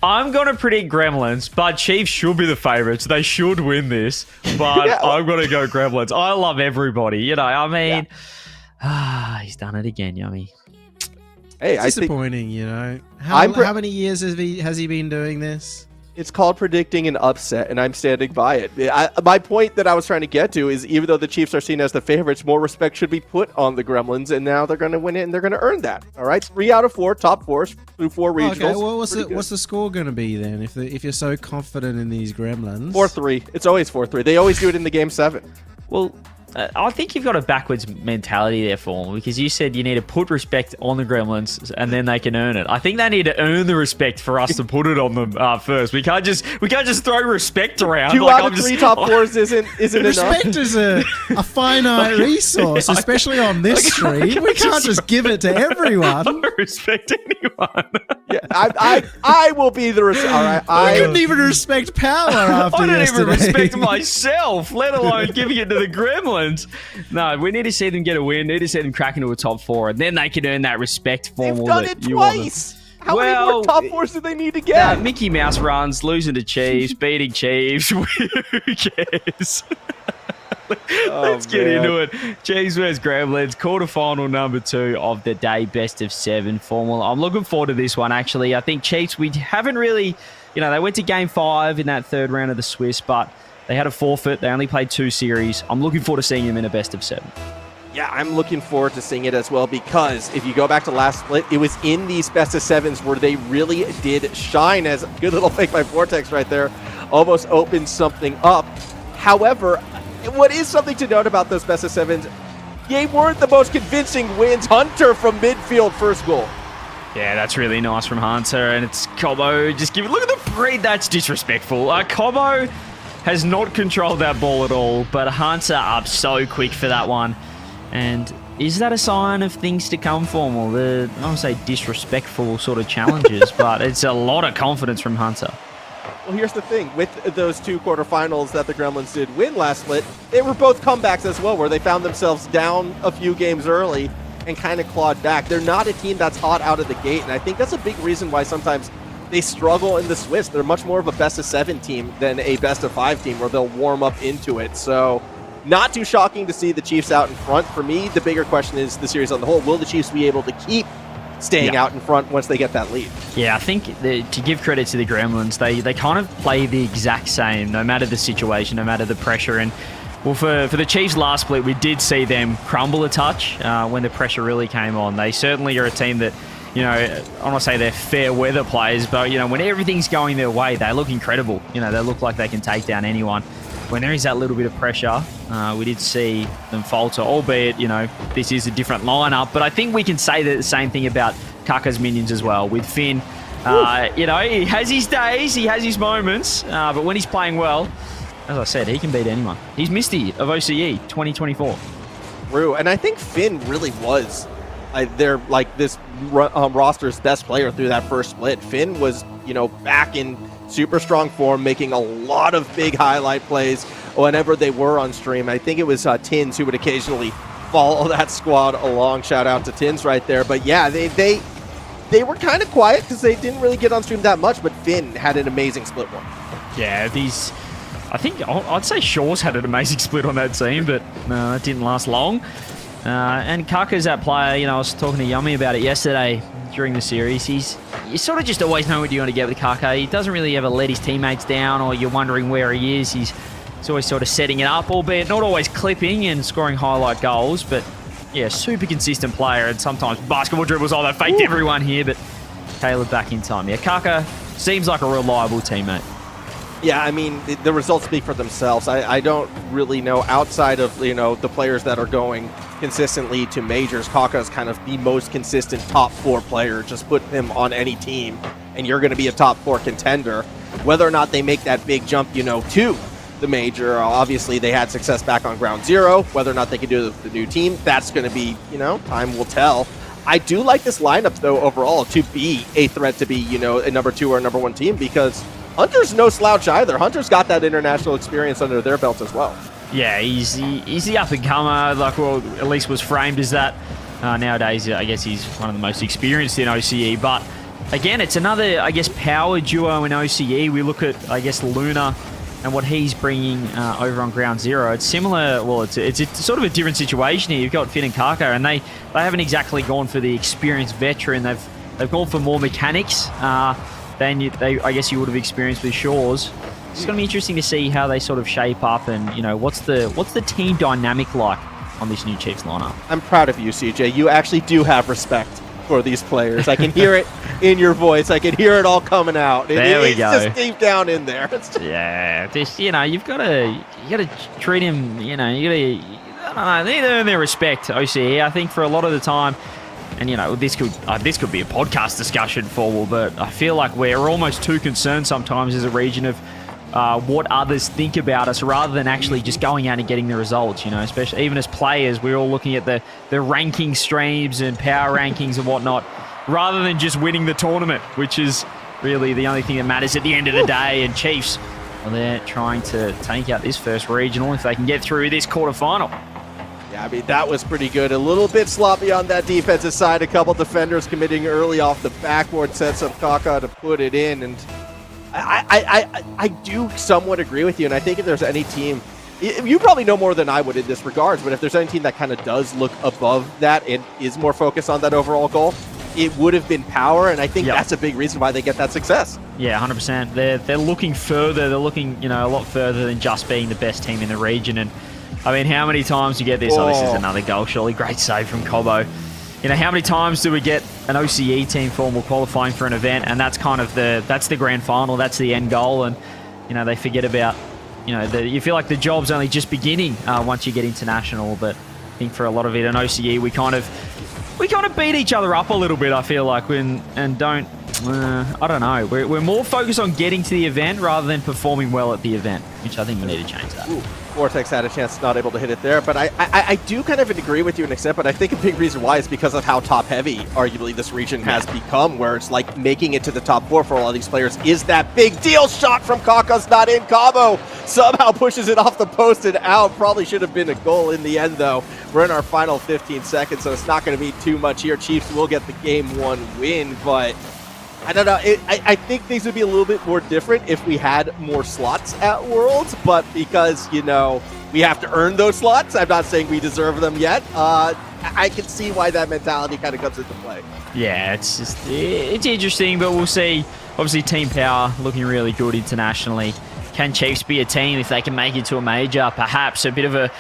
I'm going to predict Gremlins, but Chiefs should be the favourites. They should win this, but I'm going to go Gremlins. I love everybody, he's done it again, Yummy. Hey, it's disappointing, How many years has he been doing this? It's called predicting an upset, and I'm standing by it. My point that I was trying to get to is, even though the Chiefs are seen as the favorites, more respect should be put on the Gremlins, and now they're going to win it, and they're going to earn that. All right, 3 out of 4 top 4s through 4 regionals. Okay, well, what's the score going to be then? If you're so confident in these Gremlins, 4-3. It's always 4-3. They always do it in the game 7. Well, I think you've got a backwards mentality there, Form, because you said you need to put respect on the Gremlins and then they can earn it. I think they need to earn the respect for us to put it on them first. We can't just throw respect around. 2 out of 3 top 4s isn't enough. Respect is a finite resource, especially on this stream. We can't just give it to everyone. I don't respect anyone. Yeah, I will be the. All right, I couldn't even respect power after I don't yesterday. even respect myself, let alone giving it to the Gremlins. No, we need to see them get a win. We need to see them crack into a top 4, and then they can earn that respect. They've done it twice. How many more top 4s do they need to get? Mickey Mouse runs, losing to Chiefs, beating Chiefs. Who cares? Let's get into it. Chiefs vs Gremlins, quarterfinal number 2 of the day, best of 7 formal. I'm looking forward to this one, actually. I think Chiefs, we haven't really, they went to game 5 in that third round of the Swiss, but they had a forfeit. They only played 2 series. I'm looking forward to seeing them in a best of 7. Yeah, I'm looking forward to seeing it as well, because if you go back to last split, it was in these best of 7s where they really did shine, as a good little fake by Vortex right there almost opened something up. However, what is something to note about those best of 7s, they weren't the most convincing wins. Hunter from midfield, first goal. Yeah, that's really nice from Hunter, and it's Cobo. Just give it. Look at the breed. That's disrespectful. Cobo has not controlled that ball at all, but Hunter up so quick for that one. And is that a sign of things to come, Formal? I don't want to say disrespectful sort of challenges, but it's a lot of confidence from Hunter. Well, here's the thing. With those 2 quarterfinals that the Gremlins did win last split, they were both comebacks as well, where they found themselves down a few games early and kind of clawed back. They're not a team that's hot out of the gate, and I think that's a big reason why sometimes they struggle in the Swiss. They're much more of a best-of-7 team than a best-of-5 team where they'll warm up into it. So not too shocking to see the Chiefs out in front. For me, the bigger question is the series on the whole. Will the Chiefs be able to keep staying out in front once they get that lead? Yeah, I think to give credit to the Gremlins, they kind of play the exact same, no matter the situation, no matter the pressure. And well, for the Chiefs last split, we did see them crumble a touch when the pressure really came on. They certainly are a team that, you know, I don't want to say they're fair weather players, but, you know, when everything's going their way, they look incredible. You know, they look like they can take down anyone. When there is that little bit of pressure, we did see them falter, albeit, you know, this is a different lineup. But I think we can say the same thing about Kaka's minions as well. With Finn, you know, he has his days, he has his moments, but when he's playing well, as I said, he can beat anyone. He's Misty of OCE 2024. True, and I think Finn really was they're like this roster's best player through that first split. Finn was, you know, back in super strong form, making a lot of big highlight plays whenever they were on stream. I think it was Tins who would occasionally follow that squad along. Shout out to Tins right there. But yeah, they were kind of quiet because they didn't really get on stream that much, but Finn had an amazing split one. Yeah, I think I'd say Shaw's had an amazing split on that team, but that didn't last long. And Kaka's that player, you know, I was talking to Yummy about it yesterday during the series. You sort of just always know what you want to get with Kaka. He doesn't really ever let his teammates down, or you're wondering where he is. He's always sort of setting it up, albeit not always clipping and scoring highlight goals, but yeah, super consistent player. And sometimes basketball dribbles, they faked everyone here, but Caleb back in time. Yeah, Kaka seems like a reliable teammate. Yeah, I mean, the results speak for themselves. I don't really know, outside of, you know, the players that are going consistently to majors, Kaka is kind of the most consistent top 4 player. Just put him on any team, and you're going to be a top 4 contender. Whether or not they make that big jump, you know, to the major, obviously they had success back on Ground Zero. Whether or not they can do it with the new team, that's going to be, you know, time will tell. I do like this lineup, though, overall, to be a threat to be, you know, a number 2 or a number 1 team, because Hunter's no slouch either. Hunter's got that international experience under their belt as well. Yeah, he's the up-and-comer, like, well, at least was framed as that. Nowadays, I guess he's one of the most experienced in OCE. But, again, it's another, I guess, power duo in OCE. We look at, I guess, Luna and what he's bringing over on Ground Zero. It's similar, well, it's sort of a different situation here. You've got Finn and Kaka, and they haven't exactly gone for the experienced veteran. They've gone for more mechanics than I guess you would have experienced with Shaw's. It's going to be interesting to see how they sort of shape up, and, you know, what's the team dynamic like on this new Chiefs lineup. I'm proud of you, CJ. You actually do have respect for these players. I can hear it in your voice. I can hear it all coming out. There we go. It's just deep down in there. Yeah, just, you know, you got to treat him. You know, I don't know. They earn their respect. OCE, I think, for a lot of the time. And, you know, this could be a podcast discussion for, but I feel like we're almost too concerned sometimes as a region of what others think about us, rather than actually just going out and getting the results. You know, especially even as players, we're all looking at the ranking streams and power rankings and whatnot, rather than just winning the tournament, which is really the only thing that matters at the end of the day. And Chiefs, well, they're trying to take out this first regional if they can get through this quarterfinal. Yeah, I mean, that was pretty good. A little bit sloppy on that defensive side. A couple defenders committing early off the backboard sets of Kaka to put it in. And I do somewhat agree with you. And I think if there's any team, you probably know more than I would in this regards, but if there's any team that kind of does look above that and is more focused on that overall goal, it would have been Power. And I think that's a big reason why they get that success. Yeah, 100%. They're looking further. They're looking, you know, a lot further than just being the best team in the region. And I mean, how many times do you get this? Oh, this is another goal, surely. Great save from Cobo. You know, how many times do we get an OCE team formal qualifying for an event, and that's kind of that's the grand final, that's the end goal, and, you know, they forget about, you know, you feel like the job's only just beginning once you get international. But I think for a lot of it in OCE, we kind of beat each other up a little bit, I feel like, I don't know. We're more focused on getting to the event rather than performing well at the event, which I think we need to change that. Ooh, Vortex had a chance, not able to hit it there. But I do kind of agree with you in an extent, but I think a big reason why is because of how top-heavy, arguably, this region has become, where it's like making it to the top 4 for a lot of these players is that big deal. Shot from Kaka's not in. Cabo somehow pushes it off the post and out. Probably should have been a goal in the end, though. We're in our final 15 seconds, so it's not going to be too much here. Chiefs will get the Game 1 win, but I don't know. I think things would be a little bit more different if we had more slots at Worlds, but because, you know, we have to earn those slots, I'm not saying we deserve them yet. I can see why that mentality kind of comes into play. Yeah, it's interesting, but we'll see. Obviously, Team Power looking really good internationally. Can Chiefs be a team if they can make it to a major? Perhaps a bit of a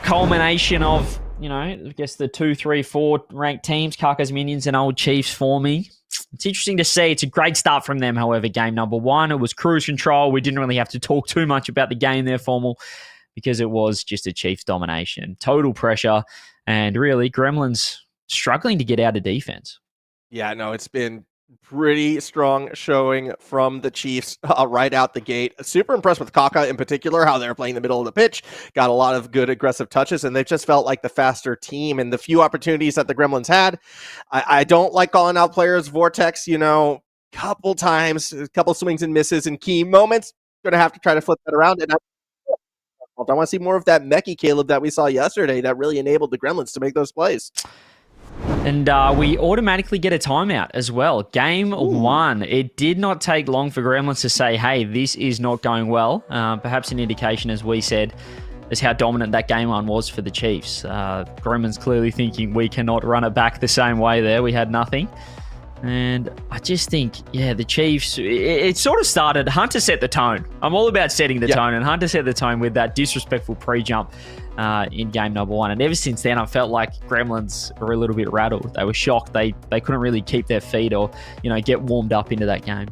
culmination of, you know, I guess the 2, 3, 4 ranked teams, Kaka's Minions and Old Chiefs forming. It's interesting to see. It's a great start from them, however, game number 1. It was cruise control. We didn't really have to talk too much about the game there, Formal, because it was just a Chiefs domination. Total pressure, and really, Gremlins struggling to get out of defense. Yeah, no, it's been pretty strong showing from the Chiefs right out the gate. Super impressed with Kaka in particular, how they're playing the middle of the pitch. Got a lot of good aggressive touches, and they've just felt like the faster team. And the few opportunities that the Gremlins had, I don't like calling out players. Vortex, you know, couple times, a couple swings and misses in key moments. Going to have to try to flip that around. And I want to see more of that Mechie Caleb that we saw yesterday that really enabled the Gremlins to make those plays. And we automatically get a timeout as well. Game 1. It did not take long for Gremlins to say, hey, this is not going well. Perhaps an indication, as we said, as how dominant that game 1 was for the Chiefs. Gremlins clearly thinking we cannot run it back the same way there. We had nothing. And I just think, yeah, the Chiefs, it sort of started, Hunter set the tone. I'm all about setting the tone, and Hunter set the tone with that disrespectful pre-jump in game number 1. And ever since then, I felt like Gremlins were a little bit rattled. They were shocked. They couldn't really keep their feet or, you know, get warmed up into that game.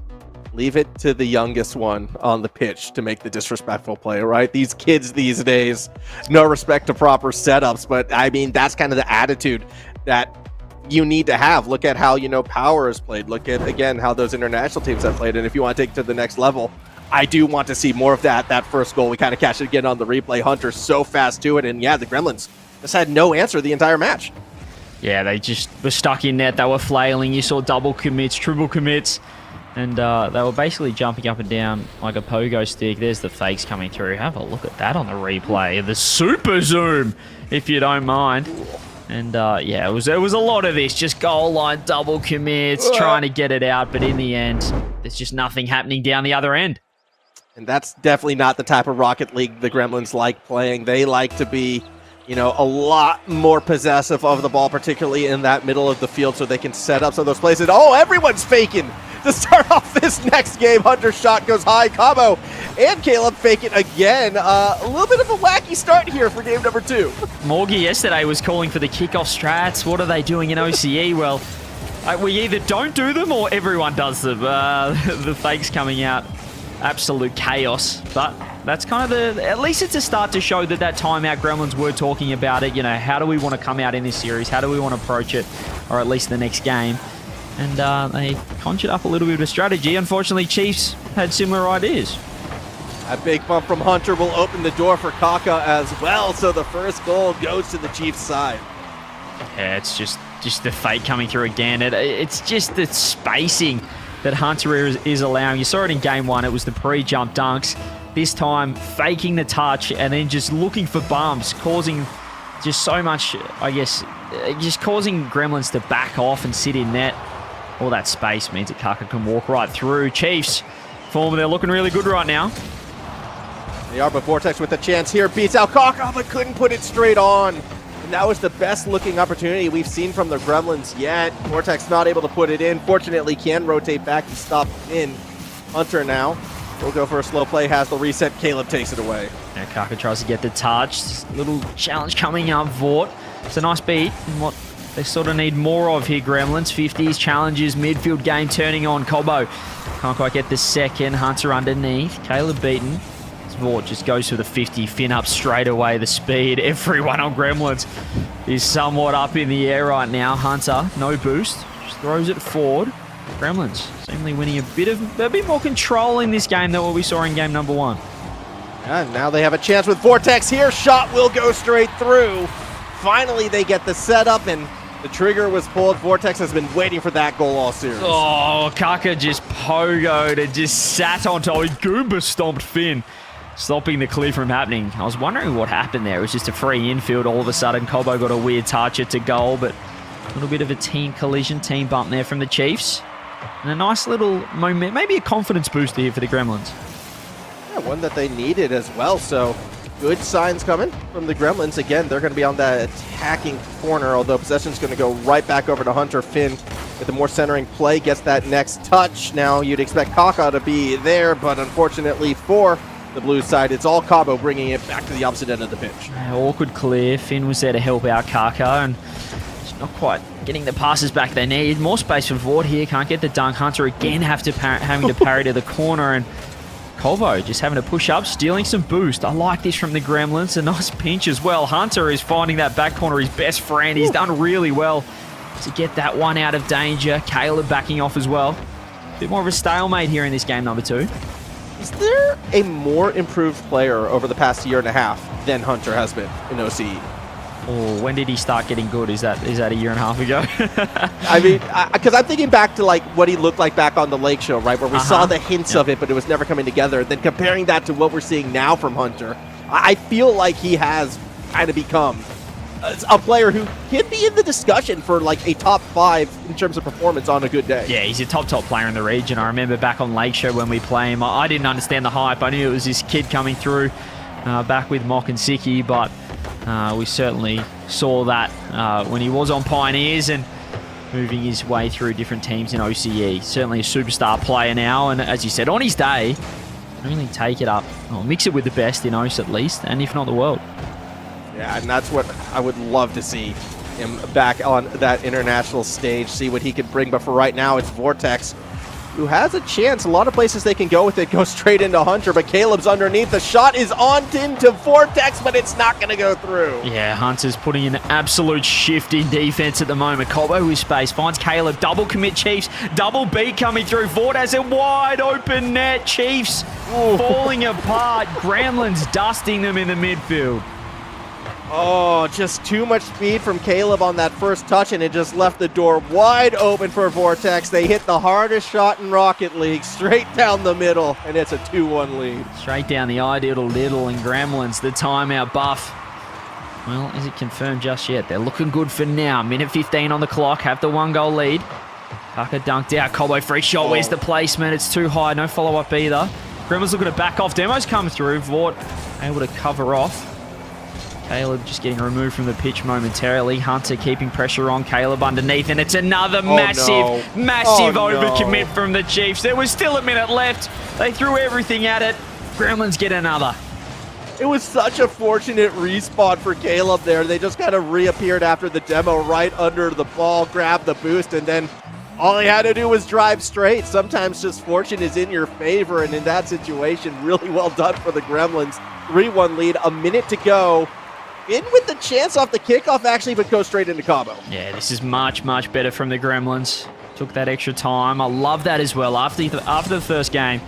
Leave it to the youngest one on the pitch to make the disrespectful play, right? These kids these days, no respect to proper setups, but I mean, that's kind of the attitude that you need to have. Look at how, you know, Power has played. Look at, again, how those international teams have played. And if you want to take it to the next level, I do want to see more of that. That first goal, we kind of catch it again on the replay. Hunter so fast to it. And yeah, the Gremlins just had no answer the entire match. Yeah, they just were stuck in net. They were flailing. You saw double commits, triple commits. And they were basically jumping up and down like a pogo stick. There's the fakes coming through. Have a look at that on the replay. The super zoom, if you don't mind. And yeah, it was a lot of this, just goal line, double commits, trying to get it out. But in the end, there's just nothing happening down the other end. And that's definitely not the type of Rocket League the Gremlins like playing. They like to be, you know, a lot more possessive of the ball, particularly in that middle of the field, so they can set up some of those plays. And oh, everyone's faking to start off this next game. Hunter's shot goes high. Cabo and Caleb fake it again. A little bit of a wacky start here for game number 2. Morgie yesterday was calling for the kickoff strats. What are they doing in OCE? Well, we either don't do them or everyone does them. The fakes coming out, absolute chaos. But that's kind of at least it's a start to show that timeout Gremlins were talking about it. You know, how do we want to come out in this series? How do we want to approach it? Or at least the next game? And they conjured up a little bit of a strategy. Unfortunately, Chiefs had similar ideas. A big bump from Hunter will open the door for Kaka as well. So the first goal goes to the Chiefs' side. Yeah, it's just the fake coming through again. It's just the spacing that Hunter is allowing. You saw it in game 1. It was the pre-jump dunks. This time, faking the touch and then just looking for bumps, causing just so much, I guess, just causing Gremlins to back off and sit in net. All that space means that Kaka can walk right through. Chiefs, they're looking really good right now. They are, but Vortex with a chance here beats out Kaka, but couldn't put it straight on. And that was the best looking opportunity we've seen from the Gremlins yet. Vortex not able to put it in. Fortunately, can rotate back to stop in. Hunter now will go for a slow play, has the reset. Caleb takes it away. Yeah, Kaka tries to get the touch. Little challenge coming up, Vort. It's a nice beat and what they sort of need more of here, Gremlins. 50s, challenges, midfield game turning on. Cobo can't quite get the second. Hunter underneath. Caleb beaten. Vort just goes for the 50, fin up straight away. The speed, everyone on Gremlins is somewhat up in the air right now. Hunter, no boost, just throws it forward. Gremlins seemingly winning a bit more control in this game than what we saw in game number 1. And now they have a chance with Vortex here. Shot will go straight through. Finally, they get the setup, and the trigger was pulled. Vortex has been waiting for that goal all series. Oh, Kaka just pogoed and just sat on top. He Goomba stomped Finn, stopping the clear from happening. I was wondering what happened there. It was just a free infield. All of a sudden, Cobo got a weird touch at to goal, but a little bit of a team collision, team bump there from the Chiefs. And a nice little moment, maybe a confidence booster here for the Gremlins. Yeah, one that they needed as well, so good signs coming from the Gremlins. Again, they're going to be on that attacking corner, although possession's going to go right back over to Hunter. Finn with the more centering play gets that next touch. Now you'd expect Kaka to be there, but unfortunately for the blue side, it's all Cabo bringing it back to the opposite end of the pitch. Awkward clear. Finn was there to help out Kaka, and just not quite getting the passes back they need. More space for Vort here. Can't get the dunk. Hunter again having to parry to the corner, and Colvo just having to push up, stealing some boost. I like this from the Gremlins. A nice pinch as well. Hunter is finding that back corner his best friend. He's done really well to get that one out of danger. Caleb backing off as well. A bit more of a stalemate here in this game number 2. Is there a more improved player over the past year and a half than Hunter has been in OCE? Oh, when did he start getting good? Is that a year and a half ago? I mean, because I'm thinking back to like what he looked like back on the Lake Show, right, where we saw the hints of it, but it was never coming together. Then comparing that to what we're seeing now from Hunter, I feel like he has kind of become a player who can be in the discussion for like a top 5 in terms of performance on a good day. Yeah, he's a top player in the region. I remember back on Lake Show when we play him, I didn't understand the hype. I knew it was this kid coming through back with Mock and Siki, but we certainly saw that when he was on Pioneers and moving his way through different teams in OCE. Certainly a superstar player now, and as you said, on his day, really take it up. Or mix it with the best in OCE at least, and if not the world. Yeah, and that's what I would love to see him back on that international stage, see what he can bring. But for right now, it's Vortex, who has a chance. A lot of places they can go with it, go straight into Hunter, but Caleb's underneath. The shot is on into Vortex, but it's not going to go through. Yeah, Hunter's putting in absolute shift in defense at the moment. Colbo with space, finds Caleb, double commit Chiefs, double beat coming through. Vort has a wide open net. Chiefs falling apart. Gremlins dusting them in the midfield. Oh, just too much speed from Caleb on that first touch, and it just left the door wide open for Vortex. They hit the hardest shot in Rocket League, straight down the middle, and it's a 2-1 lead. Straight down the ideal Little, and Gremlins, the timeout buff. Well, is it confirmed just yet? They're looking good for now. Minute 15 on the clock, have the 1-goal lead. Kaka dunked out, Colbo free shot. Where's the placement? It's too high, no follow-up either. Gremlins looking to back off. Demo's come through. Vort able to cover off. Caleb just getting removed from the pitch momentarily. Hunter keeping pressure on Caleb underneath, and it's another massive overcommit from the Chiefs. There was still a minute left. They threw everything at it. Gremlins get another. It was such a fortunate respawn for Caleb there. They just kind of reappeared after the demo right under the ball, grabbed the boost, and then all he had to do was drive straight. Sometimes just fortune is in your favor, and in that situation, really well done for the Gremlins. 3-1 lead, a minute to go. In with the chance off the kickoff, actually, but goes straight into Cabo. Yeah, this is much better from the Gremlins. Took that extra time. I love that as well. After the first game,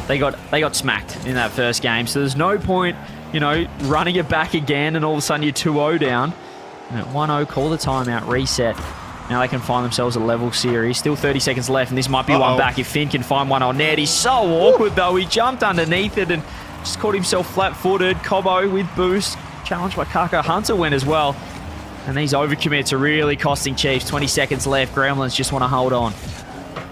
they got smacked in that first game. So there's no point, running it back again, and all of a sudden you're 2-0 down. And at 1-0, call the timeout, reset. Now they can find themselves a level series. Still 30 seconds left, and this might be one back if Finn can find one on net. He's so awkward, though. He jumped underneath it and just caught himself flat-footed. Cobo with boost. Challenged by Kaka. Hunter went as well. And these overcommits are really costing Chiefs. 20 seconds left. Gremlins just want to hold on.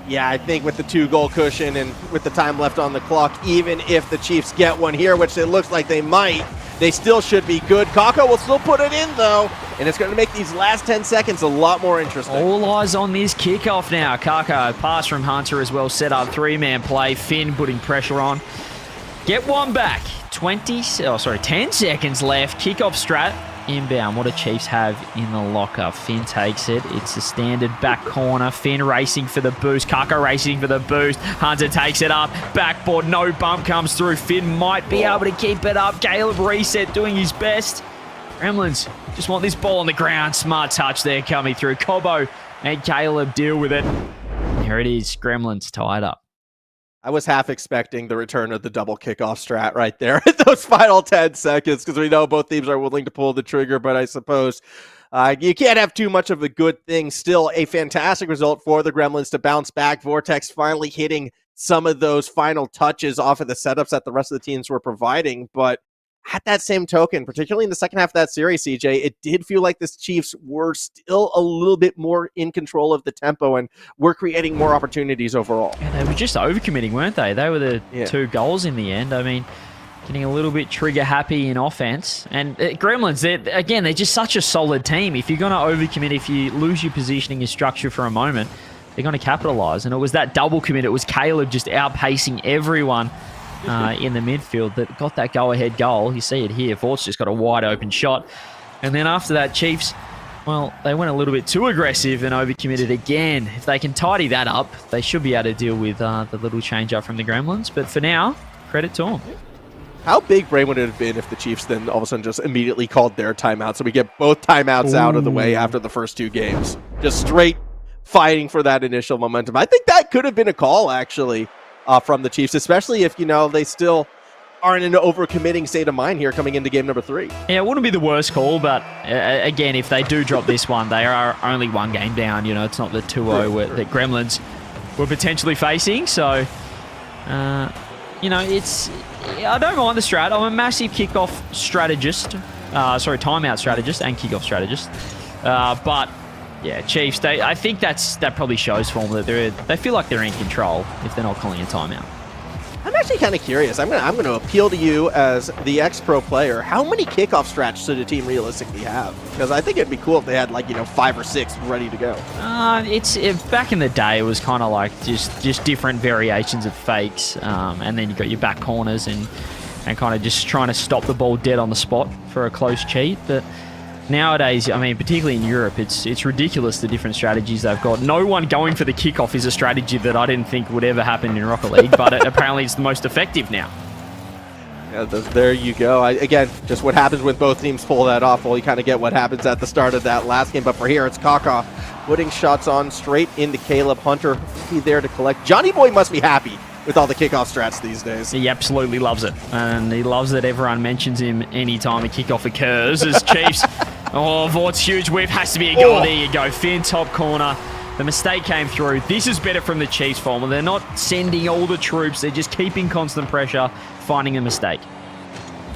Yeah, I think with the 2-goal cushion and with the time left on the clock, even if the Chiefs get one here, which it looks like they might, they still should be good. Kaka will still put it in, though, and it's going to make these last 10 seconds a lot more interesting. All eyes on this kickoff now. Kaka, pass from Hunter as well, set up 3-man play. Finn putting pressure on. Get one back. 10 seconds left. Kickoff strat. Inbound. What do Chiefs have in the locker? Finn takes it. It's a standard back corner. Finn racing for the boost. Kaka racing for the boost. Hunter takes it up. Backboard. No bump comes through. Finn might be able to keep it up. Caleb reset doing his best. Gremlins just want this ball on the ground. Smart touch there coming through. Cobo and Caleb deal with it. There it is. Gremlins tied up. I was half expecting the return of the double kickoff strat right there at those final 10 seconds, because we know both teams are willing to pull the trigger, but I suppose you can't have too much of a good thing. Still a fantastic result for the Gremlins to bounce back. Vortex finally hitting some of those final touches off of the setups that the rest of the teams were providing, but at that same token, particularly in the second half of that series, CJ, it did feel like the Chiefs were still a little bit more in control of the tempo and were creating more opportunities overall. Yeah, they were just overcommitting, weren't they? They were the 2 goals in the end. I mean, getting a little bit trigger happy in offense. And Gremlins, they're just such a solid team. If you're going to overcommit, if you lose your positioning and structure for a moment, they're going to capitalize. And it was that double commit. It was Caleb just outpacing everyone in the midfield that got that go-ahead goal. You see it here. Fort's just got a wide open shot. And then after that, Chiefs, well, they went a little bit too aggressive and overcommitted again. If they can tidy that up, they should be able to deal with the little change-up from the Gremlins. But for now, credit to them. How big brain would it have been if the Chiefs then all of a sudden just immediately called their timeout, so we get both timeouts out of the way after the first 2 games? Just straight fighting for that initial momentum. I think that could have been a call, actually, from the Chiefs, especially if, they still aren't in an overcommitting state of mind here coming into game number 3. Yeah, it wouldn't be the worst call, but again, if they do drop this one, they are only 1 game down. It's not the 2-0 that Gremlins were potentially facing. So, it's... I don't mind the strat. I'm a massive kickoff strategist. Timeout strategist and kickoff strategist. But... yeah, Chiefs, I think that probably shows for them that they feel like they're in control if they're not calling a timeout. I'm actually kind of curious. I'm going to appeal to you as the ex-pro player. How many kickoff strats should a team realistically have? Because I think it'd be cool if they had 5 or 6 ready to go. Back in the day, it was kind of like just different variations of fakes, and then you got your back corners and kind of just trying to stop the ball dead on the spot for a close cheat, but. Nowadays, I mean, particularly in Europe, it's ridiculous the different strategies they've got. No one going for the kickoff is a strategy that I didn't think would ever happen in Rocket League, but apparently it's the most effective now. Yeah, there you go. Again, just what happens when both teams pull that off. Well, you kind of get what happens at the start of that last game, but for here, it's Kaka putting shots on straight into Caleb. Hunter be there to collect. Johnny Boy must be happy with all the kickoff strats these days. He absolutely loves it, and he loves that everyone mentions him anytime a kickoff occurs as Chiefs. Oh, Vort's huge whip has to be a goal. There you go. Finn, top corner. The mistake came through. This is better from the Chiefs form. They're not sending all the troops. They're just keeping constant pressure, finding a mistake.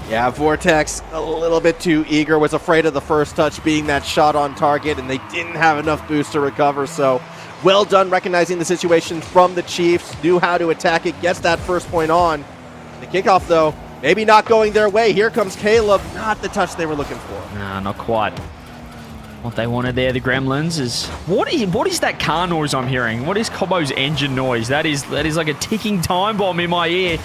Yeah, Vortex a little bit too eager, was afraid of the first touch being that shot on target, and they didn't have enough boost to recover, so well done recognizing the situation from the Chiefs, knew how to attack it, gets that first point on. The kickoff, though, maybe not going their way. Here comes Caleb, not the touch they were looking for. No, not quite. What they wanted there, the Gremlins, is... What is that car noise I'm hearing? What is Cobo's engine noise? That is like a ticking time bomb in my ear.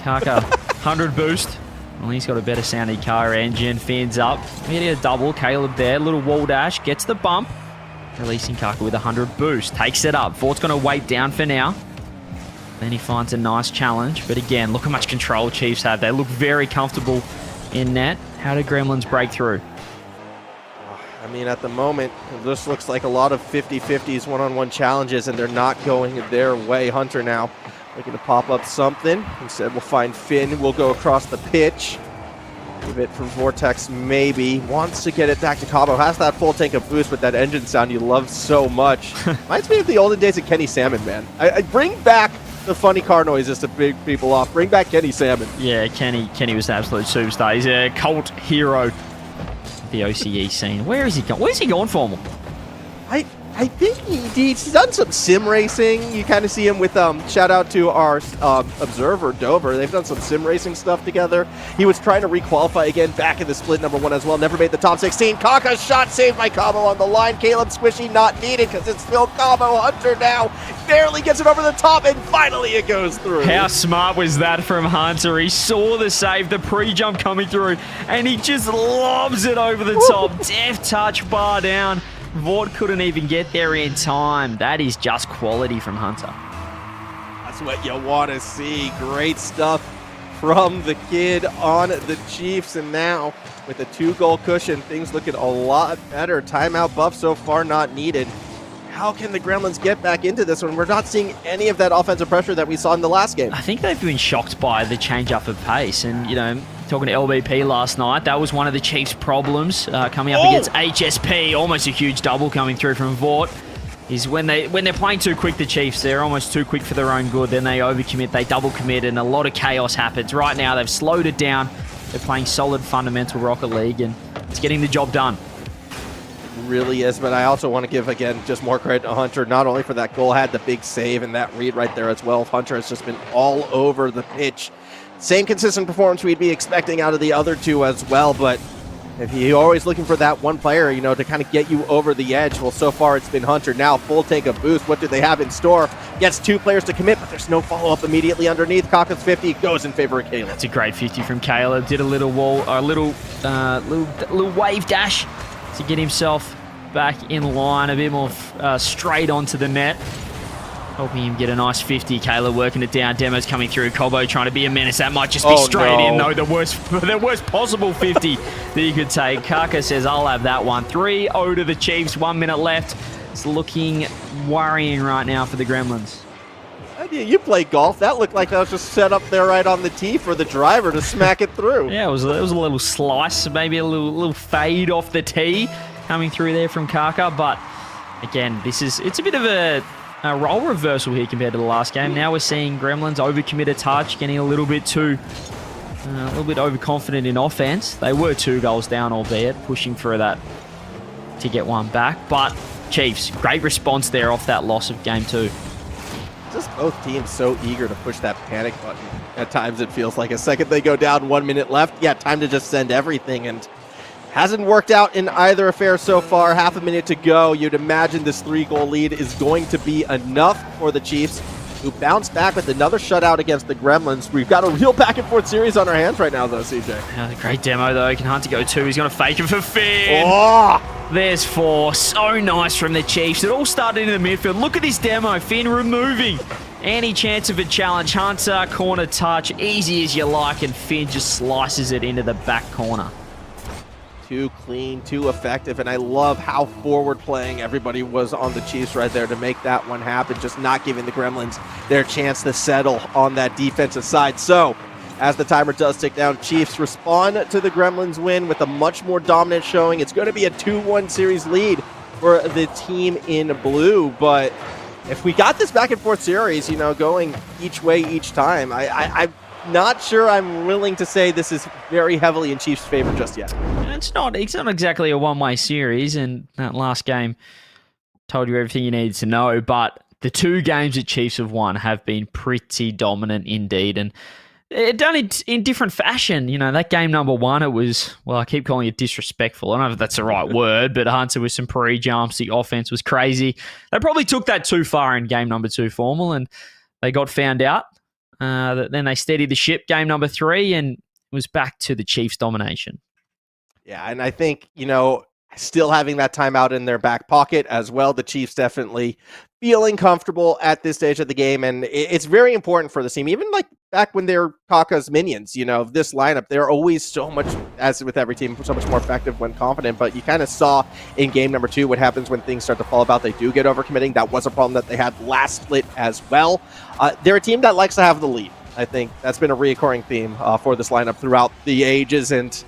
Kaka, 100 boost. Well, he's got a better sounding car engine. Fins up. Maybe a double. Caleb there. Little wall dash. Gets the bump. Releasing Kaka with 100 boost. Takes it up. Fort's going to wait down for now. Then he finds a nice challenge. But again, look how much control Chiefs have. They look very comfortable in net. How do Gremlins break through? I mean, at the moment, this looks like a lot of 50-50s, one-on-one challenges, and they're not going their way. Hunter now looking to pop up something. Instead, we'll find Finn. We'll go across the pitch. Give it for Vortex, maybe. Wants to get it back to Cabo. Has that full tank of boost with that engine sound you love so much. Reminds me of the olden days of Kenny Salmon, man. I bring back the funny car noises to big people off. Bring back Kenny Salmon. Yeah, Kenny was an absolute superstar. He's a cult hero of the OCE scene. Where is he going? Where's he going for? I think he's done some sim racing. You kind of see him with, shout out to our observer, Dover. They've done some sim racing stuff together. He was trying to re-qualify again back in the split number 1 as well. Never made the top 16. Kaka's shot saved by Cabo on the line. Caleb Squishy not needed because it's still Cabo. Hunter now barely gets it over the top, and finally it goes through. How smart was that from Hunter? He saw the save, the pre-jump coming through, and he just lobs it over the top. Deft touch, bar down. Vort couldn't even get there in time. That is just quality from Hunter. That's what you want to see. Great stuff from the kid on the Chiefs. And now with a 2-goal cushion, things looking a lot better. Timeout buff so far not needed. how can the Gremlins get back into this when we're not seeing any of that offensive pressure that we saw in the last game? I think they've been shocked by the change-up of pace. And, you know, talking to LBP last night, that was one of the Chiefs' problems coming up against HSP. Almost a huge double coming through from Vort. Is when they're playing too quick, the Chiefs, they're almost too quick for their own good. Then they overcommit, they double commit, and a lot of chaos happens. Right now, they've slowed it down. They're playing solid fundamental Rocket League, and it's getting the job done. Really is, but I also want to give, again, just more credit to Hunter, not only for that goal, had the big save and that read right there as well. Hunter has just been all over the pitch. Same consistent performance we'd be expecting out of the other two as well, but if you're always looking for that one player, you know, to kind of get you over the edge, well, so far it's been Hunter. Now, full tank of boost. What do they have in store? Gets 2 players to commit, but there's no follow-up immediately underneath. Kaka's 50 goes in favor of Caleb. That's a great 50 from Caleb. Did a little little wave dash to get himself back in line, a bit more straight onto the net. Helping him get a nice 50. Caleb working it down. Demo's coming through. Cobo trying to be a menace. That might just be straight in, though. The worst possible 50 that you could take. Kaka says, I'll have that one. 3-0 to the Chiefs. 1 minute left. It's looking worrying right now for the Gremlins. You play golf. That looked like that was just set up there right on the tee for the driver to smack it through. Yeah, it was a little slice, maybe a little fade off the tee coming through there from Kaka. But again, it's a bit of a role reversal here compared to the last game. Now we're seeing Gremlins overcommit a touch, getting a little bit overconfident in offense. They were 2 goals down, albeit pushing for that to get one back. But Chiefs, great response there off that loss of game 2. Just both teams so eager to push that panic button. At times it feels like a second they go down, 1 minute left. Yeah, time to just send everything, and hasn't worked out in either affair so far. Half a minute to go. You'd imagine this 3-goal lead is going to be enough for the Chiefs, who bounce back with another shutout against the Gremlins. We've got a real back-and-forth series on our hands right now, though, CJ. Great demo, though. Can Hunter go 2? He's going to fake it for Finn. Oh! There's 4. So nice from the Chiefs. It all started in the midfield. Look at this demo. Finn removing any chance of a challenge. Hunter, corner touch, easy as you like, and Finn just slices it into the back corner. Too clean, too effective, and I love how forward playing everybody was on the Chiefs right there to make that one happen, just not giving the Gremlins their chance to settle on that defensive side. So, as the timer does tick down, Chiefs respond to the Gremlins win with a much more dominant showing. It's going to be a 2-1 series lead for the team in blue, but if we got this back and forth series, you know, going each way each time, I'm not sure I'm willing to say this is very heavily in Chiefs' favor just yet. It's not exactly a one-way series, and that last game told you everything you needed to know, but the 2 games that Chiefs have won have been pretty dominant indeed, and done it in different fashion. You know, that game number 1, it was, well, I keep calling it disrespectful. I don't know if that's the right word, but Hunter with some pre-jumps, the offense was crazy. They probably took that too far in game number 2 formal, and they got found out. Then they steadied the ship game number 3, and it was back to the Chiefs' domination. Yeah, and I think, you know, still having that timeout in their back pocket as well, the Chiefs definitely feeling comfortable at this stage of the game, and it's very important for the team. Even like back when they're Kaka's minions, you know, this lineup, they're always so much, as with every team, so much more effective when confident, but you kind of saw in game number 2 what happens when things start to fall about. They do get overcommitting. That was a problem that they had last split as well. They're a team that likes to have the lead. I think that's been a reoccurring theme for this lineup throughout the ages, and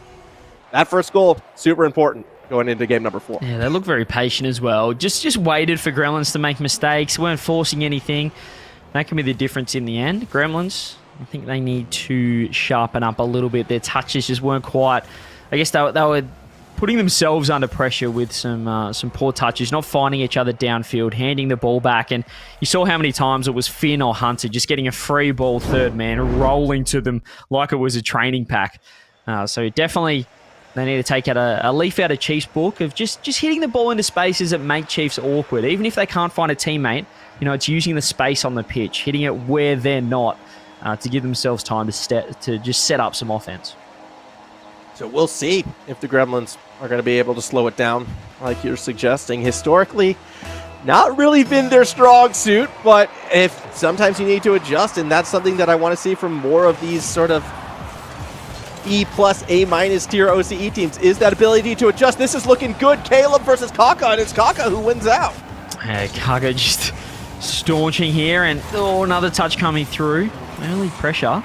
that first goal, super important going into game number 4. Yeah, they look very patient as well. Just waited for Gremlins to make mistakes, weren't forcing anything. That can be the difference in the end. Gremlins, I think they need to sharpen up a little bit. Their touches just weren't quite, I guess they were putting themselves under pressure with some poor touches, not finding each other downfield, handing the ball back, and you saw how many times it was Finn or Hunter just getting a free ball third man, rolling to them like it was a training pack. So definitely they need to take out a leaf out of Chiefs' book of just hitting the ball into spaces that make Chiefs awkward. Even if they can't find a teammate, you know, it's using the space on the pitch, hitting it where they're not, to give themselves time to just set up some offense. So we'll see if the Gremlins are going to be able to slow it down like you're suggesting. Historically, not really been their strong suit, but if sometimes you need to adjust, and that's something that I want to see from more of these sort of E+, A- tier OCE teams, is that ability to adjust. This is looking good. Caleb versus Kaka, and it's Kaka who wins out. Kaga just staunching here, and another touch coming through. Early pressure.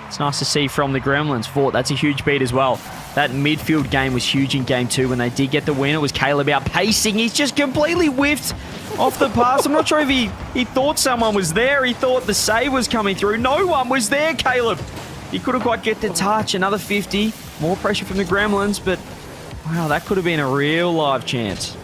It's nice to see from the Gremlins. Vort, that's a huge beat as well. That midfield game was huge in game 2 when they did get the win. It was Caleb outpacing. He's just completely whiffed off the pass. I'm not sure if he thought someone was there. He thought the save was coming through. No one was there, Caleb. He couldn't quite get the touch. Another 50. More pressure from the Gremlins, but wow, that could have been a real live chance.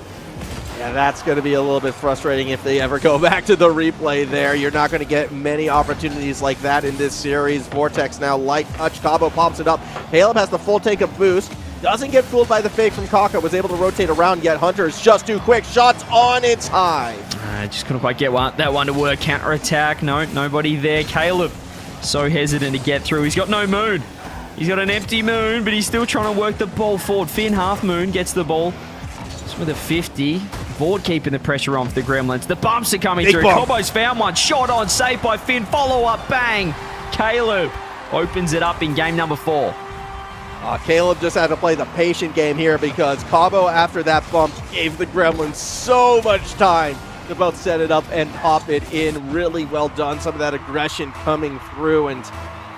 Yeah, that's going to be a little bit frustrating if they ever go back to the replay there. You're not going to get many opportunities like that in this series. Vortex now light touch. Cabo pops it up. Caleb has the full tank of boost. Doesn't get fooled by the fake from Kaka. Was able to rotate around, yet Hunter is just too quick. Shots on, it's high. Just couldn't quite get that one to work. Counter attack. No, nobody there. Caleb so hesitant to get through. He's got no moon. He's got an empty moon, but he's still trying to work the ball forward. Finn, half moon, gets the ball. Just with a 50. Vord keeping the pressure on for the Gremlins. The bumps are coming through. Cobo's found one. Shot on, saved by Finn. Follow up, bang. Caleb opens it up in game number 4. Caleb just had to play the patient game here because Cabo, after that bump, gave the Gremlins so much time to both set it up and pop it in. Really well done. Some of that aggression coming through, and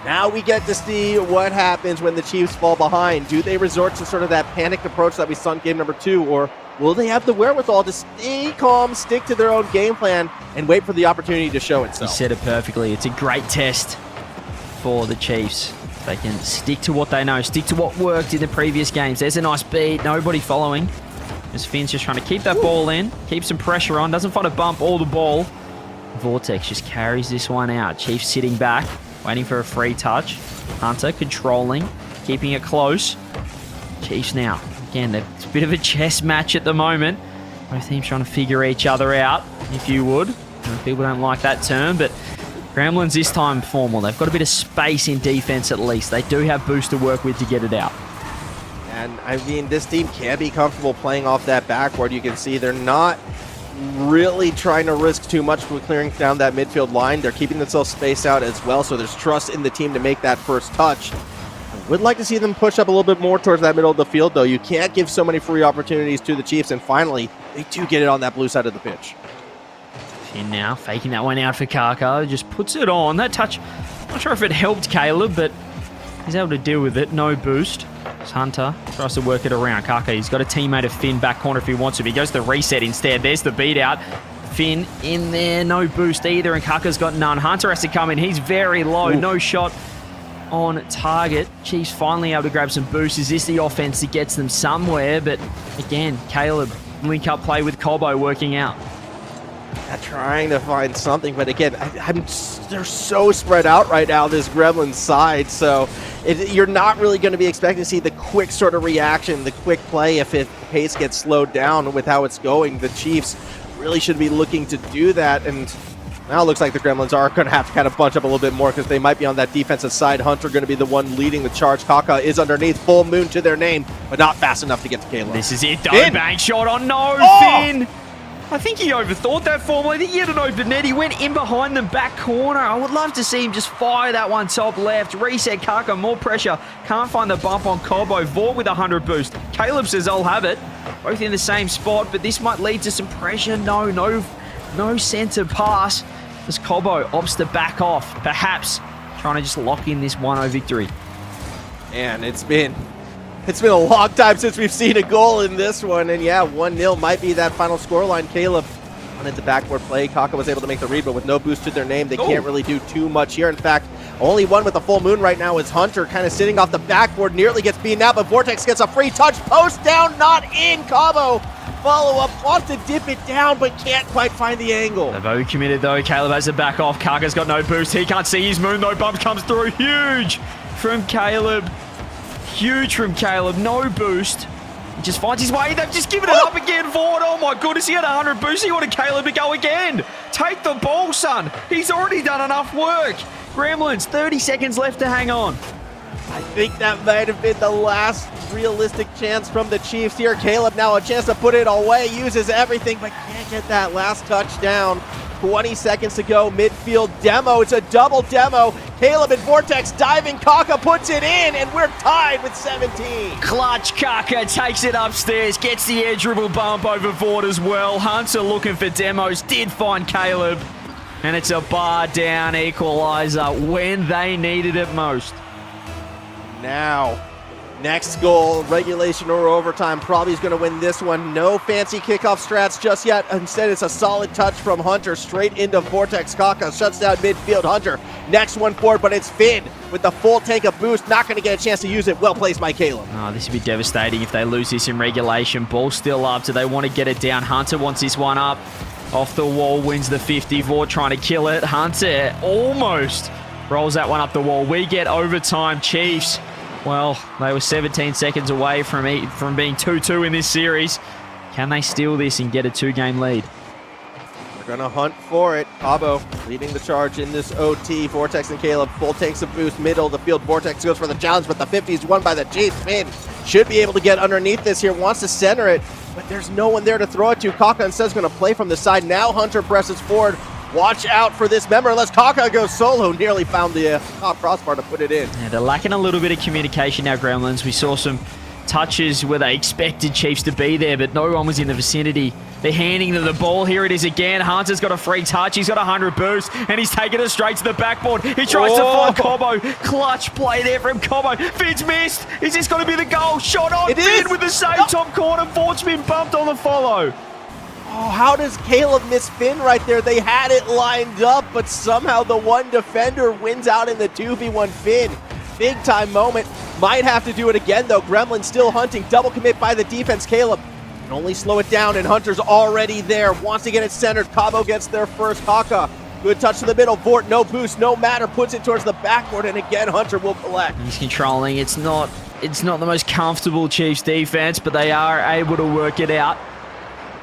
now we get to see what happens when the Chiefs fall behind. Do they resort to sort of that panicked approach that we saw in game number 2, or will they have the wherewithal to stay calm, stick to their own game plan, and wait for the opportunity to show itself? You said it perfectly. It's a great test for the Chiefs. They can stick to what they know, stick to what worked in the previous games. There's a nice beat. Nobody following. As Finn's just trying to keep that ball in, keep some pressure on, doesn't find a bump or the ball. Vortex just carries this one out. Chiefs sitting back, waiting for a free touch. Hunter controlling, keeping it close. Chiefs now. Again, it's a bit of a chess match at the moment. Both teams trying to figure each other out, if you would. People don't like that term, but Gremlins this time formal. They've got a bit of space in defense at least. They do have boost to work with to get it out. And I mean, this team can be comfortable playing off that backboard. You can see they're not really trying to risk too much with clearing down that midfield line. They're keeping themselves spaced out as well, so there's trust in the team to make that first touch. I would like to see them push up a little bit more towards that middle of the field, though. You can't give so many free opportunities to the Chiefs, and finally, they do get it on that blue side of the pitch. Finn now faking that one out for Kaka. Just puts it on. That touch, not sure if it helped Caleb, but he's able to deal with it. No boost. As Hunter tries to work it around. Kaka, he's got a teammate of Finn back corner if he wants to. He goes to the reset instead. There's the beat out. Finn in there. No boost either, and Kaka's got none. Hunter has to come in. He's very low. Ooh. No shot on target. Chiefs finally able to grab some boost. Is this the offense that gets them somewhere? But again, Caleb, link up play with Cobo working out. Trying to find something, but again, they're so spread out right now, this Gremlin side, so you're not really going to be expecting to see the quick sort of reaction, the quick play if the pace gets slowed down with how it's going. The Chiefs really should be looking to do that, and now it looks like the Gremlins are going to have to kind of bunch up a little bit more because they might be on that defensive side. Hunter going to be the one leading the charge. Kaka is underneath, full moon to their name, but not fast enough to get to Caleb. This is it, though. Finn. Bang shot on. No, Finn. I think he overthought that form. I think he had an open net. He went in behind them back corner. I would love to see him just fire that one top left. Reset Kaka, more pressure. Can't find the bump on Cobo. Vort with 100 boost. Caleb says, I'll have it. Both in the same spot, but this might lead to some pressure. No center pass as Cobo opts to back off. Perhaps trying to just lock in this 1-0 victory. And it's been a long time since we've seen a goal in this one, and yeah, 1-0 might be that final scoreline. Caleb wanted the backboard play. Kaka was able to make the read, but with no boost to their name, they can't really do too much here. In fact, only one with a full moon right now is Hunter, kind of sitting off the backboard, nearly gets beaten out, but Vortex gets a free touch. Post down, not in. Cabo follow-up, wants to dip it down, but can't quite find the angle. They've overcommitted, though. Caleb has to back off. Kaka's got no boost. He can't see his moon. No bump comes through. Huge from Caleb. Huge from Caleb. No boost. He just finds his way. They've just given it up again. Vord. Oh my goodness. He had 100 boost. He wanted Caleb to go again. Take the ball, son. He's already done enough work. Gremlins, 30 seconds left to hang on. I think that might have been the last realistic chance from the Chiefs here. Caleb now a chance to put it away. Uses everything, but can't get that last touchdown. 20 seconds to go, midfield demo. It's a double demo. Caleb and Vortex diving. Kaka puts it in, and we're tied with 17. Clutch Kaka takes it upstairs, gets the air dribble bump over Vort as well. Hunter looking for demos, did find Caleb. And it's a bar down equalizer when they needed it most. Now, next goal, regulation or overtime, probably is going to win this one. No fancy kickoff strats just yet. Instead, it's a solid touch from Hunter straight into Vortex. Kaka shuts down midfield. Hunter, next one forward, but it's Finn with the full tank of boost. Not going to get a chance to use it. Well placed by Caleb. Oh, this would be devastating if they lose this in regulation. Ball still up. Do they want to get it down? Hunter wants this one up. Off the wall, wins the 50. Vort trying to kill it. Hunter almost rolls that one up the wall. We get overtime. Chiefs, well, they were 17 seconds away from being 2-2 in this series. Can they steal this and get a 2-game lead? They're going to hunt for it. Cabo leading the charge in this OT. Vortex and Caleb, full tanks of boost, middle of the field. Vortex goes for the challenge, but the 50 is won by the Chiefs. Finn should be able to get underneath this here, wants to center it, but there's no one there to throw it to. Kaka instead is going to play from the side. Now Hunter presses forward. Watch out for this member unless Kaka goes solo. Nearly found the top crossbar to put it in. Yeah, they're lacking a little bit of communication now, Gremlins. We saw some touches where they expected Chiefs to be there, but no one was in the vicinity. They're handing them the ball. Here it is again. Hunter's got a free touch. He's got 100 boost, and he's taking it straight to the backboard. He tries to find Cobo. Clutch play there from Cobo. Finn's missed. Is this going to be the goal? Shot on. Finn with the save. Top corner. Fort's been bumped on the follow. Oh, how does Caleb miss Finn right there? They had it lined up, but somehow the one defender wins out in the 2v1 Finn. Big time moment. Might have to do it again, though. Gremlin still hunting. Double commit by the defense. Caleb can only slow it down, and Hunter's already there. Wants to get it centered. Cabo gets there first. Kaka, good touch to the middle. Vort, no boost, no matter. Puts it towards the backboard, and again, Hunter will collect. He's controlling. It's not the most comfortable Chiefs defense, but they are able to work it out.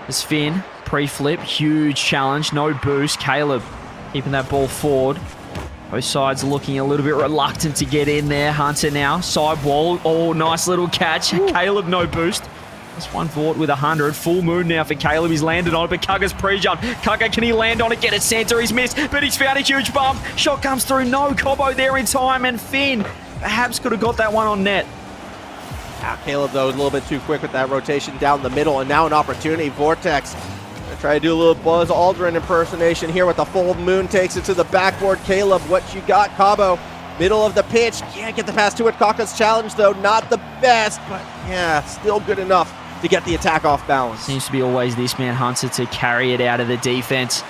As Finn, pre-flip, huge challenge, no boost. Caleb keeping that ball forward. Both sides looking a little bit reluctant to get in there. Hunter now, side wall. Oh, nice little catch. Ooh. Caleb, no boost. This one Vort with 100. Full moon now for Caleb. He's landed on it, but Kaga's pre-jump. Kaga, can he land on it? Get it center. He's missed, but he's found a huge bump. Shot comes through. No Cobo there in time, and Finn perhaps could have got that one on net. Caleb, though, was a little bit too quick with that rotation down the middle, and now an opportunity. Vortex try to do a little Buzz Aldrin impersonation here with the full moon. Takes it to the backboard. Caleb, what you got? Cabo, middle of the pitch. Can't get the pass to it. Kaka's challenge, though, not the best, but yeah, still good enough to get the attack off balance. Seems to be always this man, Hunter, to carry it out of the defense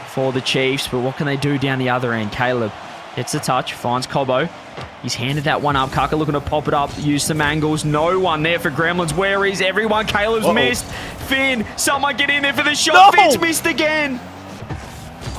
for the Chiefs, but what can they do down the other end? Caleb gets the touch, finds Cobo. He's handed that one up. Kaka looking to pop it up, use some angles. No one there for Gremlins. Where is everyone? Caleb's missed. Finn, someone get in there for the shot. Finn's missed again.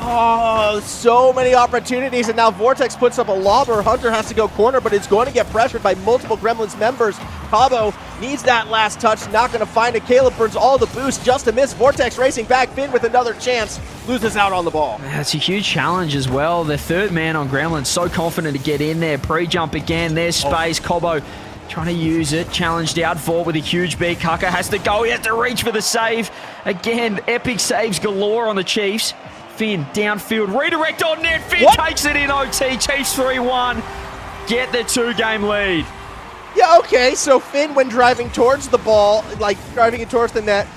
Oh, so many opportunities, and now Vortex puts up a lobber. Hunter has to go corner, but it's going to get pressured by multiple Gremlins members. Cabo needs that last touch, not going to find it. Caleb burns all the boost just to miss. Vortex racing back. Finn with another chance, loses out on the ball. That's a huge challenge as well. The third man on Gremlins, so confident to get in there. Pre-jump again, there's space. Cobo trying to use it, challenged out. Vort with a huge beat. Kaka has to go, he has to reach for the save. Again, epic saves galore on the Chiefs. Finn, downfield, redirect on net. Finn takes it in OT. Chiefs 3-1. Get the 2-game lead. Yeah, okay, so Finn, when driving towards the ball, like driving it towards the net,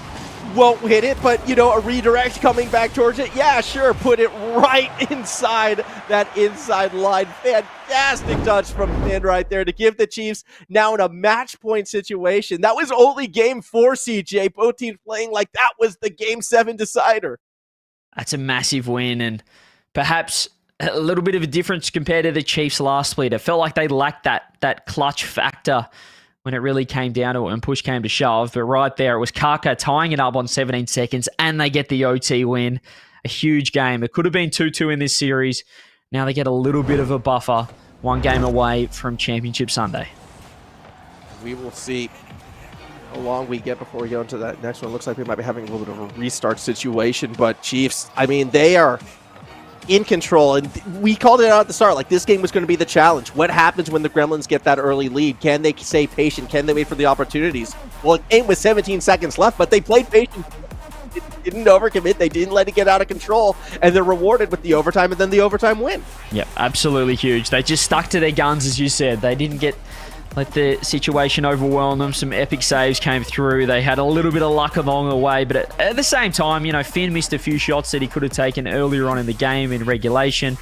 won't hit it, but, you know, a redirect coming back towards it, yeah, sure, put it right inside that inside line. Fantastic touch from Finn right there to give the Chiefs now in a match point situation. That was only game 4, CJ. Both teams playing like that was the game 7 decider. That's a massive win, and perhaps a little bit of a difference compared to the Chiefs' last split. It felt like they lacked that clutch factor when it really came down to it and push came to shove. But right there, it was Kaka tying it up on 17 seconds, and they get the OT win. A huge game. It could have been 2-2 in this series. Now they get a little bit of a buffer, 1 game away from Championship Sunday. We will see how long we get before we go into that next one. Looks like we might be having a little bit of a restart situation, but Chiefs, I mean, they are in control, and we called it out at the start, like this game was going to be the challenge. What happens when the Gremlins get that early lead? Can they stay patient? Can they wait for the opportunities? Well, it ain't with 17 seconds left, but they played patient. didn't overcommit. They didn't let it get out of control. And they're rewarded with the overtime and then the overtime win. Yep, absolutely huge. They just stuck to their guns, as you said. They didn't let the situation overwhelm them. Some epic saves came through. They had a little bit of luck along the way. But at the same time, Finn missed a few shots that he could have taken earlier on in the game in regulation.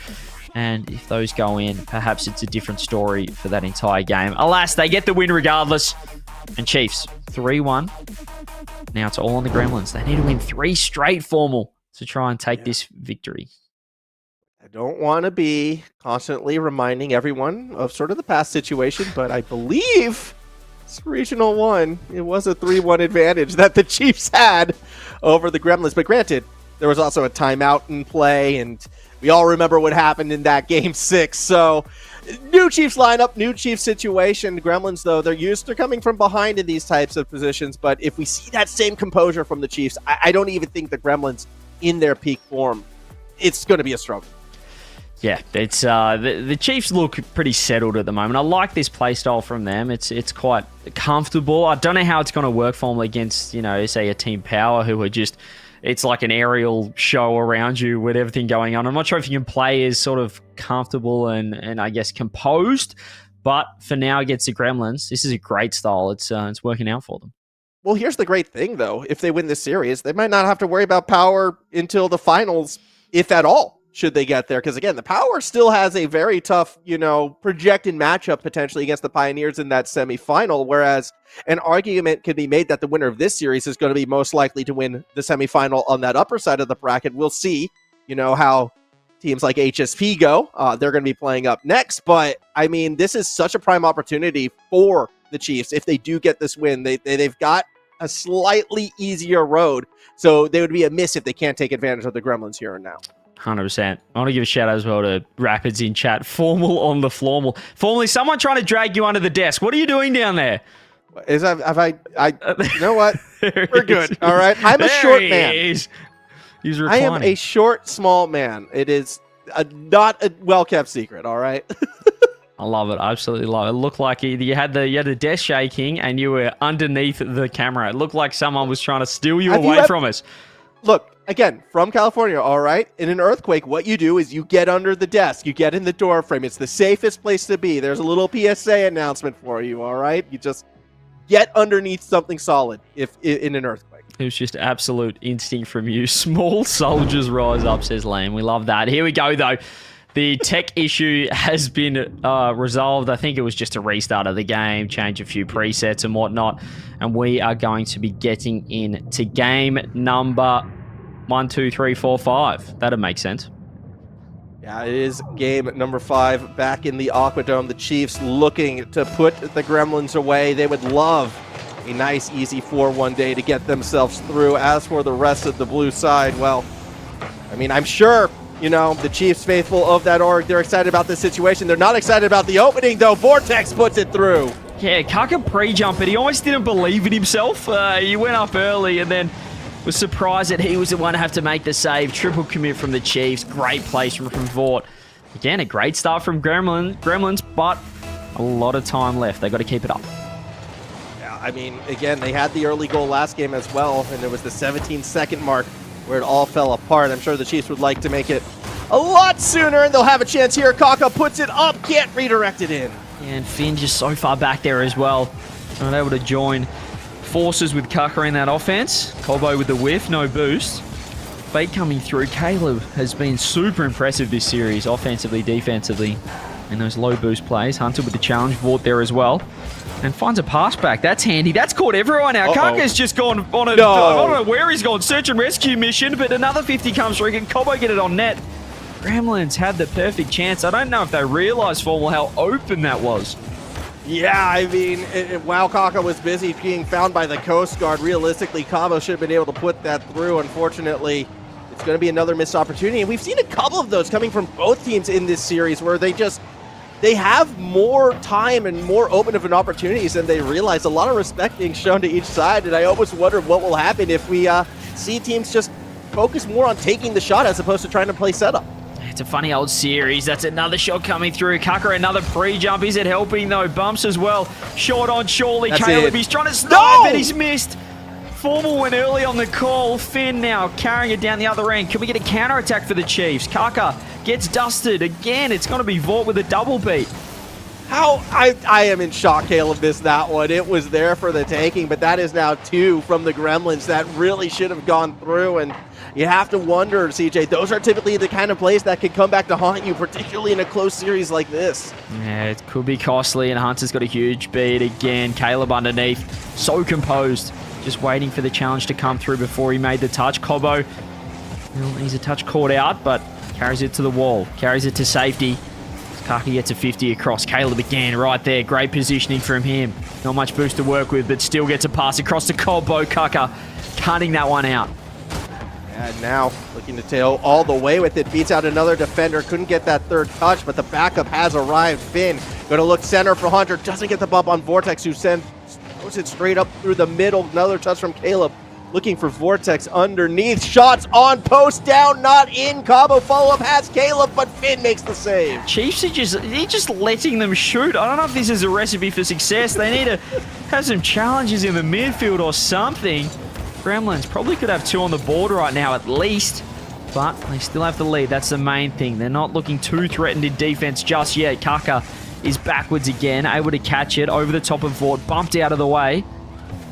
And if those go in, perhaps it's a different story for that entire game. Alas, they get the win regardless. And Chiefs, 3-1. Now it's all on the Gremlins. They need to win 3 straight formal to try and take this victory. I don't want to be constantly reminding everyone of sort of the past situation, but I believe it's Regional 1. It was a 3-1 advantage that the Chiefs had over the Gremlins. But granted, there was also a timeout in play, and we all remember what happened in that Game 6. So, new Chiefs lineup, new Chiefs situation. Gremlins, though, they're coming from behind in these types of positions. But if we see that same composure from the Chiefs, I don't even think the Gremlins in their peak form, it's going to be a struggle. Yeah, it's the Chiefs look pretty settled at the moment. I like this play style from them. It's quite comfortable. I don't know how it's going to work for them against, say a Team Power who are just... It's like an aerial show around you with everything going on. I'm not sure if you can play as sort of comfortable and I guess composed, but for now against the Gremlins, this is a great style. It's working out for them. Well, here's the great thing, though. If they win this series, they might not have to worry about Power until the finals, if at all, should they get there. Because, again, the Power still has a very tough, projected matchup potentially against the Pioneers in that semifinal, whereas an argument could be made that the winner of this series is going to be most likely to win the semifinal on that upper side of the bracket. We'll see, how teams like HSP go. They're going to be playing up next. But, I mean, this is such a prime opportunity for the Chiefs. If they do get this win, they've got a slightly easier road. So they would be a miss if they can't take advantage of the Gremlins here and now. 100%. I want to give a shout out as well to Rapids in chat. Formal on the Flormal. Formally, someone trying to drag you under the desk. What are you doing down there? You know what? We're good. All right. I'm a short man. He's reclining. I am a short, small man. It is not a well-kept secret. All right. I love it. I absolutely love it. It looked like you had the desk shaking and you were underneath the camera. It looked like someone was trying to steal you away from us. Look, again, from California, all right? In an earthquake, what you do is you get under the desk. You get in the door frame. It's the safest place to be. There's a little PSA announcement for you, all right? You just get underneath something solid if in an earthquake. It was just absolute instinct from you. Small soldiers rise up, says Liam. We love that. Here we go, though. The tech issue has been resolved. I think it was just a restart of the game, change a few presets and whatnot. And we are going to be getting into game number 1, 2, 3, 4, 5. That'd make sense. Yeah, it is game number 5 back in the Aquadome. The Chiefs looking to put the Gremlins away. They would love a nice, easy 4-1 day to get themselves through. As for the rest of the blue side, well, I mean, I'm sure... the Chiefs faithful of that org, they're excited about this situation. They're not excited about the opening, though. Vortex puts it through. Yeah, Kaka pre-jump it. He almost didn't believe in himself. He went up early and then was surprised that he was the one to have to make the save. Triple commit from the Chiefs. Great place from Vort. Again, a great start from Gremlins, but a lot of time left. They got to keep it up. Yeah, I mean, again, they had the early goal last game as well, and it was the 17-second mark where it all fell apart. I'm sure the Chiefs would like to make it a lot sooner, and they'll have a chance here. Kaka puts it up, can't redirect it in. And Finn just so far back there as well. Not able to join forces with Kaka in that offense. Cobo with the whiff, no boost. Fate coming through. Caleb has been super impressive this series, offensively, defensively, in those low boost plays. Hunter with the challenge, Vort there as well. And finds a pass back. That's handy. That's caught everyone out. Kaka's just gone on a... I don't know where he's gone. Search and rescue mission, but another 50 comes through. Can Cobo get it on net? Gremlins had the perfect chance. I don't know if they realized Formal how open that was. Yeah, I mean, while Kaka was busy being found by the Coast Guard, realistically, Cobo should have been able to put that through. Unfortunately, it's going to be another missed opportunity. And we've seen a couple of those coming from both teams in this series where they have more time and more open of an opportunities than they realize. A lot of respect being shown to each side, and I almost wonder what will happen if we see teams just focus more on taking the shot as opposed to trying to play setup. It's a funny old series. That's another shot coming through. Kaka, another pre-jump. Is it helping, though? Bumps as well. Short on, surely. That's Caleb, it. He's trying to snipe, but he's missed. Formal went early on the call. Finn now carrying it down the other end. Can we get a counter-attack for the Chiefs? Kaka gets dusted. Again, it's going to be Vort with a double beat. How I am in shock Caleb missed that one. It was there for the taking, but that is now 2 from the Gremlins that really should have gone through. And you have to wonder, CJ, those are typically the kind of plays that can come back to haunt you, particularly in a close series like this. Yeah, it could be costly, and Hunter's got a huge beat again. Caleb underneath, so composed, just waiting for the challenge to come through before he made the touch. Cobo needs a touch caught out, but carries it to the wall, carries it to safety. Kaka gets a 50 across. Caleb again right there. Great positioning from him. Not much boost to work with, but still gets a pass across to Cobo. Kaka cutting that one out. And now looking to tail all the way with it. Beats out another defender. Couldn't get that third touch, but the backup has arrived. Finn going to look center for Hunter. Doesn't get the bump on Vortex, who throws it straight up through the middle. Another touch from Caleb. Looking for Vortex underneath. Shots on post, down, not in. Cabo follow-up has Caleb, but Finn makes the save. Chiefs are just letting them shoot. I don't know if this is a recipe for success. They need to have some challenges in the midfield or something. Gremlins probably could have 2 on the board right now at least, but they still have the lead. That's the main thing. They're not looking too threatened in defense just yet. Kaka is backwards again, able to catch it over the top of Vort, bumped out of the way.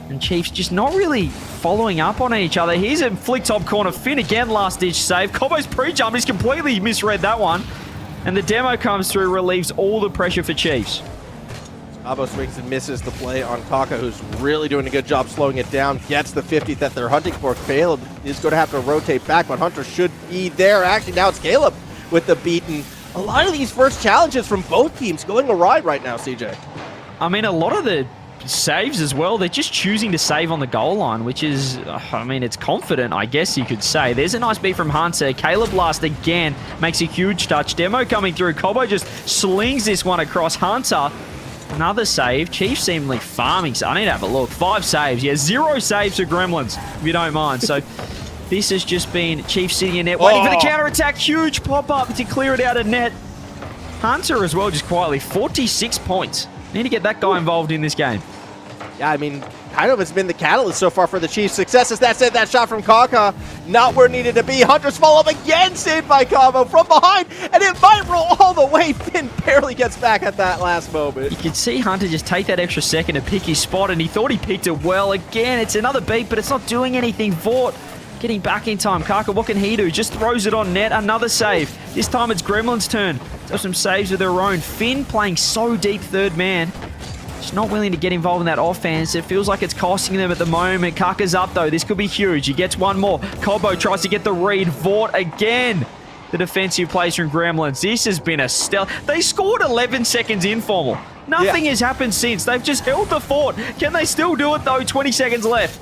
And Chiefs just not really following up on each other. Here's a flick top corner. Finn again, last-ditch save. Cobo's pre-jump. He's completely misread that one. And the demo comes through, relieves all the pressure for Chiefs. Cabo swings and misses the play on Kaka, who's really doing a good job slowing it down. Gets the 50 that they're hunting for. Caleb is going to have to rotate back, but Hunter should be there. Actually, now it's Caleb with the beaten. A lot of these first challenges from both teams going awry right now, CJ. I mean, a lot of the saves as well. They're just choosing to save on the goal line, which is, I mean, it's confident, I guess you could say. There's a nice beat from Hunter. Caleb last again, makes a huge touch. Demo coming through. Cobo just slings this one across Hunter. Another save. Chiefs seemingly farming. So I need to have a look. 5 saves. Yeah, 0 saves for Gremlins, if you don't mind. So this has just been Chiefs sitting in net, waiting for the counter-attack. Huge pop-up to clear it out of net. Hunter as well, just quietly. 46 points. Need to get that guy involved in this game. Yeah, I mean, kind of has been the catalyst so far for the Chiefs' successes. That said, that shot from Kaka, not where it needed to be. Hunter's follow-up again, saved by Cabo from behind, and it might roll all the way. Finn barely gets back at that last moment. You could see Hunter just take that extra second to pick his spot, and he thought he picked it well. Again, it's another beat, but it's not doing anything. Vort getting back in time. Kaka, what can he do? Just throws it on net. Another save. This time it's Gremlin's turn. Does some saves of their own. Finn playing so deep third man. Just not willing to get involved in that offense. It feels like it's costing them at the moment. Kaka's up though. This could be huge. He gets one more. Cobo tries to get the read. Vort again. The defensive plays from Gremlins. This has been a stealth. They scored 11 seconds informal. Nothing has happened since. They've just held the fort. Can they still do it though? 20 seconds left.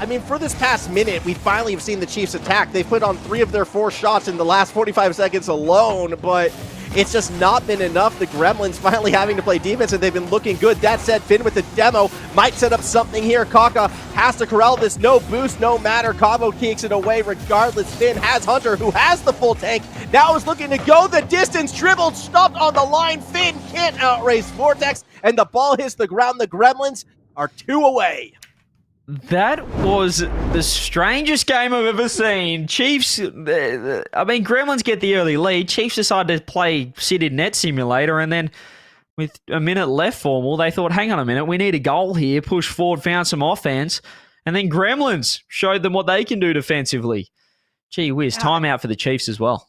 I mean, for this past minute, we finally have seen the Chiefs attack. They've put on 3 of their 4 shots in the last 45 seconds alone, but it's just not been enough. The Gremlins finally having to play defense, and they've been looking good. That said, Finn with the demo might set up something here. Kaka has to corral this. No boost, no matter. Cabo kicks it away regardless. Finn has Hunter, who has the full tank. Now is looking to go the distance. Dribbled, stopped on the line. Finn can't outrace Vortex, and the ball hits the ground. The Gremlins are 2 away. That was the strangest game I've ever seen. Chiefs, I mean, Gremlins get the early lead. Chiefs decided to play sit-in net simulator, and then with a minute left formal, they thought, hang on a minute, we need a goal here, push forward, found some offense, and then Gremlins showed them what they can do defensively. Gee whiz, timeout for the Chiefs as well.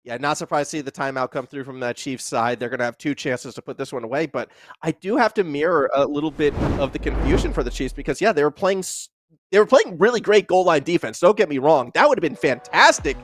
Yeah, not surprised to see the timeout come through from that Chiefs side. They're going to have 2 chances to put this one away, but I do have to mirror a little bit of the confusion for the Chiefs because, yeah, they were playing really great goal line defense. Don't get me wrong. That would have been fantastic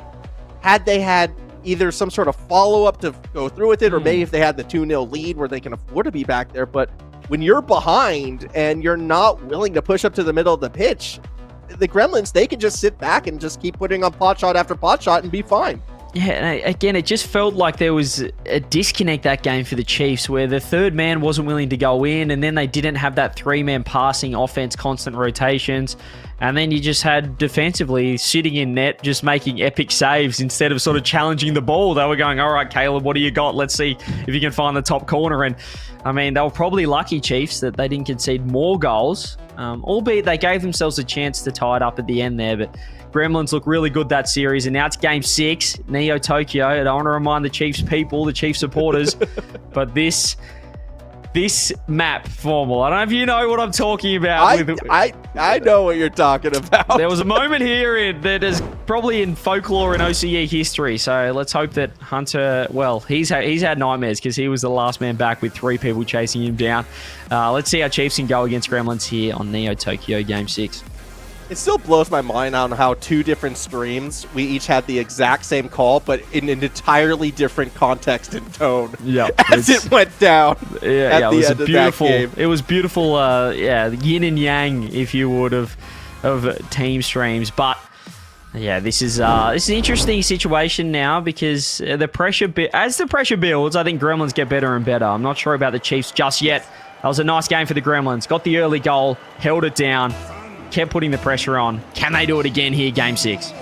had they had either some sort of follow-up to go through with it, or maybe if they had the 2-0 lead where they can afford to be back there. But when you're behind and you're not willing to push up to the middle of the pitch, the Gremlins, they can just sit back and just keep putting on pot shot after pot shot and be fine. Yeah, and again, it just felt like there was a disconnect that game for the Chiefs where the third man wasn't willing to go in, and then they didn't have that 3-man passing offense, constant rotations, and then you just had defensively sitting in net just making epic saves instead of sort of challenging the ball. They were going, all right, Caleb, what do you got? Let's see if you can find the top corner. And I mean, they were probably lucky, Chiefs, that they didn't concede more goals. Albeit they gave themselves a chance to tie it up at the end there, but Gremlins look really good that series, and now it's Game 6, Neo Tokyo. I don't want to remind the Chiefs people, the Chiefs supporters, but this map, Formal, I don't know if you know what I'm talking about. I know what you're talking about. There was a moment here that is probably in folklore and OCE history, so let's hope that Hunter, well, he's had nightmares because he was the last man back with 3 people chasing him down. Let's see how Chiefs can go against Gremlins here on Neo Tokyo Game 6. It still blows my mind on how 2 different streams, we each had the exact same call, but in an entirely different context and tone. Yeah, as it went down at the end of that game. It was beautiful, yin and yang, if you would, of team streams. But yeah, this is an interesting situation now because as the pressure builds, I think Gremlins get better and better. I'm not sure about the Chiefs just yet. That was a nice game for the Gremlins. Got the early goal, held it down, kept putting the pressure on. Can they do it again here, Game 6?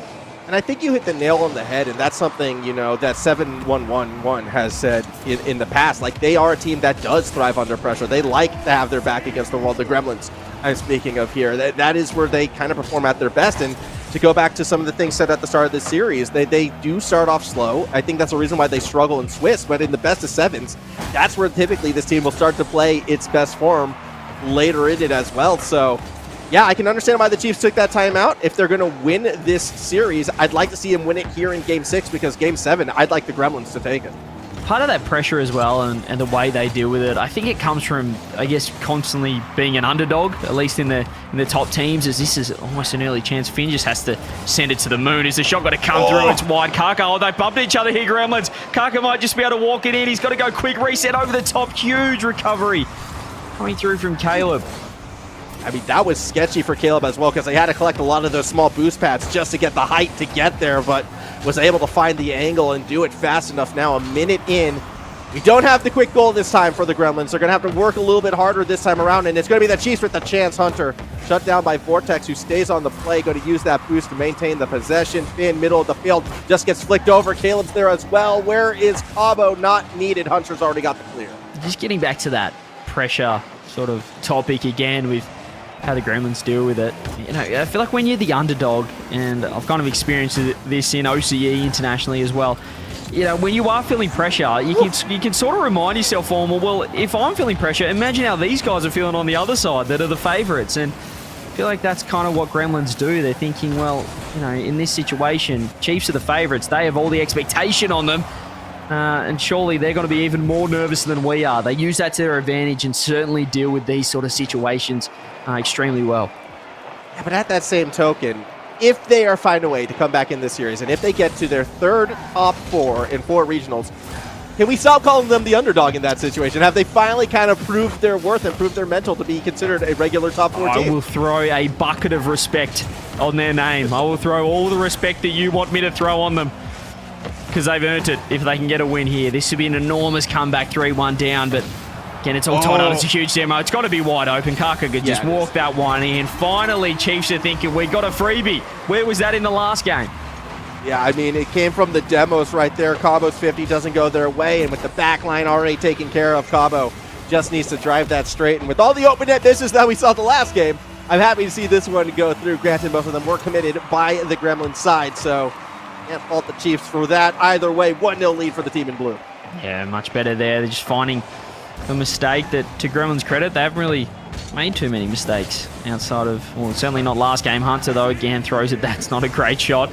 And I think you hit the nail on the head, and that's something, you know, that 7-1-1-1 has said in the past. Like, they are a team that does thrive under pressure. They like to have their back against the wall. The Gremlins I'm speaking of here. That is where they kind of perform at their best. And to go back to some of the things said at the start of this series, they do start off slow. I think that's the reason why they struggle in Swiss, but in the best of 7s, that's where typically this team will start to play its best form later in it as well. So yeah, I can understand why the Chiefs took that timeout. If they're going to win this series, I'd like to see him win it here in Game 6 because Game 7, I'd like the Gremlins to take it. Part of that pressure as well and the way they deal with it, I think it comes from, I guess, constantly being an underdog, at least in the top teams, as this is almost an early chance. Finn just has to send it to the moon. Is the shot got to come through? It's wide. Kaka, they bumped each other here, Gremlins. Kaka might just be able to walk it in. He's got to go quick reset over the top. Huge recovery coming through from Caleb. I mean, that was sketchy for Caleb as well because they had to collect a lot of those small boost pads just to get the height to get there, but was able to find the angle and do it fast enough. Now a minute in. We don't have the quick goal this time for the Gremlins. They're going to have to work a little bit harder this time around, and it's going to be the Chiefs with the chance. Hunter shut down by Vortex, who stays on the play, going to use that boost to maintain the possession. Finn, middle of the field, just gets flicked over. Caleb's there as well. Where is Cabo? Not needed. Hunter's already got the clear. Just getting back to that pressure sort of topic again with how the Gremlins deal with it. You know, I feel like when you're the underdog, and I've kind of experienced this in OCE internationally as well, you know, when you are feeling pressure, you can sort of remind yourself, well, if I'm feeling pressure, imagine how these guys are feeling on the other side that are the favourites. And I feel like that's kind of what Gremlins do. They're thinking, well, you know, in this situation, Chiefs are the favourites. They have all the expectation on them. And surely they're going to be even more nervous than we are. They use that to their advantage and certainly deal with these sort of situations extremely well. Yeah, but at that same token, if they are find a way to come back in this series, and if they get to their 3rd top 4 in 4 regionals, can we stop calling them the underdog in that situation? Have they finally kind of proved their worth and proved their mental to be considered a regular top 4 team? I will throw a bucket of respect on their name. I will throw all the respect that you want me to throw on them, because they've earned it if they can get a win here. This would be an enormous comeback, 3-1 down, but again, it's all tied up. It's a huge demo. It's got to be wide open. Kaka could just walk that one in. Finally, Chiefs are thinking, we got a freebie. Where was that in the last game? Yeah, I mean, it came from the demos right there. Cabo's 50 doesn't go their way, and with the back line already taken care of, Cabo just needs to drive that straight. And with all the open net misses that we saw the last game, I'm happy to see this one go through. Granted, both of them were committed by the Gremlin side, so can't fault the Chiefs for that. Either way, 1-0 lead for the team in blue. Yeah, much better there. They're just finding a mistake that, to Gremlin's credit, they haven't really made too many mistakes outside of, well, certainly not last game. Hunter, though, again, throws it. That's not a great shot.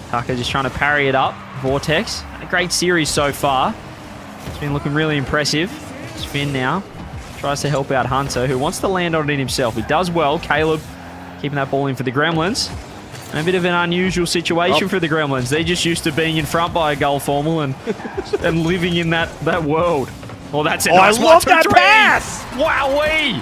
Tucker just trying to parry it up. Vortex, a great series so far. It's been looking really impressive. It's Finn now. Tries to help out Hunter, who wants to land on it himself. He does well. Caleb keeping that ball in for the Gremlins. And a bit of an unusual situation for the Gremlins. They're just used to being in front by a goal, Formal, and living in that world. Well, that's it. Nice. I love that pass! Wowee!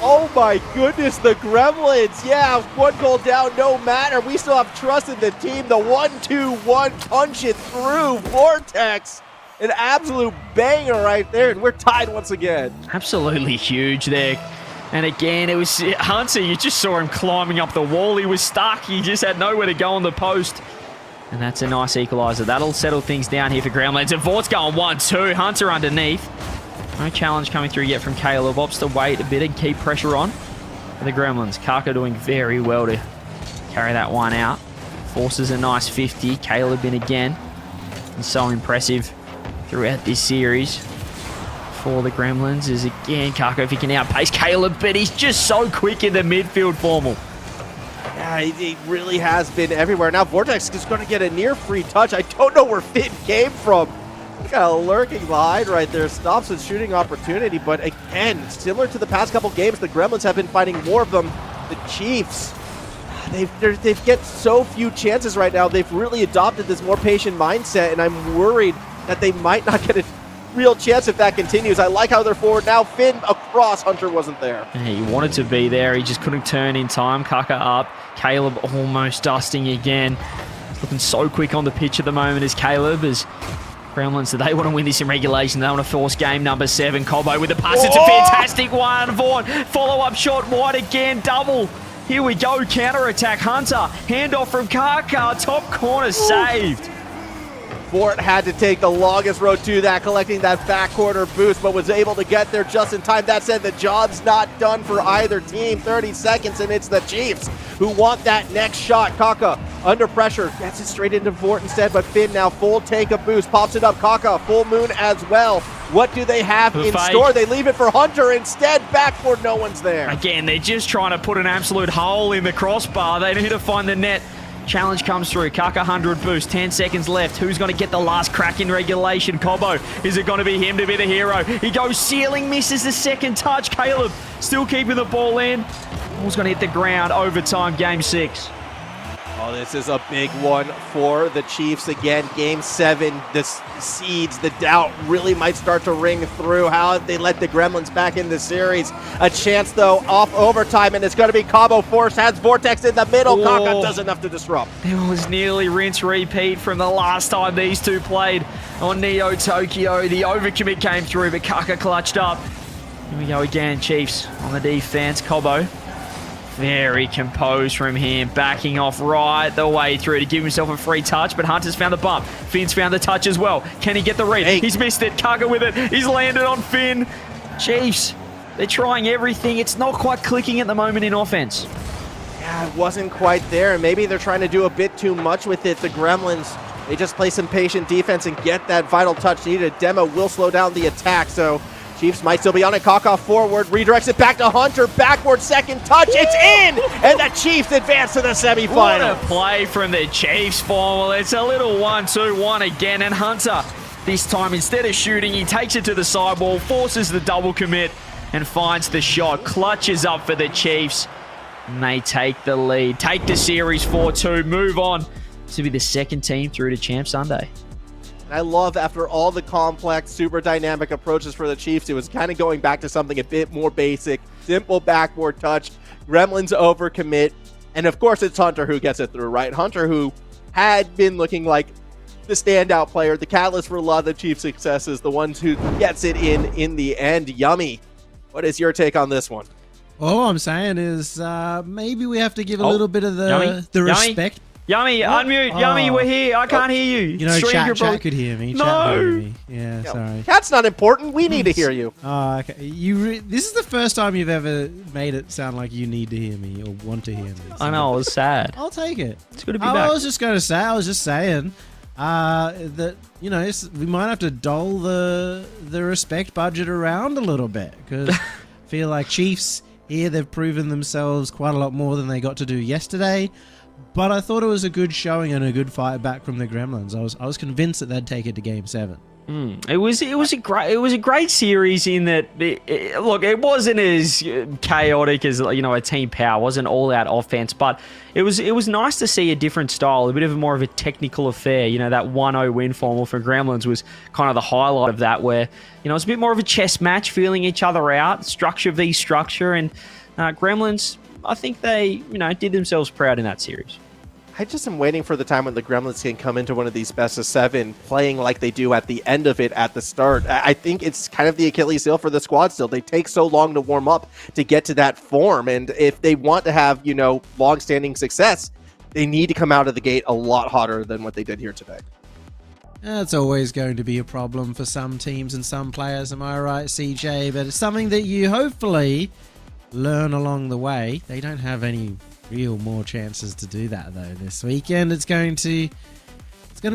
Oh my goodness, the Gremlins. Yeah, 1 goal down, no matter. We still have trust in the team. The 1-2-1 punch it through. Vortex. An absolute banger right there, and we're tied once again. Absolutely huge there. And again, it was Hunter. You just saw him climbing up the wall. He was stuck. He just had nowhere to go on the post. And that's a nice equaliser. That'll settle things down here for Gremlins. And Vort's going 1-2. Hunter underneath. No challenge coming through yet from Caleb. Opts to wait a bit and keep pressure on. for the Gremlins. Kaka doing very well to carry that one out. Forces a nice 50. Caleb in again. And so impressive throughout this series for the Gremlins is again Kaka if he can outpace Caleb, but he's just so quick in the midfield formal. Yeah, he really has been everywhere. Now Vortex is going to get a near free touch. I don't know where Finn came from. Got a lurking behind right there. Stops his shooting opportunity, but again, similar to the past couple games, the Gremlins have been finding more of them. The Chiefs, they've get so few chances right now. They've really adopted this more patient mindset, and I'm worried that they might not get a real chance if that continues. I like how they're forward now. Finn across. Hunter wasn't there. Yeah, he wanted to be there. He just couldn't turn in time. Kaka up. Caleb almost dusting again. He's looking so quick on the pitch at the moment as Caleb is. Gremlins, they want to win this in regulation. They want to force game number 7. Cobo with the pass. It's a fantastic one. Vaughn, follow-up shot wide again. Double. Here we go. Counter-attack. Hunter. Handoff from Kaka. Top corner saved. Fort had to take the longest road to that, collecting that back corner boost, but was able to get there just in time. That said, the job's not done for either team. 30 seconds, and it's the Chiefs who want that next shot. Kaka under pressure, gets it straight into Fort instead, but Finn now full take a boost, pops it up. Kaka, full moon as well. What do they have in store? They leave it for Hunter instead. Backboard, no one's there. Again, they're just trying to put an absolute hole in the crossbar. They need to find the net. Challenge comes through. Kaka 100 boost. 10 seconds left. Who's going to get the last crack in regulation? Cobo. Is it going to be him to be the hero? He goes ceiling, misses the second touch. Caleb still keeping the ball in. Ball's going to hit the ground. Overtime, game 6. Oh, this is a big one for the Chiefs. Again, game 7, the seeds, the doubt really might start to ring through. How have they let the Gremlins back in the series? A chance, though, off overtime, and it's going to be Cabo Force. Has Vortex in the middle. Kaka does enough to disrupt. It was nearly rinse repeat from the last time these two played on Neo Tokyo. The overcommit came through, but Kaka clutched up. Here we go again, Chiefs on the defense. Cobo. Very composed from him, backing off right the way through to give himself a free touch, but Hunter's found the bump. Finn's found the touch as well. Can he get the read? He's missed it. Kaka with it. He's landed on Finn. Chiefs, they're trying everything. It's not quite clicking at the moment in offense. Yeah, it wasn't quite there, and maybe they're trying to do a bit too much with it. The Gremlins, they just play some patient defense and get that vital touch needed. Demo will slow down the attack, so Chiefs might still be on it. Kaka forward, redirects it back to Hunter. Backward second touch. It's in! And the Chiefs advance to the semifinals. What a play from the Chiefs, formal. It's a little 1-2-1 again. And Hunter, this time, instead of shooting, he takes it to the sidewall, forces the double commit, and finds the shot. Clutches up for the Chiefs. And they take the lead. Take the series 4-2. Move on to be the second team through to Champ Sunday. I love, after all the complex, super dynamic approaches for the Chiefs, it was kind of going back to something a bit more basic. Simple backboard touch, Gremlins overcommit, and of course it's Hunter who gets it through, right? Hunter, who had been looking like the standout player, the catalyst for a lot of the Chiefs' successes, the ones who gets it in the end. Yummy. What is your take on this one? All I'm saying is maybe we have to give a little bit of the respect. Yummy, unmute. Yummy, we're here. I can't hear you. You know, chat could hear me. No. Chat could hear me. Yeah, sorry. That's not important. We need to hear you. Oh, okay. This is the first time you've ever made it sound like you need to hear me or want to hear me. So I know, I was sad. I'll take it. It's good to be back. I was just saying that, you know, we might have to dole the respect budget around a little bit, because I feel like Chiefs here, they've proven themselves quite a lot more than they got to do yesterday. But I thought it was a good showing and a good fight back from the Gremlins. I was convinced that they'd take it to Game 7. It was a great series in that look, it wasn't as chaotic as, you know, a team power, wasn't all out offense, but it was nice to see a different style, a bit of more of a technical affair. You know, that 1-0 win formal for Gremlins was kind of the highlight of that, where, you know, it's a bit more of a chess match, feeling each other out, structure v structure, and Gremlins, I think they, you know, did themselves proud in that series. I just am waiting for the time when the Gremlins can come into one of these best of 7 playing like they do at the end of it at the start. I think it's kind of the Achilles heel for the squad still. They take so long to warm up to get to that form, and if they want to have, you know, long-standing success, they need to come out of the gate a lot hotter than what they did here today. That's always going to be a problem for some teams and some players, am I right, CJ? But it's something that you hopefully learn along the way. They don't have any real more chances to do that though this weekend. It's going to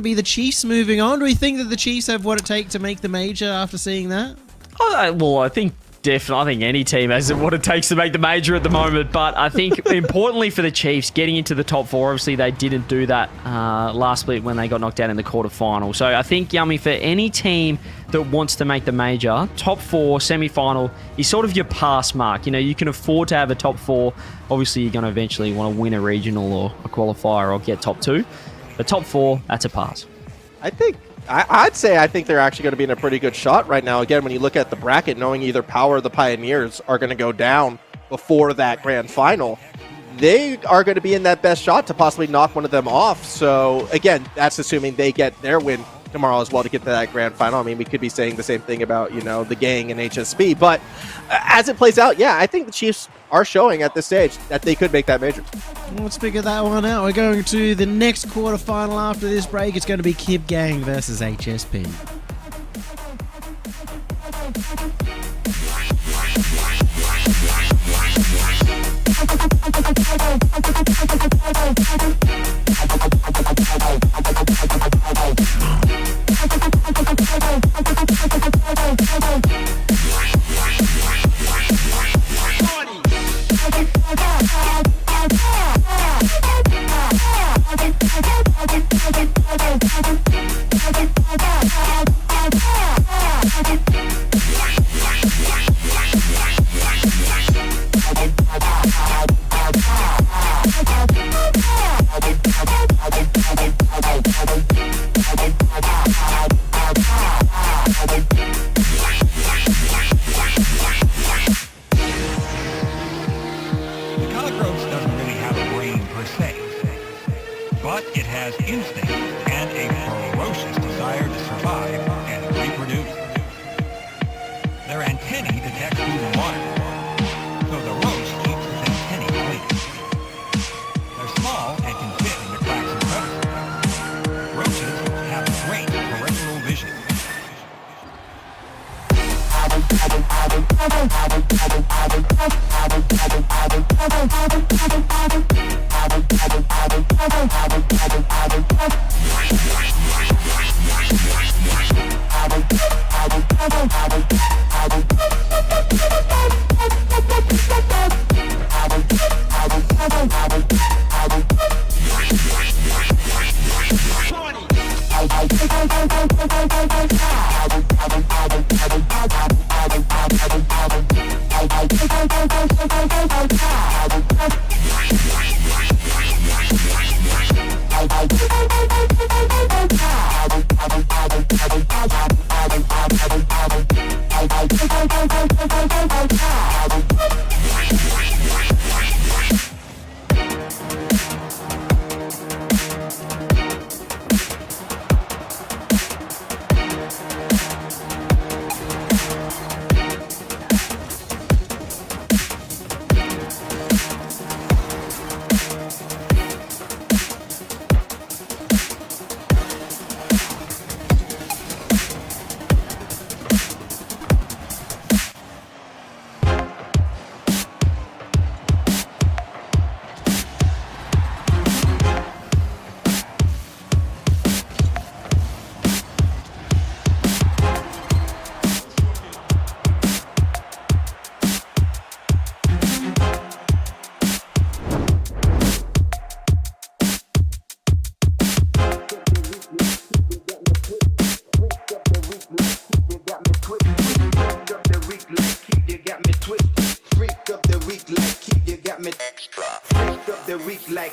be the Chiefs moving on. Do we think that the Chiefs have what it takes to make the major after seeing that? Well, I think definitely. I think any team has what it takes to make the major at the moment. But I think importantly for the Chiefs, getting into the top four, obviously they didn't do that last split when they got knocked out in the quarterfinal. So I think, Yummy, for any team that wants to make the major, top four, semi-final is sort of your pass mark. You know, you can afford to have a top four. Obviously, you're going to eventually want to win a regional or a qualifier or get top two. But top four, that's a pass. I'd say I think they're actually going to be in a pretty good shot right now. Again, when you look at the bracket, knowing either Power or the Pioneers are going to go down before that grand final, they are going to be in that best shot to possibly knock one of them off. So, again, that's assuming they get their win tomorrow as well to get to that grand final. I mean, we could be saying the same thing about, you know, the gang and HSP. But as it plays out, yeah, I think the Chiefs are showing at this stage that they could make that major. Let's figure that one out. We're going to the next quarterfinal after this break. It's going to be Kib Gang versus HSP. But it has instinct and a ferocious desire to survive and reproduce. Their antennae detect food and water, so the roach keeps its antennae clean. They're small and can fit into cracks and crevices. Roaches have great peripheral vision.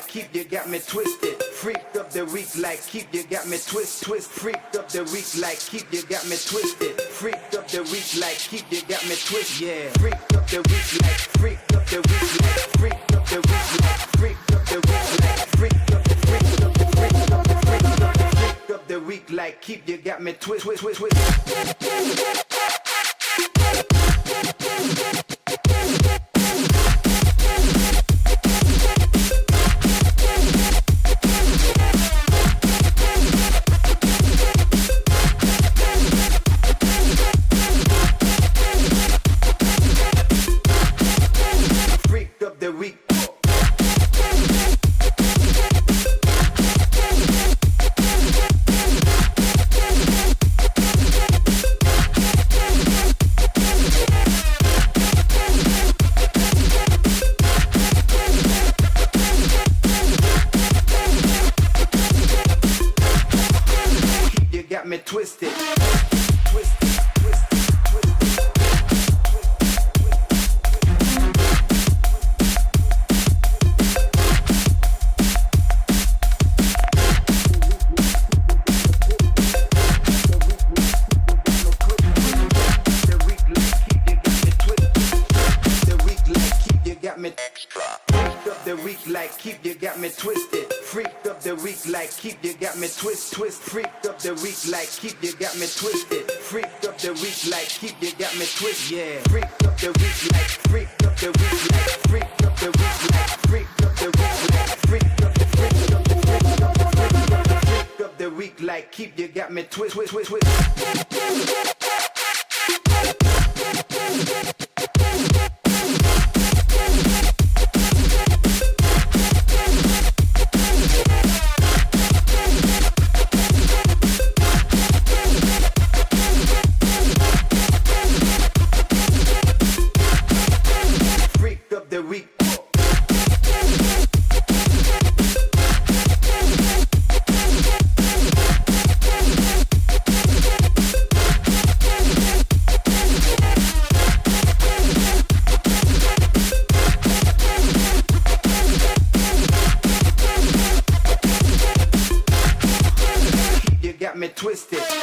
Keep you got me twisted. Freak of the week like keep you got me twist. Freak of the week like keep you got me twisted. Freak of the week like keep you got me twist. Yeah. Freak of the week like freak of the week like freak of the week like freak of the week like freak of the freak of the freak of the freak of the freak of the week like keep you got me twist. twist it. Twist it, twist it, twist it. The week like keep you got me twisted. Freak of the week like keep you got me twist. Freak of the week like keep you got me twisted. Freak of the week like keep you got me twist. Yeah. Freak of the week like freak of the week like freak of the week like freak of the week like freak of the freak of the freak of the freak of the freak of the week like keep you got me twist. Twisted.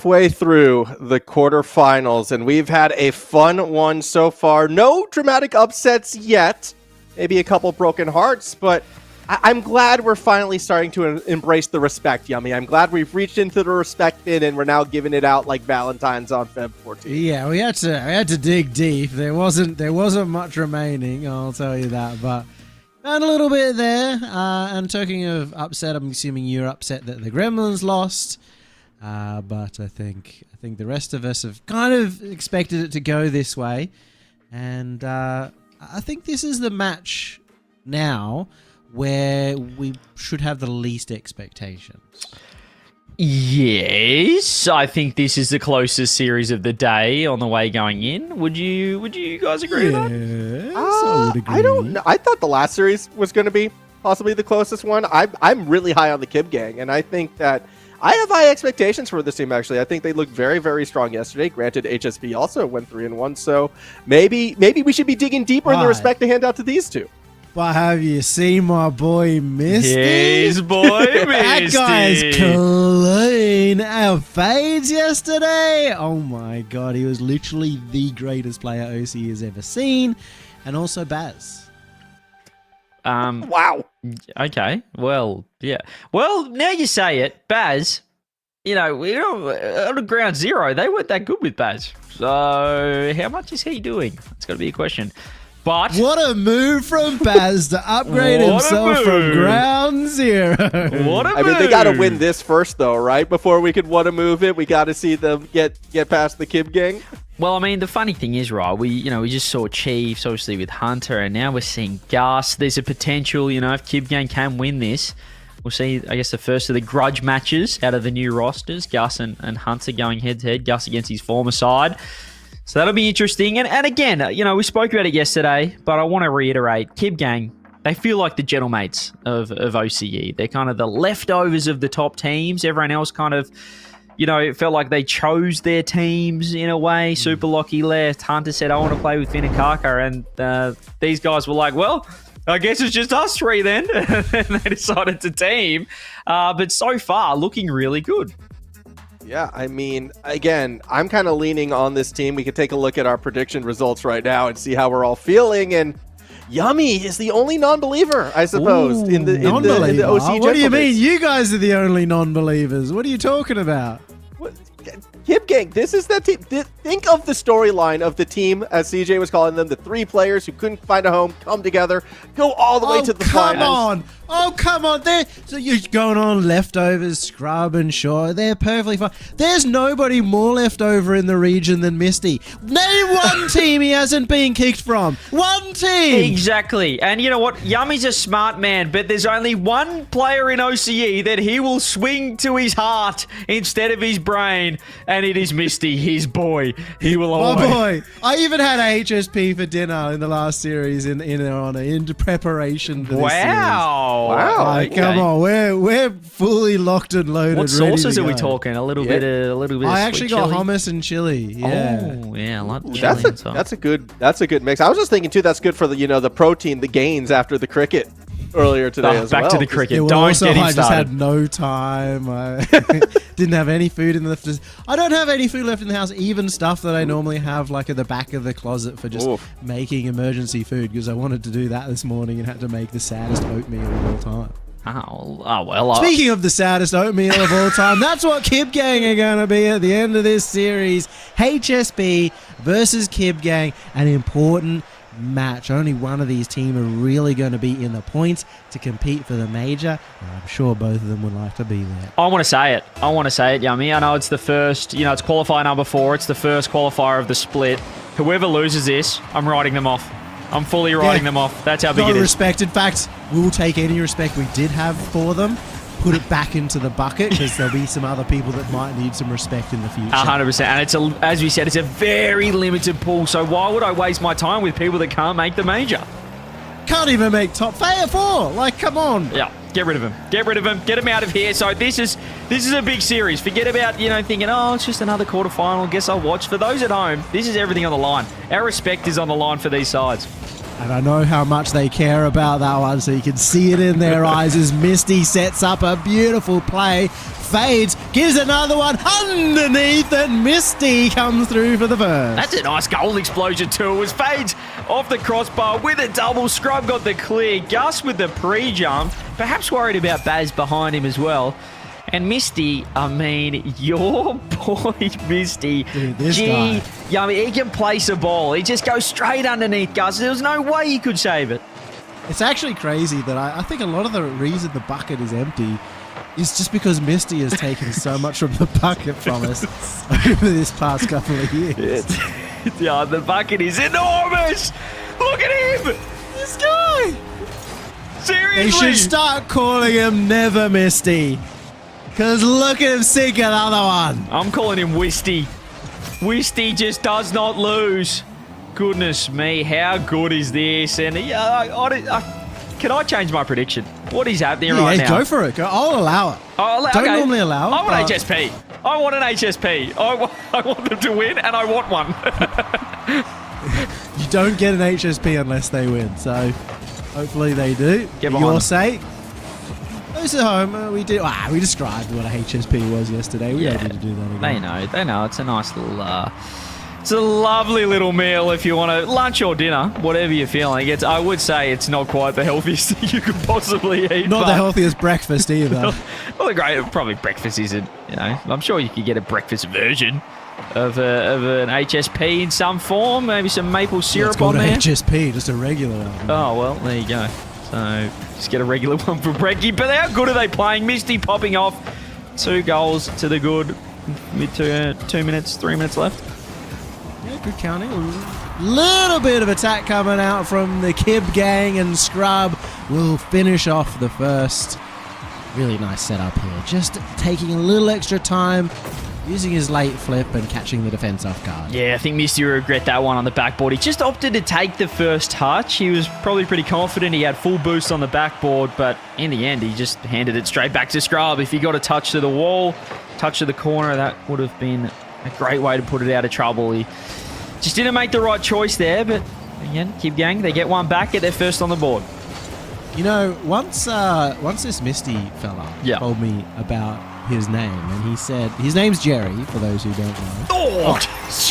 halfway through the quarterfinals, and we've had a fun one so far. No dramatic upsets yet. Maybe a couple broken hearts, but I'm glad we're finally starting to embrace the respect, Yummy. I'm glad we've reached into the respect bin and we're now giving it out like Valentine's on Feb 14th. Yeah, we had to dig deep. There wasn't much remaining, I'll tell you that, but and a little bit there. And talking of upset, I'm assuming you're upset that the Gremlins lost. But I think the rest of us have kind of expected it to go this way, and I think this is the match now where we should have the least expectations. Yes, I think this is the closest series of the day on the way going in. Would you guys agree with that? Yes, I would agree. I don't know. I thought the last series was going to be possibly the closest one. I'm really high on the Kib Gang, and I think that I have high expectations for this team, actually. I think they looked very, very strong yesterday. Granted, HSP also went 3-1, so maybe we should be digging deeper in the respect to hand out to these two. But have you seen my boy Misty? Yes, boy, That Misty. guy's clean our fades yesterday. Oh my god, he was literally the greatest player OC has ever seen. And also Baz. Wow. Okay. Well, yeah. Well, now you say it, Baz. On ground zero, they weren't that good with Baz. So, how much is he doing? It's got to be a question. But What a move from Baz to upgrade What a himself from move. ground zero. what a I mean, they got to win this first, though, right? Before we could want to move it, we got to see them get past the Kib Gang. Well, I mean, the funny thing is, right, we just saw Chiefs, obviously, with Hunter, and now we're seeing Gus. There's a potential, if Kib Gang can win this, we'll see, I guess, the first of the grudge matches out of the new rosters. Gus and Hunter going head-to-head. Gus against his former side. So that'll be interesting. And again, we spoke about it yesterday, but I want to reiterate, Kib Gang, they feel like the gentlemates of OCE. They're kind of the leftovers of the top teams. Everyone else kind of, it felt like they chose their teams in a way. Super Lockie left. Hunter said, I want to play with Finn and Kaka. And these guys were like, well, I guess it's just us three then. And they decided to team. But so far, looking really good. Yeah, I mean, again, I'm kind of leaning on this team. We could take a look at our prediction results right now and see how we're all feeling. And Yummy is the only non-believer, I suppose, in the OC. What do you mean? You guys are the only non-believers. What are you talking about? Kib Gang, this is that team. Think of the storyline of the team, as CJ was calling them, the three players who couldn't find a home, come together, go all the way to the finals. Come on. So you're going on leftovers, Scrub and Shaw. They're perfectly fine. There's nobody more left over in the region than Misty. Name one team he hasn't been kicked from. One team. Exactly. And you know what? Yummy's a smart man, but there's only one player in OCE that he will swing to his heart instead of his brain, and it is Misty, his boy. He will always. My boy. I even had a HSP for dinner in the last series in honor, in preparation for this series. Wow. Okay. Come on, we're fully locked and loaded. What ready sauces to are we go. talking? A little bit of I actually sweet got chili? hummus and chili. Yeah. Oh, yeah, I like the chili. That's a good mix. I was just thinking too. That's good for the protein, the gains after the cricket earlier today as well. Back to the cricket. Yeah, well, Don't also, get him I just started. had no time. I didn't have any food in the. I don't have any food left in the house. Even stuff that I normally have, like at the back of the closet for just making emergency food, because I wanted to do that this morning and had to make the saddest oatmeal of all time. Oh well. Speaking of the saddest oatmeal of all time, that's what Kib Gang are going to be at the end of this series. HSB versus Kib Gang, an important match. Only one of these teams are really going to be in the points to compete for the major, and I'm sure both of them would like to be there. I want to say it, Yummy. I know it's the first, it's qualifier number 4. It's the first qualifier of the split. Whoever loses this, I'm writing them off. I'm fully writing them off. That's how big No it is. respect. In fact, we will take any respect we did have for them, put it back into the bucket, because there'll be some other people that might need some respect in the future. 100%. And as we said, it's a very limited pool. So why would I waste my time with people that can't make the major? Can't even make top 4. Like, come on. Yeah, get rid of him. Get rid of him. Get him out of here. So this is a big series. Forget about, thinking, it's just another quarterfinal. Guess I'll watch. For those at home, this is everything on the line. Our respect is on the line for these sides. And I know how much they care about that one, so you can see it in their eyes as Misty sets up a beautiful play. Fades, gives another one underneath, and Misty comes through for the first. That's a nice goal explosion too. It was Fades off the crossbar with a double. Scrub got the clear. Gus with the pre-jump. Perhaps worried about Baz behind him as well. And Misty, I mean, your boy Misty. Dude, this guy. Yeah, I mean, he can place a ball. He just goes straight underneath Gus. There was no way he could save it. It's actually crazy that I think a lot of the reason the bucket is empty is just because Misty has taken so much from the bucket from us over this past couple of years. Yeah, the bucket is enormous. Look at him. This guy. Seriously. They should start calling him Never Misty. Because look at him sink another one. I'm calling him Wisty. Wisty just does not lose. Goodness me, how good is this? And can I change my prediction? What is happening right now? Go for it. I'll allow it. Don't normally allow it. I want HSP. I want an HSP. I want them to win, and I want one. You don't get an HSP unless they win. So hopefully they do. Get For behind your them. sake. Those at home, we described what a HSP was yesterday. We don't need to do that again. They know. It's a nice little, it's a lovely little meal if you want to lunch or dinner, whatever you're feeling. I would say it's not quite the healthiest thing you could possibly eat. Not the healthiest breakfast either. Well, probably breakfast isn't. I'm sure you could get a breakfast version of an HSP in some form. Maybe some maple syrup it's called on there. HSP, just a regular one. Oh well, there you go. So just get a regular one for Brekkie. But how good are they playing? Misty popping off. 2 goals to the good. Mid 2 minutes, 3 minutes left. Yeah, good counting. A little bit of attack coming out from the Kib gang, and Scrub will finish off the first. Really nice setup here. Just taking a little extra time, using his late flip and catching the defense off guard. Yeah, I think Misty will regret that one on the backboard. He just opted to take the first touch. He was probably pretty confident. He had full boost on the backboard, but in the end, he just handed it straight back to Scrub. If he got a touch to the wall, touch to the corner, that would have been a great way to put it out of trouble. He just didn't make the right choice there, but again, Kib gang, they get one back, get their first on the board. You know, once this Misty fella told me about his name, and he said his name's Jerry, for those who don't know.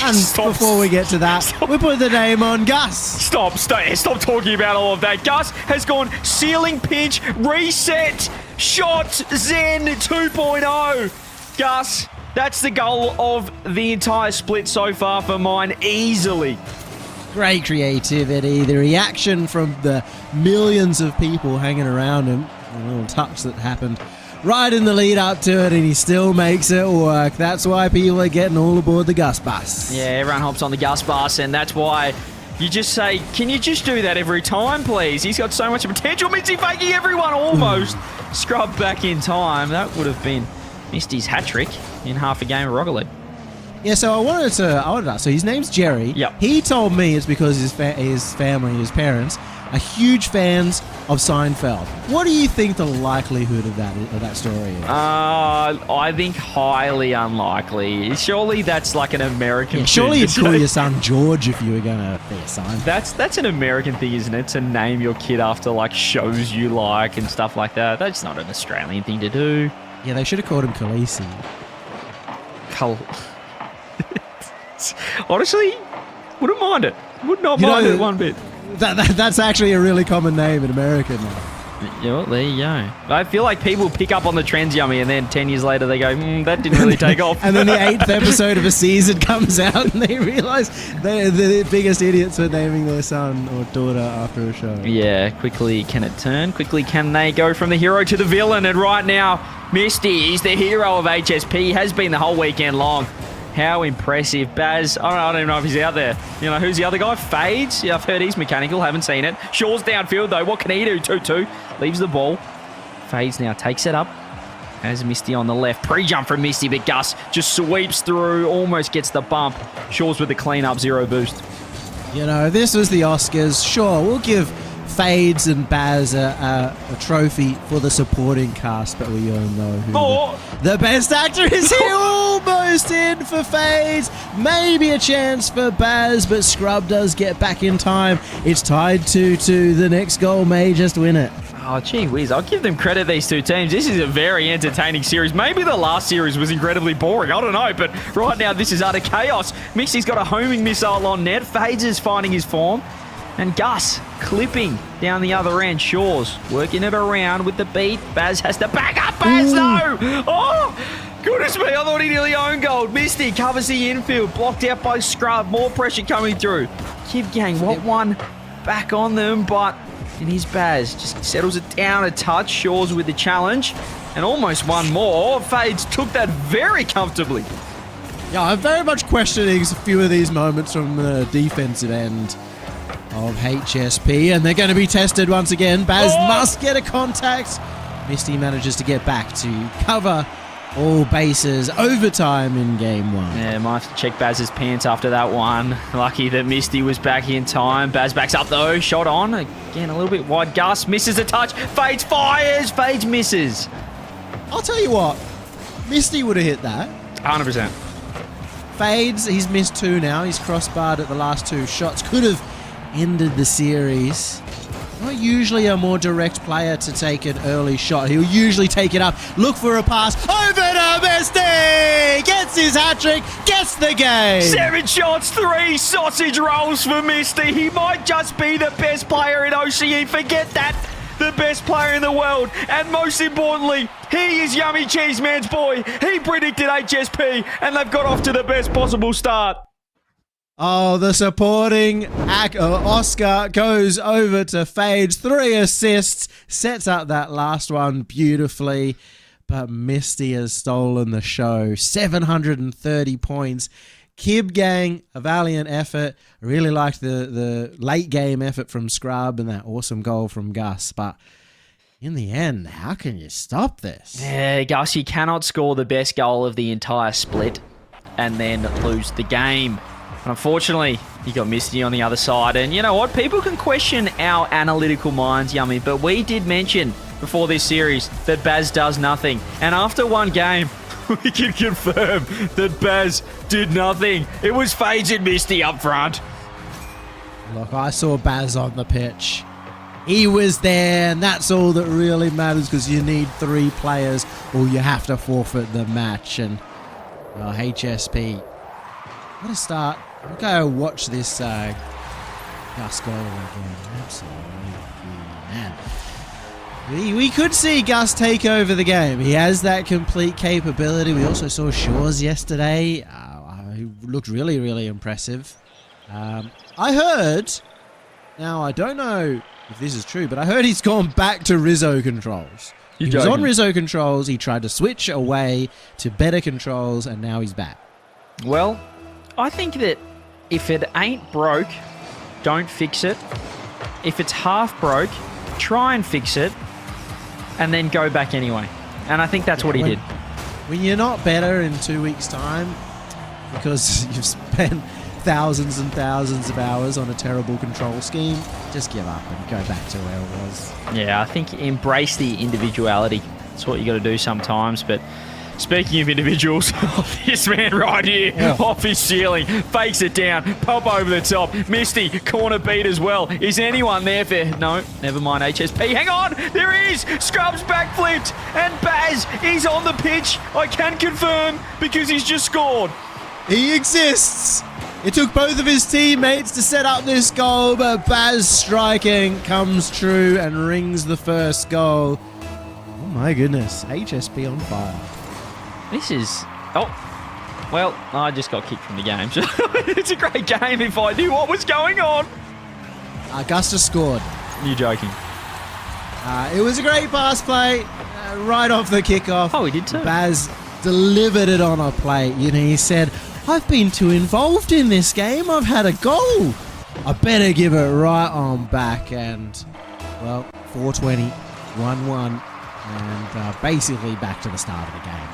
And before we get to that, we put the name on Gus. Stop talking about all of that. Gus has gone ceiling pinch, reset, shot, Zen 2.0. Gus, that's the goal of the entire split so far for mine, easily. Great creativity, the reaction from the millions of people hanging around him, a little touch that happened right in the lead up to it, and he still makes it work. That's why people are getting all aboard the Gus bus. Yeah, everyone hops on the Gus bus, and that's why you just say, can you just do that every time, please? He's got so much potential. Misty faking everyone almost. Scrubbed back in time. That would have been Misty's hat-trick in half a game of Rocket League. Yeah, so I wanted to ask. So his name's Jerry. Yep. He told me it's because his family, his parents, are huge fans of Seinfeld. What do you think the likelihood of that story is? I think highly unlikely. Surely that's like an American thing. Surely you'd call your son George if you were going to be a Seinfeld. That's an American thing, isn't it? To name your kid after like shows you like and stuff like that. That's not an Australian thing to do. Yeah, they should have called him Khaleesi. Honestly, wouldn't mind it. Would not mind it one bit. That's actually a really common name in America now. Yeah, well, there you go. I feel like people pick up on the trends, Yummy, and then 10 years later they go, that didn't really take off. And then the 8th episode of a season comes out and they realise they're the biggest idiots for naming their son or daughter after a show. Yeah, quickly can it turn? Quickly can they go from the hero to the villain? And right now, Misty is the hero of HSP, has been the whole weekend long. How impressive. Baz, I don't even know if he's out there. You know, who's the other guy? Fades? Yeah, I've heard he's mechanical. Haven't seen it. Shaw's downfield, though. What can he do? 2-2. Leaves the ball. Fades now. Takes it up. Has Misty on the left. Pre-jump from Misty, but Gus just sweeps through. Almost gets the bump. Shaw's with the clean-up. 0 boost. You know, this was the Oscars. Sure, we'll give Fades and Baz a trophy for the supporting cast, but we all know who the best actor is here. Almost in for Fades. Maybe a chance for Baz, but Scrub does get back in time. It's tied 2-2. The next goal may just win it. Oh, gee whiz. I'll give them credit, these two teams. This is a very entertaining series. Maybe the last series was incredibly boring. I don't know, but right now this is utter chaos. Mixie's got a homing missile on net. Fades is finding his form. And Gus clipping down the other end. Shaw's working it around with the beat. Baz has to back up. Baz, no! Oh, goodness me. I thought he nearly owned goal. Misty covers the infield. Blocked out by Scrub. More pressure coming through. Kib Gang, what one back on them, but in his Baz just settles it down a touch. Shaw's with the challenge. And almost one more. Fades took that very comfortably. Yeah, I'm very much questioning a few of these moments from the defensive end of HSP, and they're going to be tested once again. Baz must get a contact. Misty manages to get back to cover all bases. Overtime in game one. Yeah, might have to check Baz's pants after that one. Lucky that Misty was back in time. Baz backs up though. Shot on. Again, a little bit wide. Gus misses a touch. Fades fires. Fades misses. I'll tell you what. Misty would have hit that. 100%. Fades, he's missed 2 now. He's crossbarred at the last 2 shots. Could have ended the series. Not usually a more direct player to take an early shot. He'll usually take it up, look for a pass, over to Misty! Gets his hat-trick, gets the game! 7 shots, 3 sausage rolls for Misty. He might just be the best player in OCE. Forget that. The best player in the world. And most importantly, he is Yummy Cheese Man's boy. He predicted HSP, and they've got off to the best possible start. Oh, the supporting Oscar goes over to Fades. 3 assists. Sets up that last one beautifully. But Misty has stolen the show. 730 points. Kib Gang, a valiant effort. I really liked the late game effort from Scrub and that awesome goal from Gus. But in the end, how can you stop this? Yeah, Gus, you cannot score the best goal of the entire split and then lose the game. And unfortunately, you got Misty on the other side. And you know what? People can question our analytical minds, Yummy, but we did mention before this series that Baz does nothing. And after one game, we can confirm that Baz did nothing. It was Fades and Misty up front. Look, I saw Baz on the pitch. He was there, and that's all that really matters, because you need 3 players or you have to forfeit the match. And well, HSP, what a start. I'll go watch this Gus goal again. Absolutely, man. We could see Gus take over the game. He has that complete capability. We also saw Shaw's yesterday. He looked really, really impressive. I heard, now I don't know if this is true, but I heard he's gone back to Rizzo controls. He was on Rizzo controls. He tried to switch away to better controls, and now he's back. Well, I think that if it ain't broke, don't fix it. If it's half broke, try and fix it, and then go back anyway. And I think that's what he did. When you're not better in 2 weeks' time, because you've spent thousands and thousands of hours on a terrible control scheme, just give up and go back to where it was. Yeah, I think embrace the individuality. That's what you got to do sometimes. But speaking of individuals, this man right here, off his ceiling, fakes it down, pop over the top. Misty, corner beat as well. Is anyone there for... No, never mind, HSP. Hang on, there he is. Scrub's backflipped, and Baz is on the pitch. I can confirm, because he's just scored. He exists. It took both of his teammates to set up this goal, but Baz striking comes true and rings the first goal. Oh my goodness, HSP on fire. This is... Oh, well, I just got kicked from the game. It's a great game if I knew what was going on. Augusta scored. You're joking. It was a great pass play right off the kickoff. Oh, he did too. Baz delivered it on a plate. You know, he said, I've been too involved in this game. I've had a goal. I better give it right on back. And, well, 420, 1-1, and basically back to the start of the game.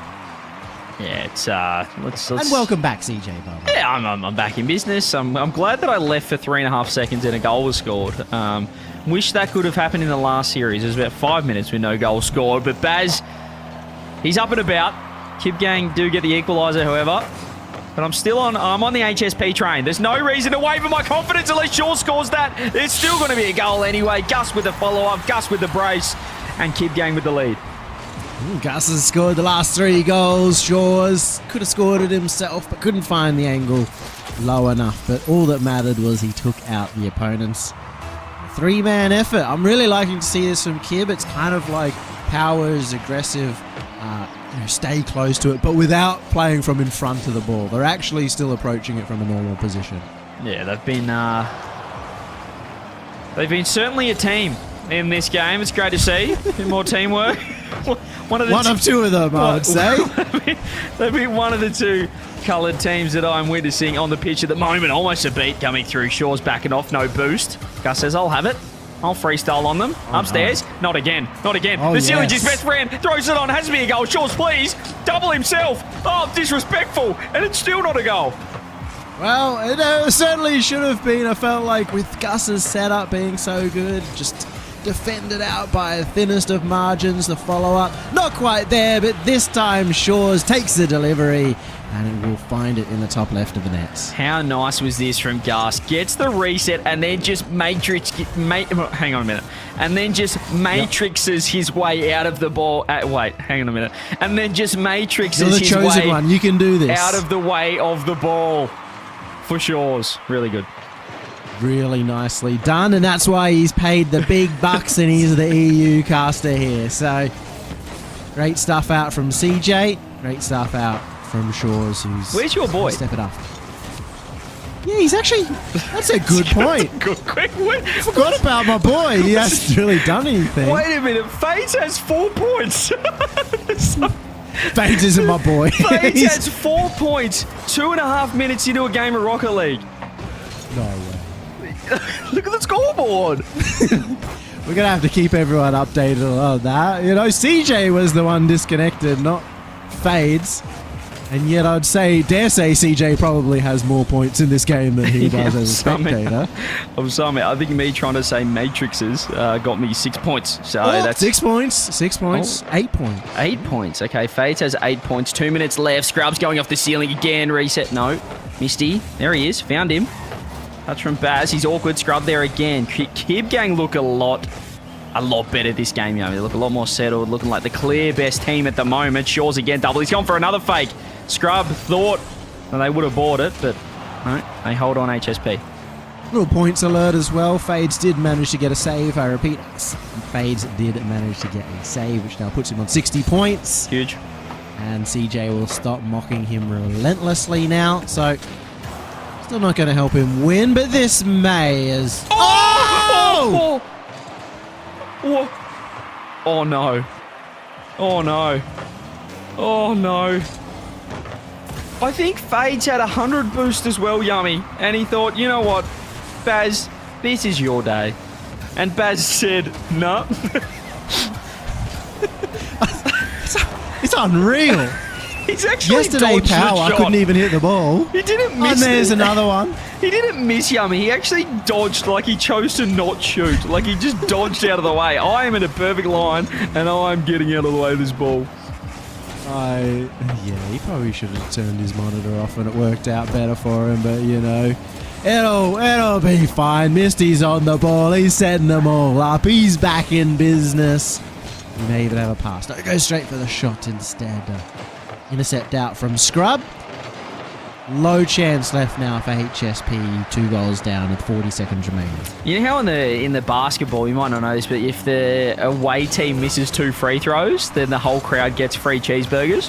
Yeah, it's let's And welcome back, CJ, by the way. Yeah, I'm back in business. I'm glad that I left for 3.5 seconds and a goal was scored. Wish that could have happened in the last series. There's about 5 minutes with no goal scored. But Baz, he's up and about. Kib Gang do get the equaliser, however. But I'm on the HSP train. There's no reason to waver my confidence unless Shaw scores that. It's still going to be a goal anyway. Gus with the follow-up, Gus with the brace, and Kib Gang with the lead. Gus has scored the last 3 goals. Shaw's could have scored it himself, but couldn't find the angle low enough. But all that mattered was he took out the opponents. 3-man effort. I'm really liking to see this from Kib. It's kind of like Powers, aggressive, stay close to it, but without playing from in front of the ball. They're actually still approaching it from a normal position. Yeah, they've been certainly a team in this game. It's great to see. A bit more teamwork. One of two of them, I would say. They've been one of the 2 coloured teams that I'm witnessing on the pitch at the moment. Almost a beat coming through. Shaw's backing off, no boost. Gus says, I'll have it. I'll freestyle on them. Upstairs. No. Not again. Not again. Oh, the Sealy's best friend throws it on. Has to be a goal. Shaw's please. Double himself. Oh, disrespectful. And it's still not a goal. Well, it certainly should have been. I felt like with Gus's setup being so good, just defended out by thinnest of margins. The follow-up, not quite there, but this time Shaw's takes the delivery and it will find it in the top left of the net. How nice was this from Gus? Gets the reset and then just hang on a minute. And then just matrixes his way out of the ball. Wait, hang on a minute. And then just matrixes You're the his chosen way one. You can do this. out of the way of the ball for Shaw's. Really good. Really nicely done, and that's why he's paid the big bucks and he's the EU caster here. So, great stuff out from CJ. Great stuff out from Shaw's, who's... Where's your boy? Step it up. Yeah, he's actually... That's a good point. Forgot about my boy. He hasn't really done anything. Wait a minute. FaZe has 4 points. FaZe isn't my boy. FaZe has 4 points. 2.5 minutes into a game of Rocket League. No way. Look at the scoreboard. We're going to have to keep everyone updated on that. You know, CJ was the one disconnected, not FaZe. And yet I'd dare say CJ probably has more points in this game than he does as a spectator. I'm sorry, I think me trying to say matrixes got me 6 points. So that's 6 points. 6 points. 8 points. 8 points. Okay, FaZe has 8 points. 2 minutes left. Scrub's going off the ceiling again. Reset. No. Misty. There he is. Found him. Touch from Baz. He's awkward. Scrub there again. Kib Gang look a lot better this game, They look a lot more settled, looking like the clear best team at the moment. Shaw's again double. He's gone for another fake. Scrub thought that they would have bought it, but no, they hold on HSP. Little points alert as well. Fades did manage to get a save. I repeat, Fades did manage to get a save, which now puts him on 60 points. Huge. And CJ will stop mocking him relentlessly now. So, still not going to help him win, but this may as... Oh! Oh no. Oh no. Oh no. I think Fades had 100 boost as well, Yummy. And he thought, you know what, Baz, this is your day. And Baz said, no. It's unreal. He's actually Yesterday, dodged Power the shot. Couldn't even hit the ball. He didn't miss And there's another one. He didn't miss, Yummy. He actually dodged, like he chose to not shoot. Like he just dodged out of the way. I am in a perfect line, and I'm getting out of the way of this ball. Yeah, he probably should have turned his monitor off and it worked out better for him, but you know, it'll be fine. Misty's on the ball, he's setting them all up, he's back in business. He may even have a pass. No, go straight for the shot instead. Intercept out from Scrub. Low chance left now for HSP. 2 goals down with 40 seconds remaining. You know how in the basketball, you might not know this, but if the away team misses 2 free throws, then the whole crowd gets free cheeseburgers?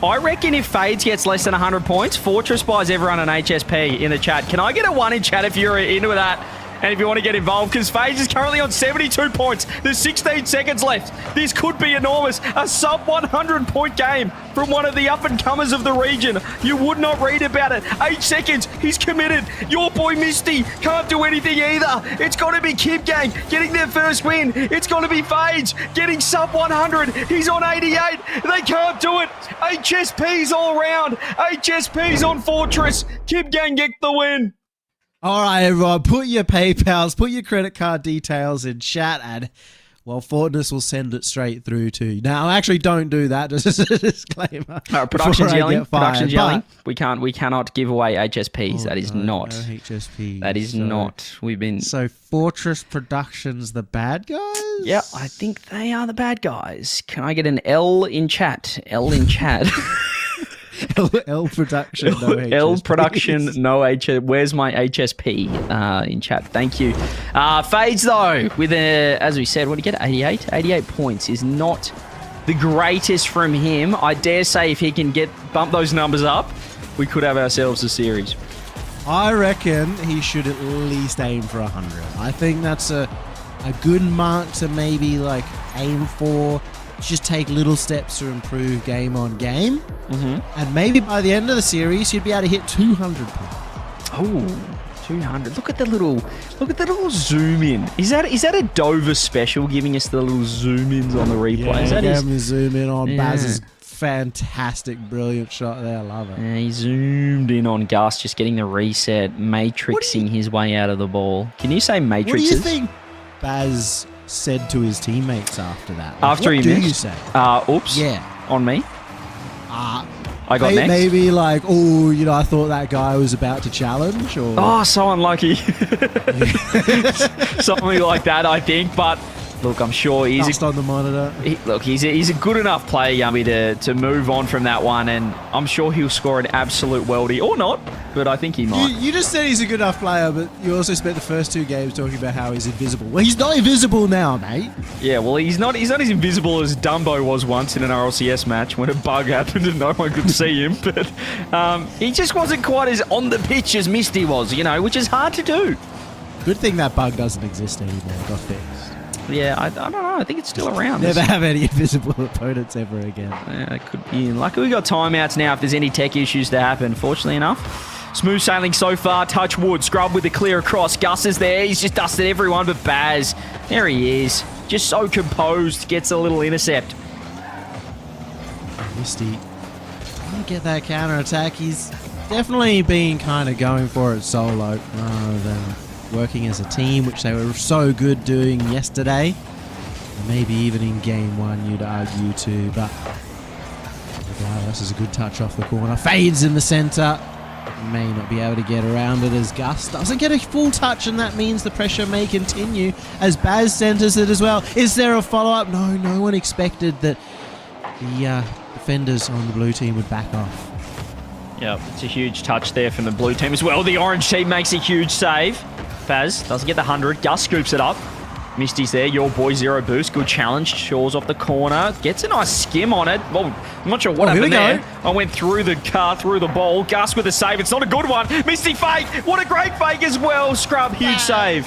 I reckon if Fades gets less than 100 points, Fortress buys everyone an HSP in the chat. Can I get a 1 in chat if you're into that? And if you want to get involved, because FaZe is currently on 72 points. There's 16 seconds left. This could be enormous. A sub 100 point game from one of the up-and-comers of the region. You would not read about it. 8 seconds. He's committed. Your boy Misty can't do anything either. It's got to be Kib Gang getting their first win. It's got to be FaZe getting sub 100. He's on 88. They can't do it. HSP's all around. HSP's on Fortress. Kib Gang get the win. All right, everyone, put your PayPals, put your credit card details in chat, and well, Fortness will send it straight through to you. Now, actually, don't do that. Just as a disclaimer. Production's yelling. Production's yelling. We cannot give away HSPs. That is not. No HSPs. That is not. We've been. So Fortress Productions, the bad guys? Yeah, I think they are the bad guys. Can I get an L in chat? L in chat. L production, no HSP. L production, no HS. Where's my HSP in chat? Thank you. FaZe, though, with as we said, what did he get? 88? 88 points is not the greatest from him. I dare say if he can bump those numbers up, we could have ourselves a series. I reckon he should at least aim for 100. I think that's a good mark to maybe like aim for. Just take little steps to improve game on game. Mm-hmm. And maybe by the end of the series, you'd be able to hit 200 points. Oh, 200. Look at the little zoom in. Is that a Dover special giving us the little zoom ins on the replay? Yeah, is that his zoom in on Baz's fantastic, brilliant shot there. I love it. Yeah, he zoomed in on Gus, just getting the reset, matrixing his way out of the ball. Can you say matrixes? What do you think Baz said to his teammates after that? After what he do missed? You say? Oops. Yeah. On me? I got next. Maybe like, oh, I thought that guy was about to challenge, or oh, so unlucky. Something like that, I think. But look, I'm sure he's on the monitor. He's a good enough player, Yummy, to move on from that one, and I'm sure he'll score an absolute weldy, or not. But I think he might. You just said he's a good enough player, but you also spent the first 2 games talking about how he's invisible. Well, he's not invisible now, mate. Yeah, well, he's not as invisible as Dumbo was once in an RLCS match when a bug happened and no one could see him. But he just wasn't quite as on the pitch as Misty was, which is hard to do. Good thing that bug doesn't exist anymore. It got fixed. Yeah, I don't know. I think it's still around. Never have any invisible opponents ever again. Yeah, it could be. Luckily, we got timeouts now if there's any tech issues to happen. Fortunately enough. Smooth sailing so far. Touch wood. Scrub with a clear across. Gus is there. He's just dusted everyone but Baz. There he is. Just so composed. Gets a little intercept. Misty trying to get that counter attack. He's definitely been kind of going for it solo rather than working as a team, which they were so good doing yesterday. And maybe even in game 1, you'd argue too. But regardless, is a good touch off the corner. Fades in the center. May not be able to get around it as Gus doesn't get a full touch, and that means the pressure may continue as Baz centers it as well. Is there a follow-up? No one expected that the defenders on the blue team would back off. Yep, it's a huge touch there from the blue team as well. The orange team makes a huge save. Baz doesn't get the 100. Gus scoops it up. Misty's there. Your boy, 0 boost. Good challenge. Shaw's off the corner. Gets a nice skim on it. Well, I'm not sure what happened there. I went through the car, through the ball. Gus with a save. It's not a good one. Misty fake. What a great fake as well. Scrub, huge save.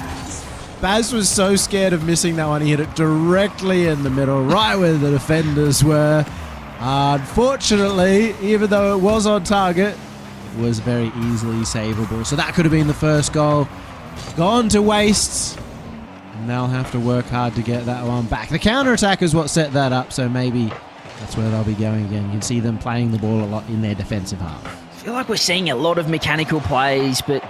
Baz was so scared of missing that one. He hit it directly in the middle, right where the defenders were. Unfortunately, even though it was on target, it was very easily savable. So that could have been the first goal. Gone to waste. And they'll have to work hard to get that one back. The counter-attack is what set that up, so maybe that's where they'll be going again. You can see them playing the ball a lot in their defensive half. I feel like we're seeing a lot of mechanical plays, but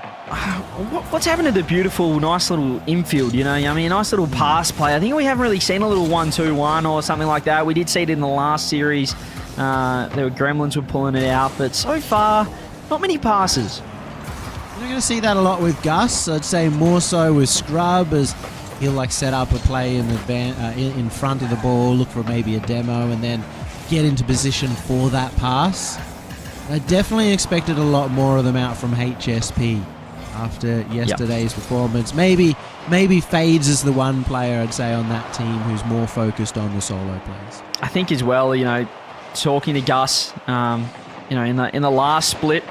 what's happened to the beautiful, nice little infield, a nice little pass play? I think we haven't really seen a little 1-2-1 or something like that. We did see it in the last series. Gremlins were pulling it out, but so far, not many passes. You're not going to see that a lot with Gus. I'd say more so with Scrub, as he'll set up a play in front of the ball, look for maybe a demo, and then get into position for that pass. I definitely expected a lot more of them out from HSP after yesterday's performance. Maybe Fades is the one player I'd say on that team who's more focused on the solo plays. I think as well, talking to Gus, in the last split,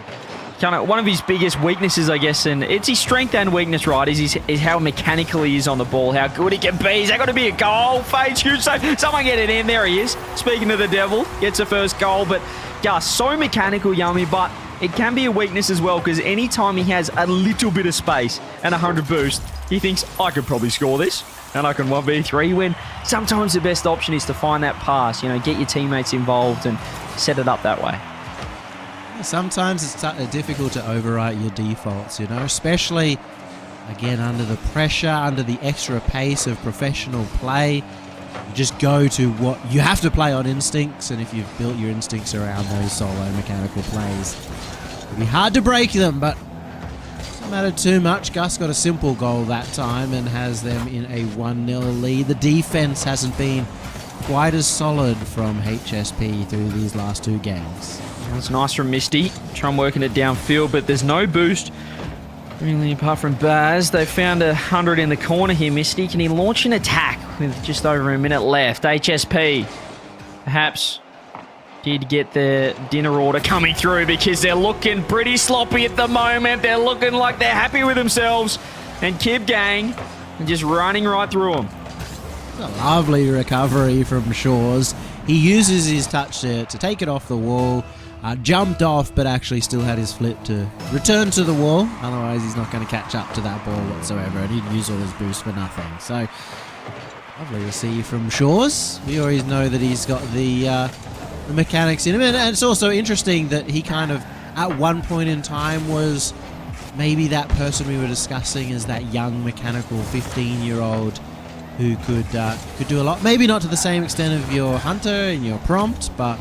kind of one of his biggest weaknesses, I guess, and it's his strength and weakness, right, is how mechanical he is on the ball, how good he can be. Is that going to be a goal? Fades, huge save. Someone get it in. There he is. Speaking of the devil, gets the first goal. But, yeah, so mechanical, Yummy, but it can be a weakness as well because anytime he has a little bit of space and 100 boost, he thinks, I could probably score this and I can 1v3 when sometimes the best option is to find that pass, get your teammates involved and set it up that way. Sometimes it's difficult to overwrite your defaults, especially, again, under the pressure, under the extra pace of professional play. You just go to what you have to play on instincts, and if you've built your instincts around those solo mechanical plays, it'll be hard to break them, but it doesn't matter too much. Gus got a simple goal that time and has them in a 1-0 lead. The defense hasn't been quite as solid from HSP through these last 2 games. It's nice from Misty. Trying working it downfield, but there's no boost. Really, apart from Baz, they found 100 in the corner here, Misty. Can he launch an attack with just over a minute left? HSP perhaps did get their dinner order coming through because they're looking pretty sloppy at the moment. They're looking like they're happy with themselves. And Kib Gang are just running right through them. A lovely recovery from Shores. He uses his touch to take it off the wall. Jumped off, but actually still had his flip to return to the wall. Otherwise, he's not going to catch up to that ball whatsoever, and he'd use all his boost for nothing. So, lovely to see from Shores. We always know that he's got the mechanics in him, and it's also interesting that he kind of, at one point in time, was maybe that person we were discussing as that young mechanical 15-year-old who could do a lot. Maybe not to the same extent of your Hunter and your Prompt, but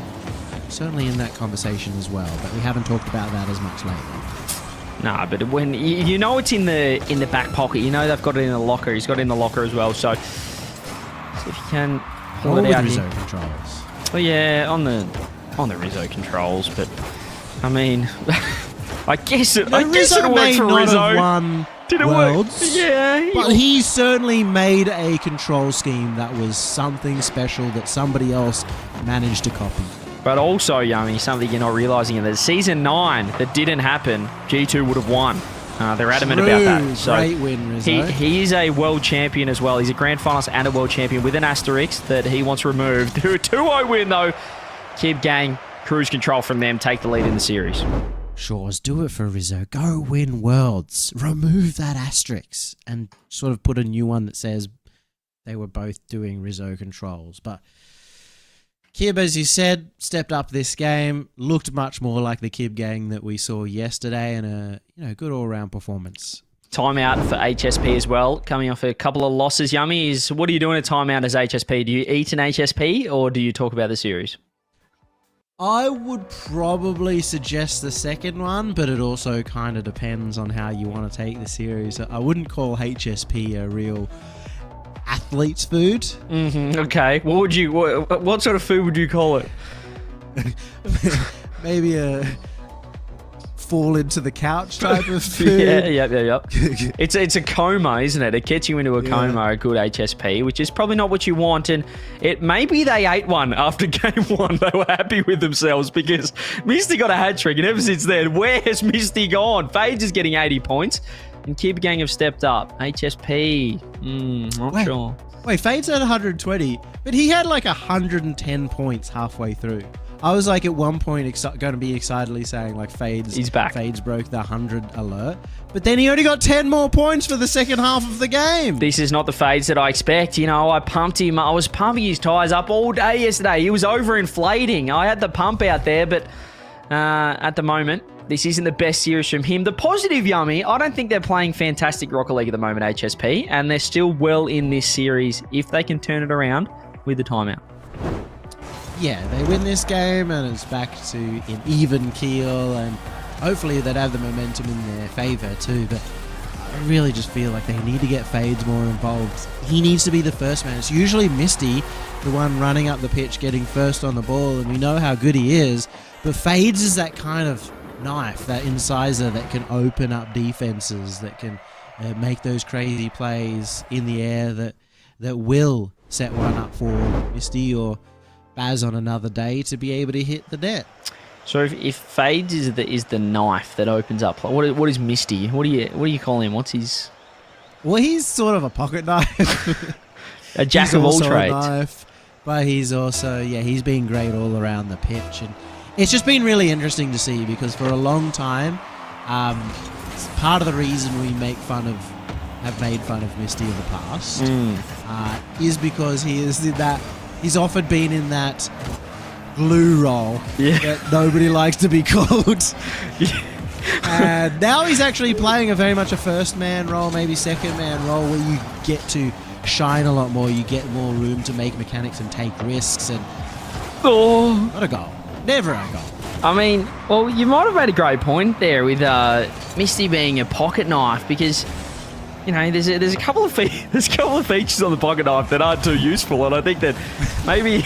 certainly in that conversation as well, but we haven't talked about that as much lately. Nah, but when it's in the back pocket, they've got it in the locker. He's got it in the locker as well. So if you can pull it out with here. Rizzo controls. Well, yeah, on the Rizzo controls, but I mean, I guess it worked for Rizzo. Did it work? Yeah. But he certainly made a control scheme that was something special that somebody else managed to copy. But also, Yummy, something you're not realising, that Season 9 that didn't happen, G2 would have won. They're adamant about that. So great win, Rizzo. He is a world champion as well. He's a grand finalist and a world champion with an asterisk that he wants removed. Through a 2-0 win, though. Kib Gang, cruise control from them, take the lead in the series. Shores, do it for Rizzo. Go win Worlds. Remove that asterisk and sort of put a new one that says they were both doing Rizzo controls. But Kib, as you said, stepped up this game, looked much more like the Kib Gang that we saw yesterday, and a good all-round performance. Timeout for HSP as well, coming off a couple of losses. Yummy, what are you doing at timeout as HSP? Do you eat an HSP or do you talk about the series? I would probably suggest the second one, but it also kind of depends on how you want to take the series. I wouldn't call HSP a real athlete's food. Mm-hmm. Okay. What sort of food would you call it? Maybe a fall into the couch type of food. Yeah. It's a coma, isn't it? It gets you into a coma, a good HSP, which is probably not what you want. And maybe they ate one after game 1. They were happy with themselves because Misty got a hat trick, and ever since then, where has Misty gone? Fades is getting 80 points, and Kib Gang have stepped up. HSP, not sure. Wait, Fades had 120, but he had like 110 points halfway through. I was like at one point going to be excitedly saying like He's back. Fades broke the 100 alert, but then he only got 10 more points for the second half of the game. This is not the Fades that I expect. I pumped him. I was pumping his tyres up all day yesterday. He was overinflating. I had the pump out there, but at the moment, this isn't the best series from him. The positive, Yummy, I don't think they're playing fantastic Rocket League at the moment, HSP, and they're still well in this series if they can turn it around with the timeout. Yeah, they win this game and it's back to an even keel, and hopefully they'd have the momentum in their favour too, but I really just feel like they need to get Fades more involved. He needs to be the first man. It's usually Misty, the one running up the pitch, getting first on the ball, and we know how good he is, but Fades is that kind of knife, that incisor that can open up defenses, that can make those crazy plays in the air that will set one up for Misty or Baz on another day to be able to hit the net. So if Fades is the knife that opens up, what is Misty? What do you call him? What's his? Well, he's sort of a pocket knife. A jack of all trades. Knife, but he's also, he's been great all around the pitch. And it's just been really interesting to see because for a long time, part of the reason we have made fun of Misty in the past is because he's often been in that glue role that nobody likes to be called. And now he's actually playing very much a first man role, maybe second man role, where you get to shine a lot more. You get more room to make mechanics and take risks. And not a goal, never a goal. I mean, well, you might have made a great point there with Misty being a pocket knife because, you know, there's a couple of features on the pocket knife that aren't too useful, and I think that maybe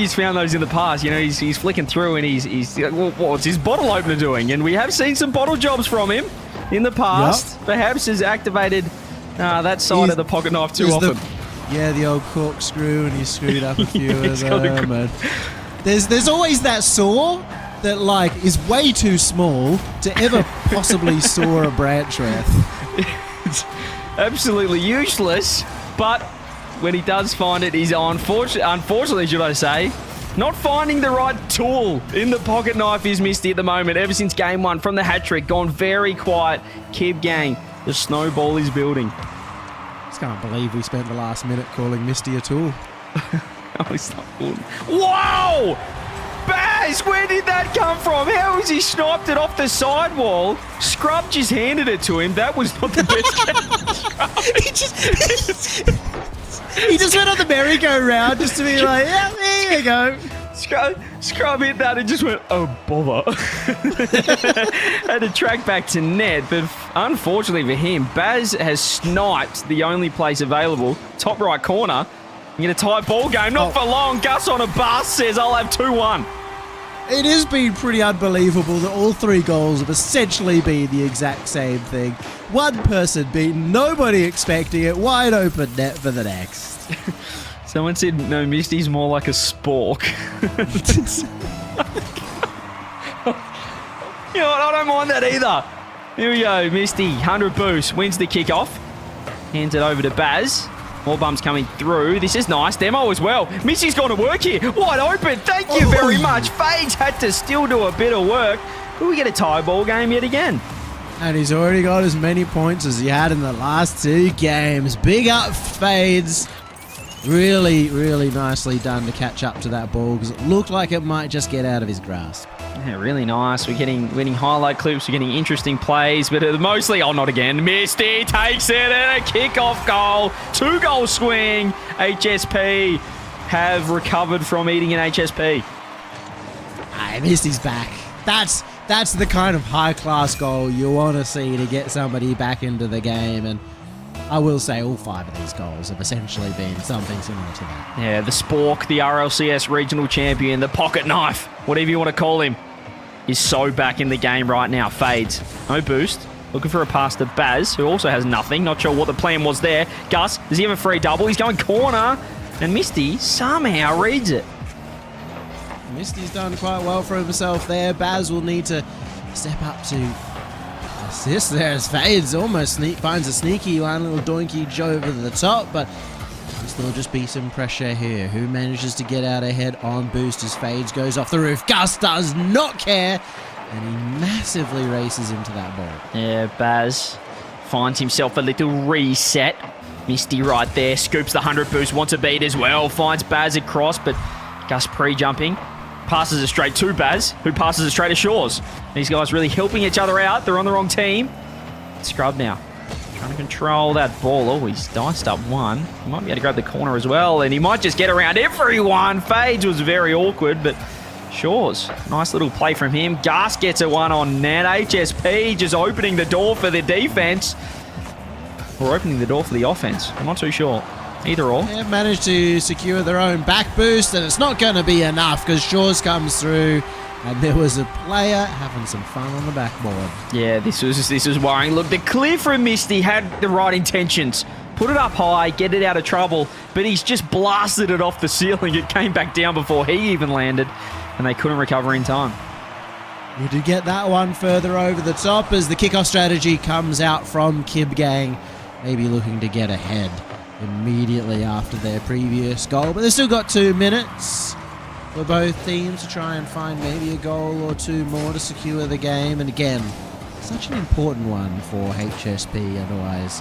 he's found those in the past. You know, he's flicking through and he's well, what's his bottle opener doing? And we have seen some bottle jobs from him in the past. Yep. Perhaps has activated that side of the pocket knife too often. The old corkscrew, and he's screwed up a few of them. And there's always that saw that like is way too small to ever possibly saw a branch with. It's absolutely useless, but when he does find it, he's unfortunately, should I say, not finding the right tool in the pocket knife is Misty at the moment. Ever since game 1 from the hat-trick, gone very quiet. Kib gang, the snowball is building. Just can't believe we spent the last minute calling Misty a tool. Oh, he's not good. Wow! Baz, where did that come from? How has he sniped it off the sidewall? Scrub just handed it to him. That was not the best catch. He just went on the merry-go-round just to be like, yeah, there you go. Scrub hit that and just went, oh, bother. Had to track back to net, but unfortunately for him, Baz has sniped the only place available, top right corner. You get a tight ball game, not for long. Gus on a bus says, I'll have 2-1. It has been pretty unbelievable that all 3 goals have essentially been the exact same thing. One person beaten, nobody expecting it, wide open net for the next. Someone said, no, Misty's more like a spork. You know what, I don't mind that either. Here we go, Misty, 100 boost, wins the kickoff. Hands it over to Baz. More bums coming through. This is nice. Demo as well. Misty's gone to work here. Wide open. Thank you very much. Fades had to still do a bit of work. Will we get a tie ball game yet again? And he's already got as many points as he had in the last 2 games. Big up Fades. Really, really nicely done to catch up to that ball because it looked like it might just get out of his grasp. Yeah, really nice. We're getting highlight clips. We're getting interesting plays, but mostly, not again. Misty takes it and a kickoff goal. 2-goal swing. HSP have recovered from eating an HSP. Hey, Misty's back. That's the kind of high-class goal you want to see to get somebody back into the game. And I will say all 5 of these goals have essentially been something similar to that. Yeah, the Spork, the RLCS regional champion, the pocket knife, whatever you want to call him, is so back in the game right now. Fades. No boost. Looking for a pass to Baz, who also has nothing. Not sure what the plan was there. Gus, does he have a free double? He's going corner. And Misty somehow reads it. Misty's done quite well for himself there. Baz will need to step up to assist there as Fades almost finds a sneaky one, little doinky over the top, but there'll just be some pressure here. Who manages to get out ahead on boost as Fades goes off the roof? Gus does not care, and he massively races into that ball. Yeah, Baz finds himself a little reset. Misty right there, scoops the 100 boost, wants a beat as well, finds Baz across, but Gus pre-jumping. Passes it straight to Baz, who passes it straight to Shores. These guys really helping each other out. They're on the wrong team. Scrub now. Trying to control that ball. Oh, he's diced up one. He might be able to grab the corner as well, and he might just get around everyone. Fades was very awkward, but Shores, nice little play from him. Gus gets a one on net. HSP just opening the door for the defense. Or opening the door for the offense. I'm not too sure. Either or. They've managed to secure their own back boost, and it's not going to be enough because Shores comes through, and there was a player having some fun on the backboard. Yeah, this was worrying. Look, the clear from Misty had the right intentions. Put it up high, get it out of trouble, but he's just blasted it off the ceiling. It came back down before he even landed, and they couldn't recover in time. You do get that one further over the top as the kickoff strategy comes out from Kib Gang. Maybe looking to get ahead immediately after their previous goal. But they've still got 2 minutes for both teams to try and find maybe a goal or two more to secure the game. And again, such an important one for HSP. Otherwise,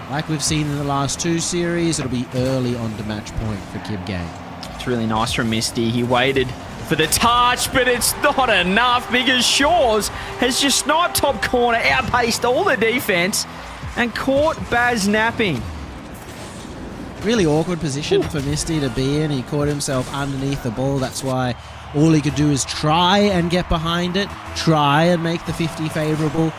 like we've seen in the last 2 series, it'll be early on to match point for Kib Gang. It's really nice from Misty. He waited for the touch, but it's not enough because Shores has just sniped top corner, outpaced all the defense, and caught Baz napping. Really awkward position for Misty to be in. He caught himself underneath the ball. That's why all he could do is try and get behind it, try and make the 50 favourable,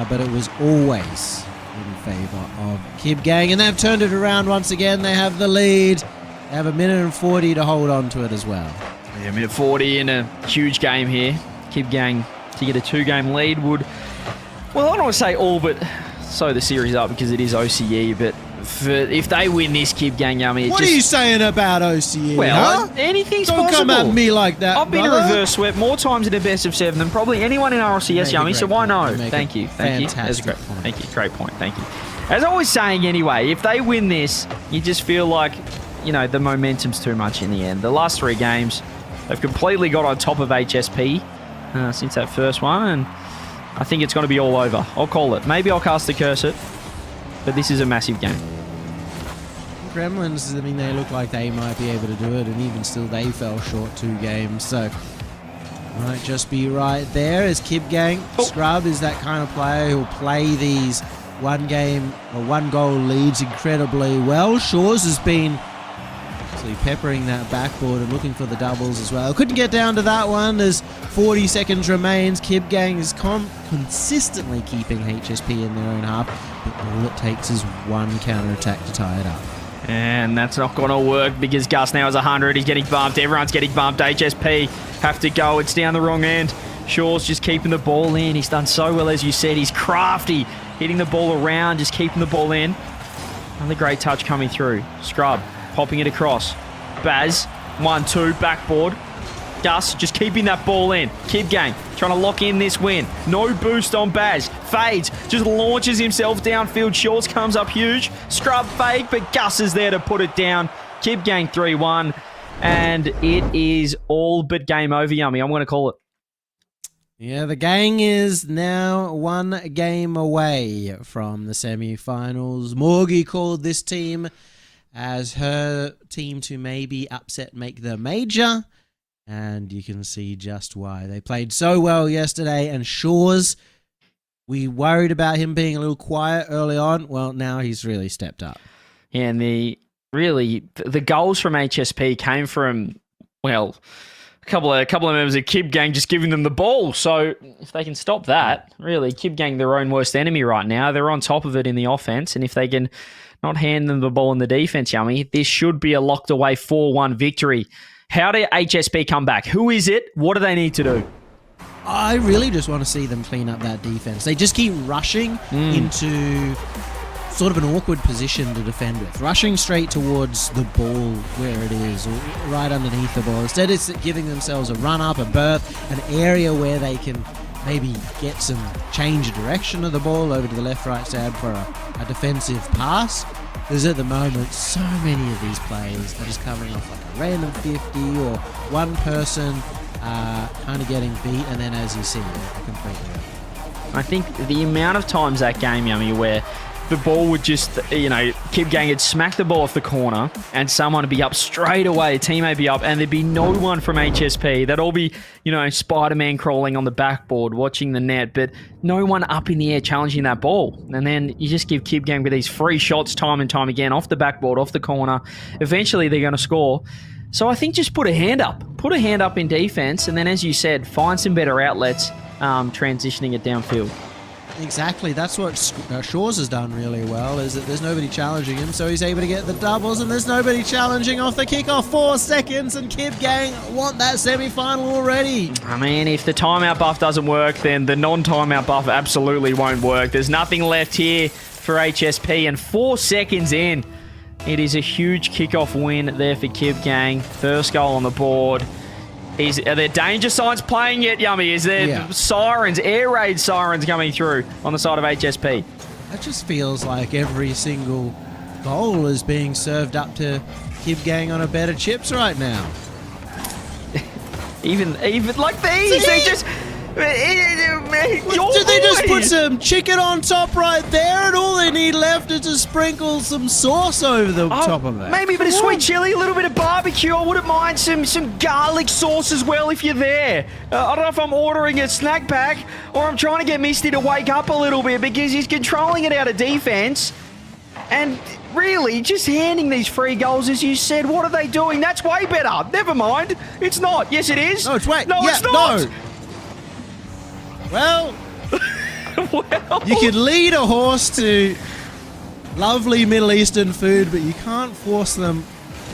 but it was always in favour of Kib Gang, and they've turned it around once again. They have the lead. They have 1:40 to hold on to it as well. Yeah, 1:40 in a huge game here. Kib Gang to get a 2-game lead would, well, I don't want to say all but sew the series up because it is OCE, but if they win this, Kib Gang, Yummy, What are you saying about OCE? Well, huh? anything's Don't possible. come at me like that, I've been brother. to reverse swept more times in a best of 7 than probably anyone in RLCS, Make a Yummy, so great why point. no? You make Thank a you. Thank you. That's a fantastic great point. Thank you. Great point. Thank you. As I was saying anyway, if they win this, you just feel like, you know, the momentum's too much in the end. The last 3 games, they've completely got on top of HSP since that first one, and I think it's going to be all over. I'll call it. Maybe I'll cast the curse it, but this is a massive game. Gremlins, I mean, they look like they might be able to do it, and even still, they fell short 2 games, so might just be right there as Kib Gang. Scrub is that kind of player who'll play these 1-game or 1-goal leads incredibly well. Shores has been actually peppering that backboard and looking for the doubles as well. Couldn't get down to that one as 40 seconds remains. Kib Gang is consistently keeping HSP in their own half, but all it takes is 1 counter-attack to tie it up. And that's not going to work because Gus now has 100. He's getting bumped. Everyone's getting bumped. HSP have to go. It's down the wrong end. Shaw's just keeping the ball in. He's done so well, as you said. He's crafty, hitting the ball around, just keeping the ball in. Another great touch coming through. Scrub popping it across. Baz, 1-2, backboard. Gus just keeping that ball in. Kib Gang trying to lock in this win. No boost on Baz. Fades, just launches himself downfield. Shorts comes up huge. Scrub fake, but Gus is there to put it down. Kib Gang 3-1. And it is all but game over, Yummy. I'm going to call it. Yeah, the gang is now 1 game away from the semi-finals. Morgie called this team as her team to maybe upset make the major. And you can see just why. They played so well yesterday, and Shores, we worried about him being a little quiet early on. Well, now he's really stepped up. Yeah, and the goals from HSP came from, well, a couple of members of Kib Gang just giving them the ball. So if they can stop that, really, Kib Gang their own worst enemy right now. They're on top of it in the offense, and if they can not hand them the ball in the defense, Yummy, this should be a locked away 4-1 victory. How do HSP come back? Who is it? What do they need to do? I really just want to see them clean up that defense. They just keep rushing into sort of an awkward position to defend with. Rushing straight towards the ball where it is, or right underneath the ball. Instead, it's giving themselves a run-up, a berth, an area where they can maybe get some change of direction of the ball over to the left-right side for a defensive pass. Because at the moment, so many of these players are just coming off like a random 50 or one person kind of getting beat, and then as you see, they're completely over. I think the amount of times that game, Yummy, where the ball would just, Kib Gang would smack the ball off the corner and someone would be up straight away, a teammate be up, and there'd be no one from HSP. They'd all be, Spider-Man crawling on the backboard, watching the net, but no one up in the air challenging that ball. And then you just give Kib Gang with these free shots time and time again, off the backboard, off the corner. Eventually they're going to score. So I think just put a hand up. Put a hand up in defense, and then, as you said, find some better outlets, transitioning it downfield. Exactly, that's what Shores has done really well, is that there's nobody challenging him, so he's able to get the doubles, and there's nobody challenging off the kickoff. 4 seconds, and Kib Gang want that semi-final already. I mean, if the timeout buff doesn't work, then the non-timeout buff absolutely won't work. There's nothing left here for HSP, and 4 seconds in, it is a huge kickoff win there for Kib Gang. First goal on the board. Are there danger signs playing yet, Yummy? Is there sirens, air raid sirens coming through on the side of HSP? It just feels like every single goal is being served up to Kib Gang on a bed of chips right now. even like these, they just... Did they just put some chicken on top right there, and all they need left is to sprinkle some sauce over the top of it? Maybe a bit of sweet chili, a little bit of barbecue. I wouldn't mind some garlic sauce as well if you're there. I don't know if I'm ordering a snack pack or I'm trying to get Misty to wake up a little bit because he's controlling it out of defense. And really, just handing these free goals, as you said, what are they doing? That's way better. Never mind. It's not. Yes, it is. No, it's wait. No, yeah, it's not. No. Well, you can lead a horse to lovely Middle Eastern food, but you can't force them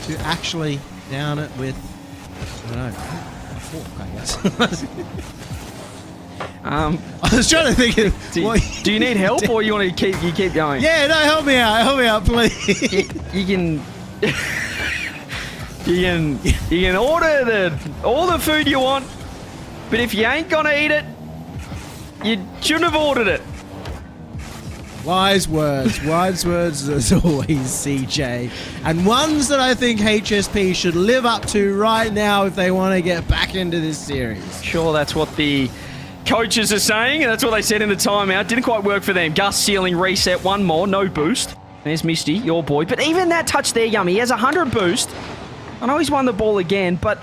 to actually down it with, I don't know, a fork, I guess. I was trying to think of... Do you need help, or you want to keep going? Yeah, no, help me out, please. You can... you can order all the food you want, but if you ain't gonna eat it, you shouldn't have ordered it. Wise words as always, CJ. And ones that I think HSP should live up to right now if they want to get back into this series. Sure, that's what the coaches are saying, and that's what they said in the timeout. Didn't quite work for them. Gus ceiling reset, one more, no boost. There's Misty, your boy. But even that touch there, Yummy, he has 100 boost. I know he's won the ball again, but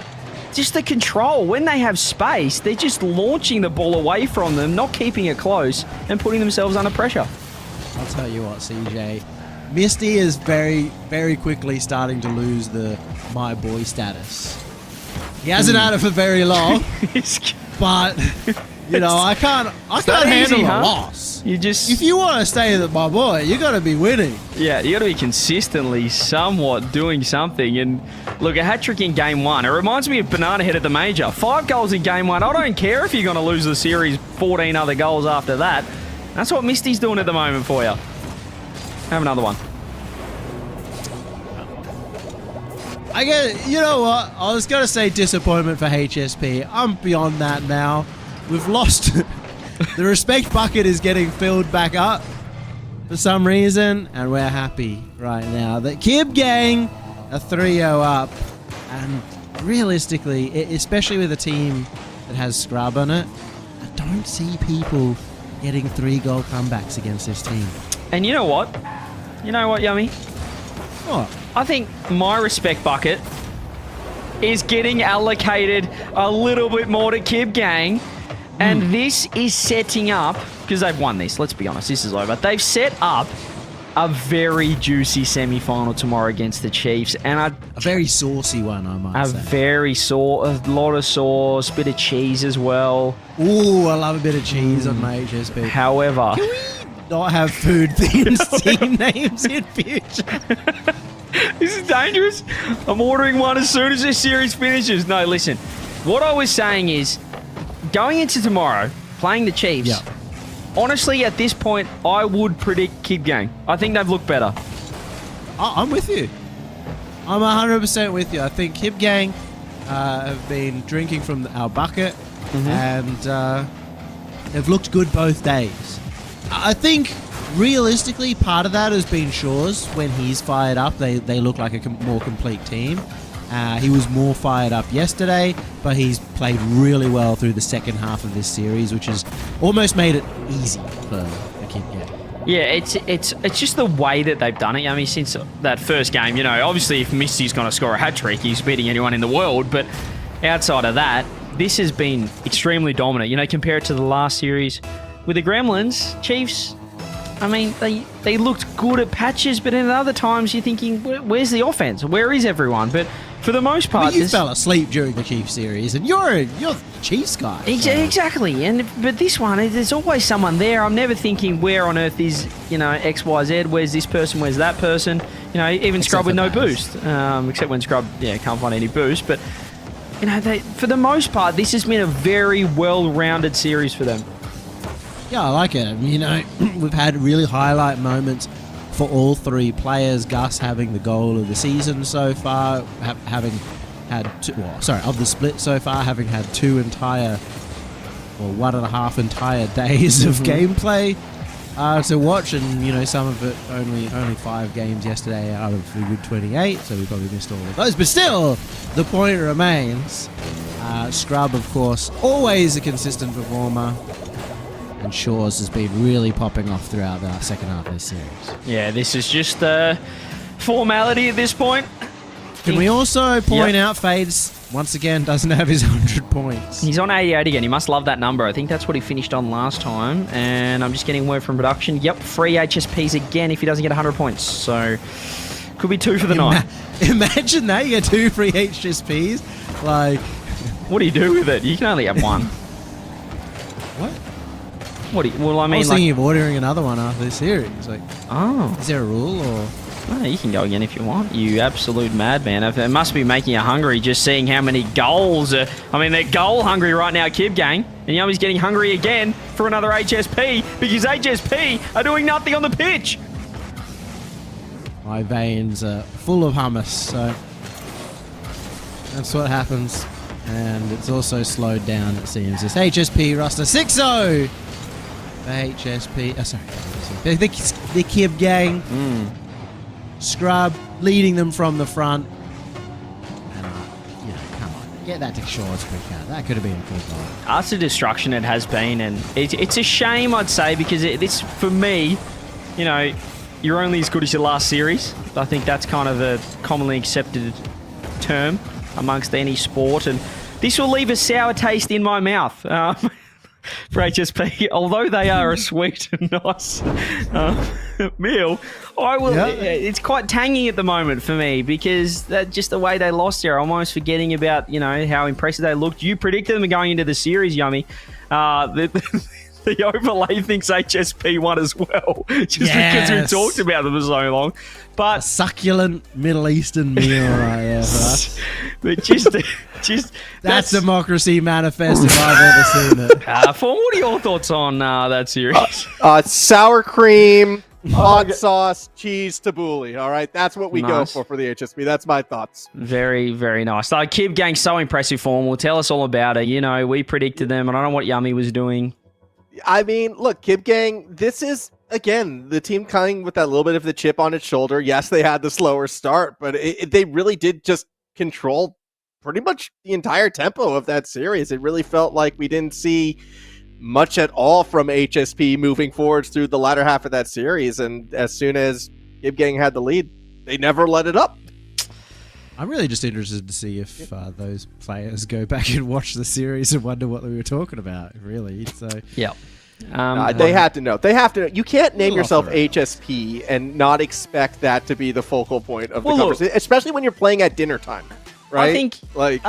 just the control. When they have space, they're just launching the ball away from them, not keeping it close, and putting themselves under pressure. I'll tell you what, CJ. Misty is very, very quickly starting to lose the my boy status. He hasn't had it for very long, but you know I can't handle a loss. You just, if you want to stay with my boy, you got to be winning. Yeah, you got to be consistently somewhat doing something. And look, a hat trick in game one. It reminds me of Banana Head at the major. 5 goals in game one. I don't care if you're going to lose the series. 14 other goals after that. That's what Misty's doing at the moment for you. Have another one. I get, you know what? I was going to say disappointment for HSP. I'm beyond that now. We've lost. The respect bucket is getting filled back up for some reason, and we're happy right now that Kib Gang are 3-0 up. And realistically, especially with a team that has scrub on it, I don't see people getting 3-goal comebacks against this team. And you know what? You know what, Yummy? What? I think my respect bucket is getting allocated a little bit more to Kib Gang. And this is setting up, because they've won this, let's be honest, this is over. They've set up a very juicy semi-final tomorrow against the Chiefs. And a very saucy one, I might say. A lot of sauce, bit of cheese as well. Ooh, I love a bit of cheese on my HSP. However... Can we not have food-themed team names in future? This is dangerous. I'm ordering one as soon as this series finishes. No, listen. What I was saying is, going into tomorrow, playing the Chiefs, honestly, at this point, I would predict Kib Gang. I think they've looked better. I'm with you. I'm 100% with you. I think Kib Gang have been drinking from our bucket, and they've looked good both days. I think, realistically, part of that has been Shaw's. When he's fired up, they look like a more complete team. He was more fired up yesterday, but he's played really well through the second half of this series, which has almost made it easy for the Kib Gang. Yeah, it's just the way that they've done it. I mean, since that first game, you know, obviously if Misty's going to score a hat-trick, he's beating anyone in the world, but outside of that, this has been extremely dominant. You know, compare it to the last series with the Gremlins, Chiefs. I mean, they looked good at patches, but in other times you're thinking, where's the offense? Where is everyone? But for the most part... Well, you fell asleep during the Chiefs series, and you're the Chiefs guy. So. Exactly. But this one, there's always someone there. I'm never thinking, where on earth is, you know, X, Y, Z? Where's this person? Where's that person? You know, even Scrub with no boost. Except when Scrub, can't find any boost. But, you know, for the most part, this has been a very well-rounded series for them. Yeah, I like it. You know, we've had really highlight moments for all three players. Gus having the goal of the season so far, having had of the split so far, having had 1.5 entire days of gameplay to watch, and some of it only 5 games yesterday out of the good 28, so we probably missed all of those. But still, the point remains. Scrub, of course, always a consistent performer, and Shores has been really popping off throughout the second half of this series. Yeah, this is just a formality at this point. Can we also point out Fades, once again, doesn't have his 100 points. He's on 88 again. He must love that number. I think that's what he finished on last time. And I'm just getting word from production. Yep, 3 HSPs again if he doesn't get 100 points. So, could be 2 for the night. Imagine that. You get 2 free HSPs. Like, what do you do with it? You can only have 1. what? Well, I mean, I was thinking of ordering another one after this series. Like, is there a rule or... No, you can go again if you want. You absolute madman. It must be making you hungry just seeing how many goals. They're goal hungry right now, Kib Gang. And Yummy's getting hungry again for another HSP because HSP are doing nothing on the pitch. My veins are full of hummus, so that's what happens. And it's also slowed down, it seems. This HSP roster 6-0 for HSP. The Kib Gang. Scrub leading them from the front. And, come on. Get that to Shores quicker. That could have been a good one. Utter destruction it has been. And it's a shame, I'd say, because this, for me, you're only as good as your last series. I think that's kind of a commonly accepted term amongst any sport. And this will leave a sour taste in my mouth. For HSP, although they are a sweet and nice meal, it's quite tangy at the moment for me because just the way they lost there, I'm almost forgetting about how impressive they looked. You predicted them going into the series, Yummy. The overlay thinks HSP won as well, just because we talked about them for so long. But a succulent Middle Eastern meal right there for us. But just that's democracy manifest if I've ever seen it. Fawn, what are your thoughts on that series? Sour cream, hot sauce, cheese, tabbouleh. All right, that's what we go for the HSP. That's my thoughts. Very, very nice. So Kib Gang, so impressive form. Well, tell us all about it. We predicted them, and I don't know what Yummy was doing. I mean, look, Kib Gang, this is, again, the team coming with that little bit of the chip on its shoulder. Yes, they had the slower start, but they really did just control pretty much the entire tempo of that series. It really felt like we didn't see much at all from HSP moving forwards through the latter half of that series. And as soon as Kib Gang had the lead, they never let it up. I'm really just interested to see if those players go back and watch the series and wonder what we were talking about, really. So yeah. They had to know. They have to know. You can't name yourself HSP and not expect that to be the focal point of the conversation, especially when you're playing at dinner time, right? I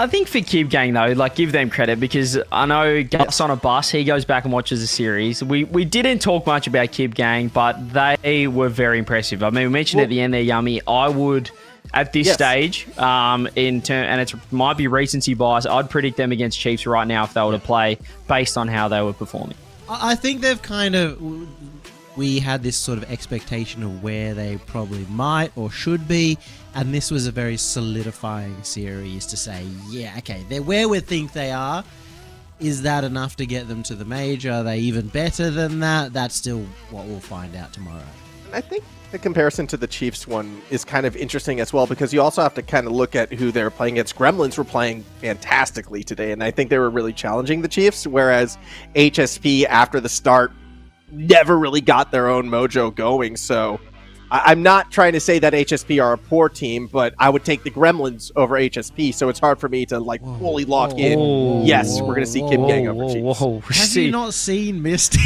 think for Kib Gang, though, give them credit because I know Gus on a bus, he goes back and watches the series. We didn't talk much about Kib Gang, but they were very impressive. I mean, we mentioned at the end there, Yummy, I would... At this stage, and it might be recency bias, I'd predict them against Chiefs right now if they were to play based on how they were performing. I think they've we had this sort of expectation of where they probably might or should be, and this was a very solidifying series to say, they're where we think they are. Is that enough to get them to the major? Are they even better than that? That's still what we'll find out tomorrow. I think the comparison to the Chiefs one is kind of interesting as well because you also have to kind of look at who they're playing against. Gremlins were playing fantastically today, and I think they were really challenging the Chiefs, whereas HSP, after the start, never really got their own mojo going. So I'm not trying to say that HSP are a poor team, but I would take the Gremlins over HSP, so it's hard for me to fully lock in. Yes, we're going to see Kib Gang over Chiefs. Have you not seen Misty?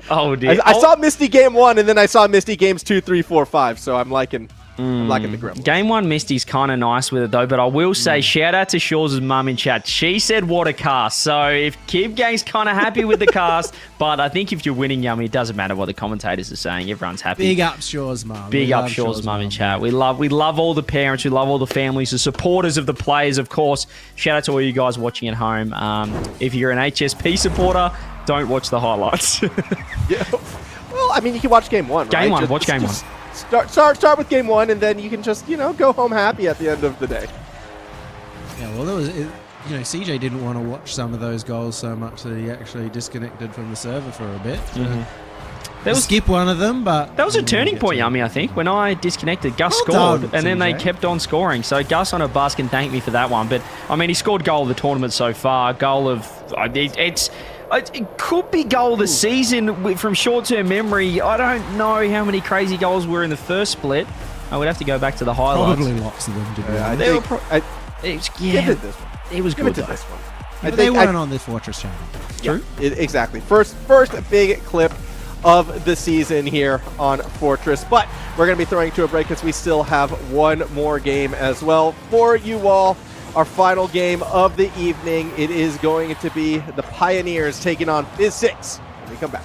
Oh, dear. I saw Misty game 1, and then I saw Misty games 2, 3, 4, 5. So I'm liking the Gremlins. Game 1, Misty's kind of nice with it, though. But I will say, shout out to Shaw's mum in chat. She said, what a cast. So if Kib Gang's kind of happy with the cast, but I think if you're winning, Yummy, it doesn't matter what the commentators are saying. Everyone's happy. Big up Shaw's mum. Big up Shaw's mum in chat. We love all the parents. We love all the families, the supporters of the players, of course. Shout out to all you guys watching at home. If you're an HSP supporter, don't watch the highlights. Yeah. Well, I mean, you can watch game 1, right? Watch game 1. Start with game 1, and then you can just, go home happy at the end of the day. Yeah, well, there was, CJ didn't want to watch some of those goals so much that he actually disconnected from the server for a bit. Skip one of them, but... That was a turning point, Yummy, I think. When I disconnected, Gus scored, and then they kept on scoring. So Gus on a bus can thank me for that one. But, I mean, he scored goal of the tournament so far. Goal of... It could be goal of the season from short-term memory. I don't know how many crazy goals were in the first split. I would have to go back to the highlights. Probably lots of them, to be honest. Give it this one. It was good, Give it to this one. They weren't on the Fortress channel. True. Exactly. First big clip of the season here on Fortress, but we're going to be throwing to a break because we still have one more game as well for you all. Our final game of the evening, it is going to be the Pioneers taking on Fizz 6 when we come back.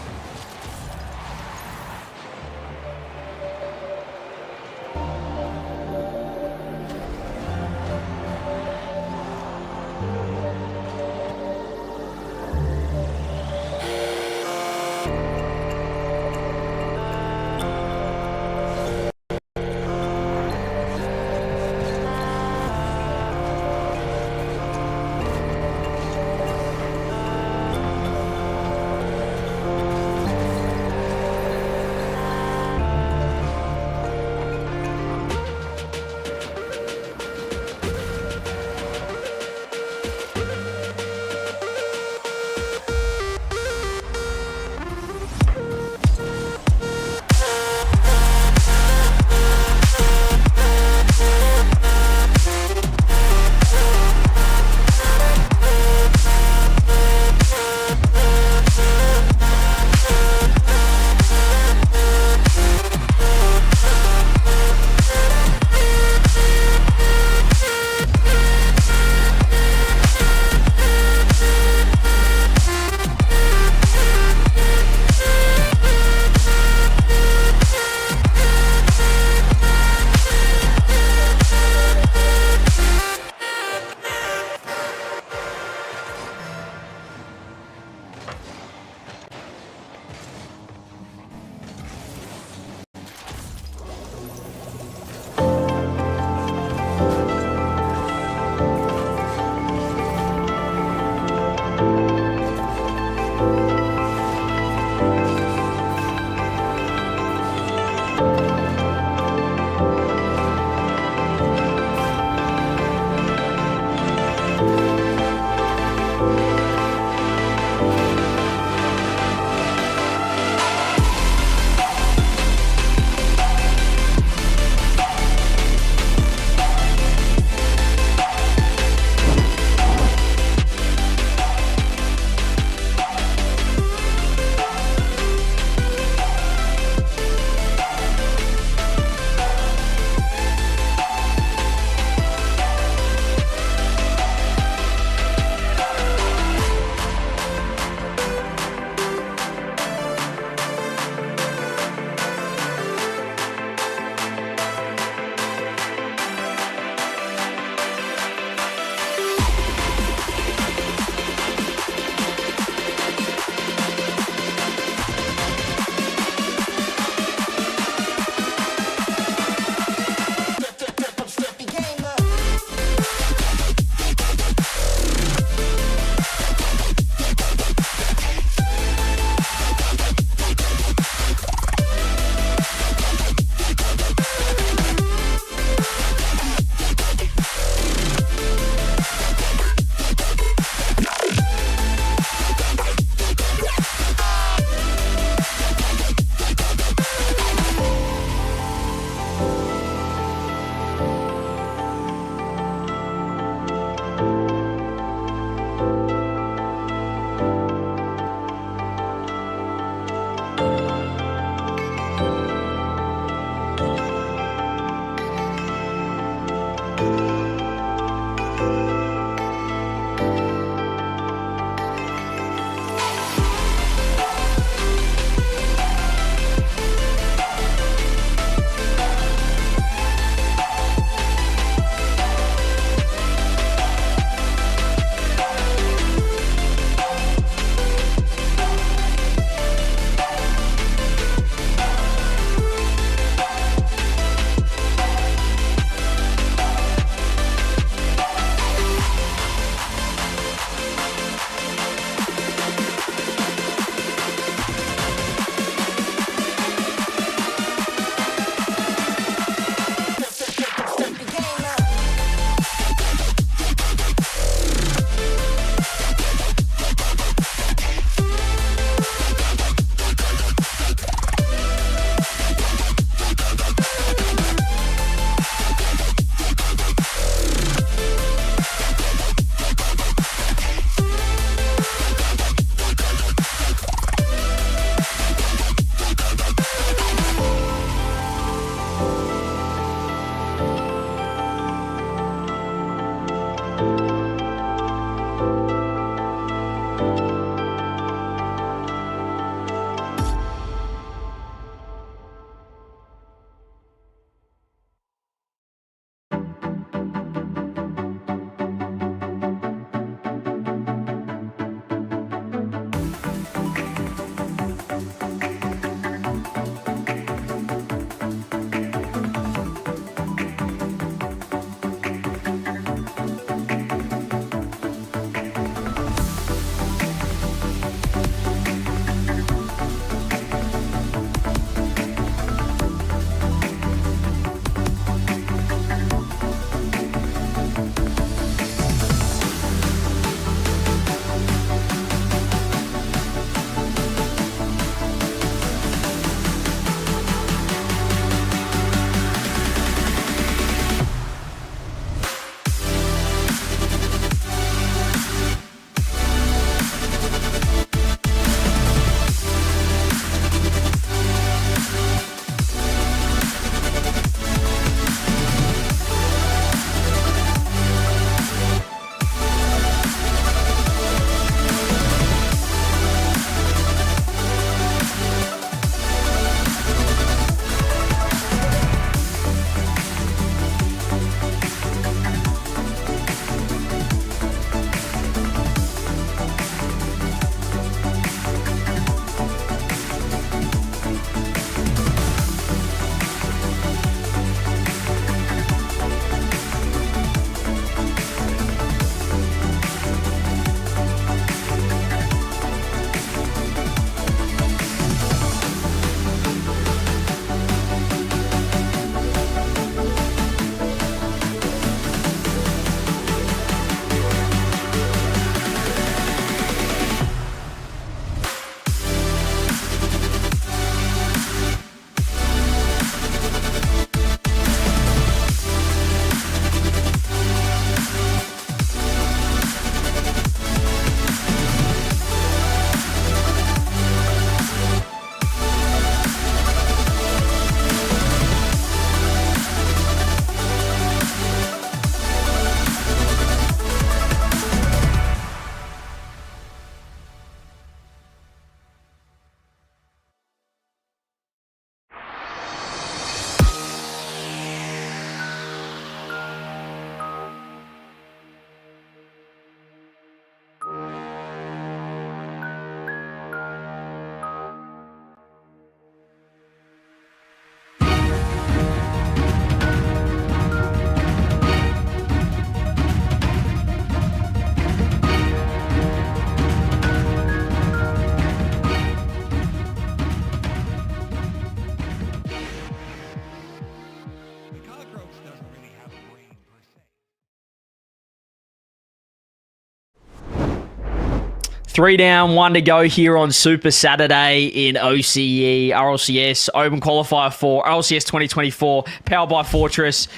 3 down, 1 to go here on Super Saturday in OCE, RLCS, Open Qualifier for RLCS 2024, powered by Fortress,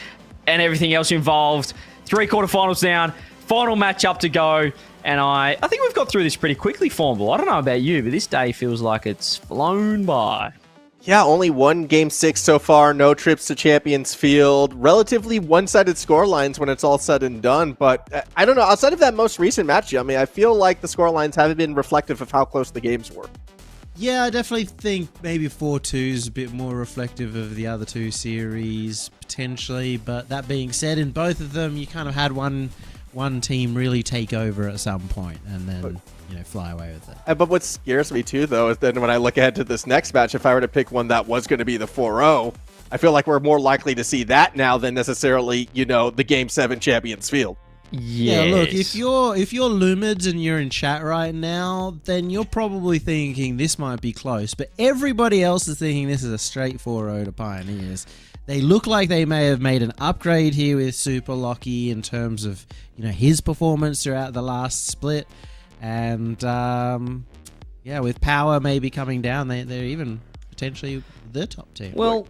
and everything else involved. 3 quarterfinals down, final match up to go, and I think we've got through this pretty quickly, Formble. I don't know about you, but this day feels like it's flown by. Yeah, only one Game 6 so far, no trips to Champions Field, relatively one-sided score lines when it's all said and done, but I don't know, outside of that most recent match, I mean, I feel like the score lines haven't been reflective of how close the games were. Yeah, I definitely think maybe 4-2 is a bit more reflective of the other 2 series, potentially, but that being said, in both of them, you kind of had one team really take over at some point, and then fly away with it. But what scares me too, though, is then when I look ahead to this next match, if I were to pick one that was going to be the 4-0, I feel like we're more likely to see that now than necessarily, the Game 7 Champions Field. Yes. Yeah, look, if you're Lumids and you're in chat right now, then you're probably thinking this might be close, but everybody else is thinking this is a straight 4-0 to Pioneers. They look like they may have made an upgrade here with Super Locky in terms of his performance throughout the last split. And, with Power maybe coming down, they're even potentially the top team. Well,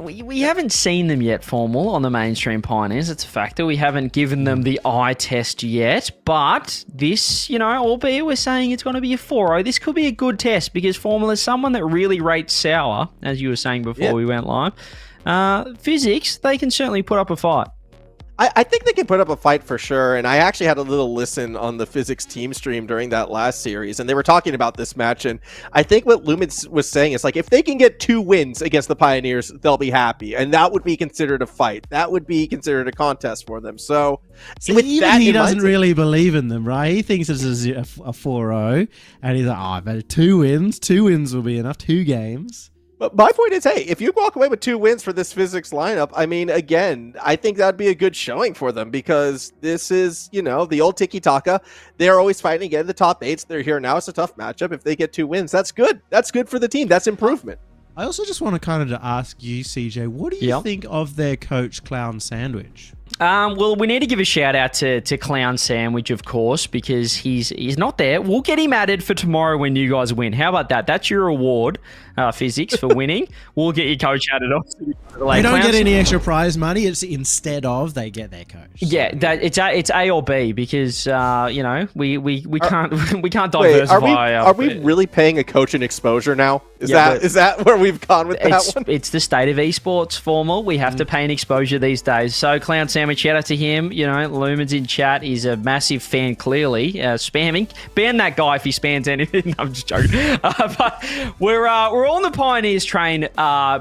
we haven't seen them yet, Formal, on the mainstream Pioneers. It's a factor. We haven't given them the eye test yet. But this, albeit we're saying it's going to be a 4-0, this could be a good test because Formal is someone that really rates Sour, as you were saying before we went live. Physics, they can certainly put up a fight. I think they can put up a fight for sure, and I actually had a little listen on the Physics team stream during that last series, and they were talking about this match, and I think what Lumens was saying is, like, if they can get 2 wins against the Pioneers, they'll be happy, and that would be considered a fight. That would be considered a contest for them, so... even he doesn't really believe in them, right? He thinks it's a 4-0, and he's like, but 2 wins will be enough, 2 games. But my point is, hey, if you walk away with 2 wins for this Physics lineup, I mean, again, I think that'd be a good showing for them because this is, the old tiki-taka. They're always fighting again the top 8s. They're here now. It's a tough matchup. If they get 2 wins, that's good. That's good for the team. That's improvement. I also just want to kind of ask you, CJ, what do you think of their coach, Clown Sandwich? Well, we need to give a shout out to Clown Sandwich, of course, because he's not there. We'll get him added for tomorrow when you guys win. How about that? That's your award, Physics, for winning. We'll get your coach added off. They don't get any extra prize money. It's instead of they get their coach. Yeah, it's A or B because we can't we can't Wait, diversify. are we really paying a coach an exposure now? Is that where we've gone with that one? It's the state of esports, Formal. We have to pay an exposure these days. So Clown Sandwich, shout out to him. Lumen's in chat. He's a massive fan, clearly. Spamming. Ban that guy if he spams anything. I'm just joking. But we're on the Pioneers train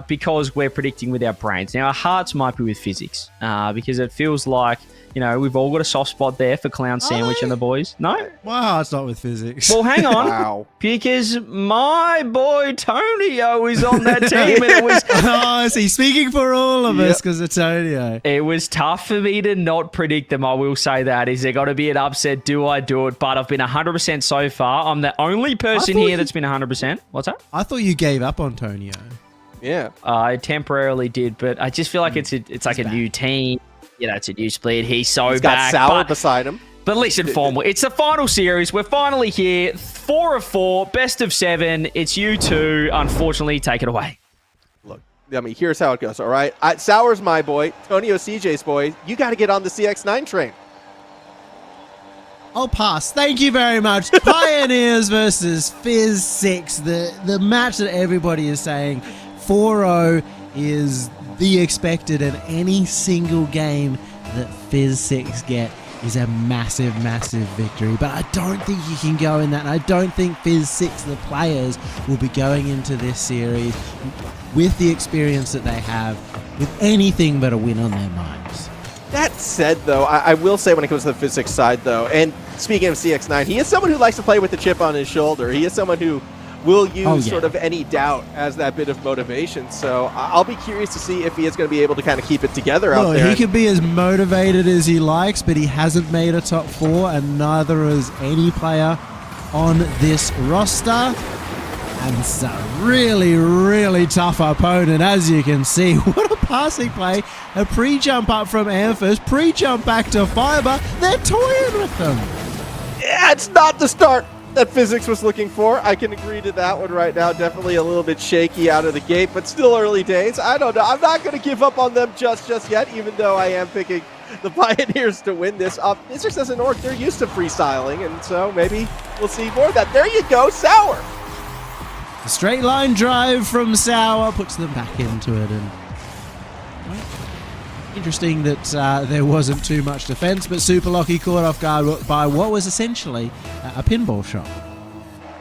because we're predicting with our brains. Now, our hearts might be with Physics because it feels like, we've all got a soft spot there for Clown Sandwich and the boys. No? My heart's not with Physics. Well, hang on. Wow. Because my boy Tonio is on that team. And it was... is he speaking for all of us because of Tonio? It was tough for me to not predict them, I will say that. Is there got to be an upset? Do I do it? But I've been 100% so far. I'm the only person here that's been 100%. What's that? I thought you gave up on Tonio. Yeah. I temporarily did, but I just feel like it's like a new team. It's a new split. He's got back. Sour beside him. But listen, Formal, it's the final series. We're finally here. 4 of 4, best of 7. It's you two. Unfortunately, take it away. Look, I mean, here's how it goes, all right? Sour's my boy. Tonio CJ's boy. You got to get on the CX9 train. I'll pass. Thank you very much. Pioneers versus Fizz 6. The match that everybody is saying 4-0 is the expected, and any single game that Fizz 6 get is a massive, massive victory. But I don't think you can go in that. And I don't think Fizz 6, the players, will be going into this series with the experience that they have with anything but a win on their minds. That said, though, I will say when it comes to the Physics side, though, and speaking of CX9, he is someone who likes to play with the chip on his shoulder. He is someone who will use sort of any doubt as that bit of motivation. So I'll be curious to see if he is going to be able to kind of keep it together out there. He can be as motivated as he likes, but he hasn't made a top 4, and neither has any player on this roster. And it's a really, really tough opponent, as you can see. What a passing play. A pre-jump up from Amphis, pre-jump back to Fiber. They're toying with them. Yeah, it's not the start that Physics was looking for. I can agree to that one right now. Definitely a little bit shaky out of the gate, but still early days. I don't know. I'm not going to give up on them just yet, even though I am picking the Pioneers to win this. Physics doesn't work. They're used to freestyling, and so maybe we'll see more of that. There you go, Sour. A straight line drive from Sour puts them back into it. And interesting that there wasn't too much defense, but Super Lucky caught off guard by what was essentially a pinball shot.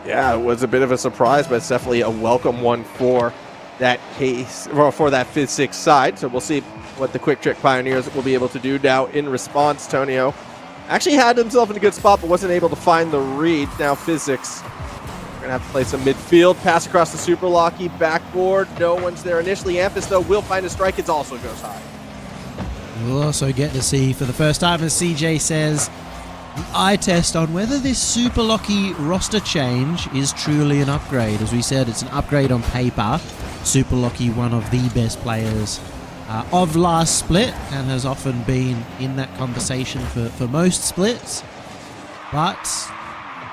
Yeah, it was a bit of a surprise, but it's definitely a welcome one for that case, or for that Physics side. So we'll see what the Quick Trick Pioneers will be able to do now in response. Tonio actually had himself in a good spot, but wasn't able to find the read. Now Physics going to have to play some midfield, pass across the Super Lucky backboard. No one's there initially. Amphis, though, will find a strike. It also goes high. We'll also get to see for the first time, as CJ says, the eye test on whether this Super Lucky roster change is truly an upgrade. As we said, it's an upgrade on paper. Super Lucky, one of the best players of last split, and has often been in that conversation for most splits. But,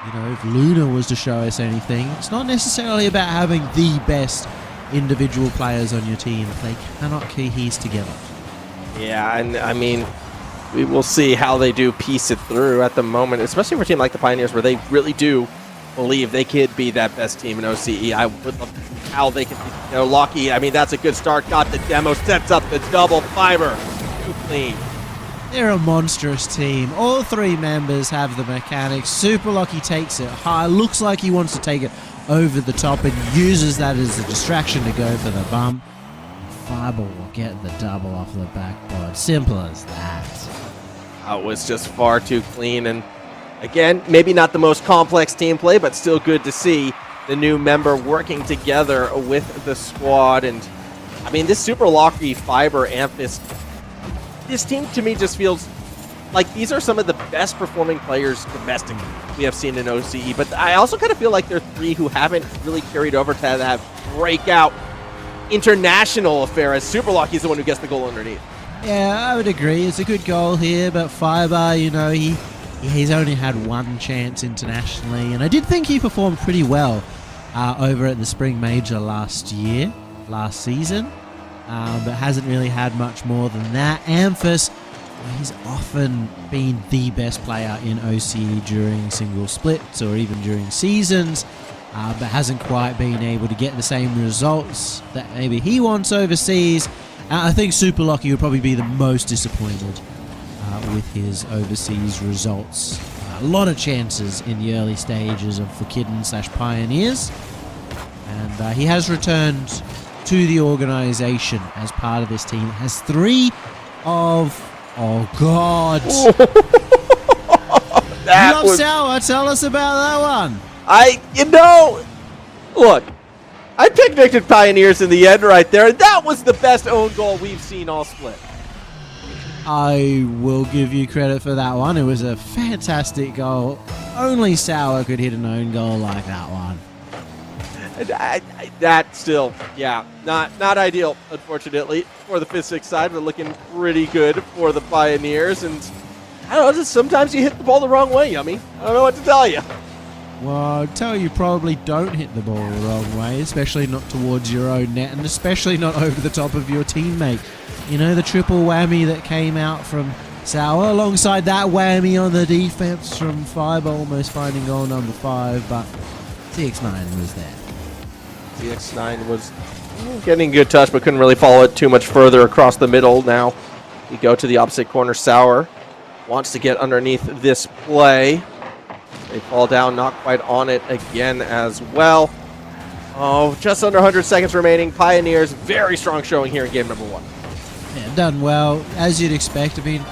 you know, if Luna was to show us anything, it's not necessarily about having the best individual players on your team. They cannot cohese together. Yeah, and I mean, we will see how they do piece it through at the moment, especially for a team like the Pioneers, where they really do believe they could be that best team in OCE. I would love to see how they can, you know, Lucky. I mean, that's a good start. Got the demo, sets up the double fiber. Too clean. They're a monstrous team. All three members have the mechanics. Super Lucky takes it high. Looks like he wants to take it over the top and uses that as a distraction to go for the bump. Fiber will get the double off the backboard. Simple as that. It was just far too clean. And again, maybe not the most complex team play, but still good to see the new member working together with the squad. And I mean, this Super Lucky Fiber Amphis, this team to me just feels like these are some of the best performing players domestically we have seen in OCE. But I also kind of feel like they're three who haven't really carried over to that breakout international affair, as Super Lucky is the one who gets the goal underneath. Yeah, I would agree. It's a good goal here, but Fiber, you know, he's only had one chance internationally, and I did think he performed pretty well over at the Spring Major last season, but hasn't really had much more than that. Amphis, he's often been the best player in OCE during single splits or even during seasons, but hasn't quite been able to get the same results that maybe he wants overseas. I think Super Lucky would probably be the most disappointed with his overseas results. A lot of chances in the early stages of Kidden/Pioneers, and he has returned to the organization as part of this team. Has three of... Oh, God. That Love was... Sour, tell us about that one. Look, I picked Pioneers in the end right there, and that was the best own goal we've seen all split. I will give you credit for that one. It was a fantastic goal. Only Sour could hit an own goal like that one. That still, yeah, not ideal, unfortunately, for the Physics side, but looking pretty good for the Pioneers. And I don't know, just sometimes you hit the ball the wrong way, Yummy. I don't know what to tell you. Well, I'd tell you probably don't hit the ball the wrong way, especially not towards your own net, and especially not over the top of your teammate. You know, the triple whammy that came out from Sour, alongside that whammy on the defense from Fiber, almost finding goal number 5, but CX9 was there. CX9 was getting a good touch, but couldn't really follow it too much further across the middle. Now we go to the opposite corner. Sour wants to get underneath this play. They fall down, not quite on it again as well. Oh, just under 100 seconds remaining. Pioneers, very strong showing here in game number 1. Yeah, done well, as you'd expect. I mean,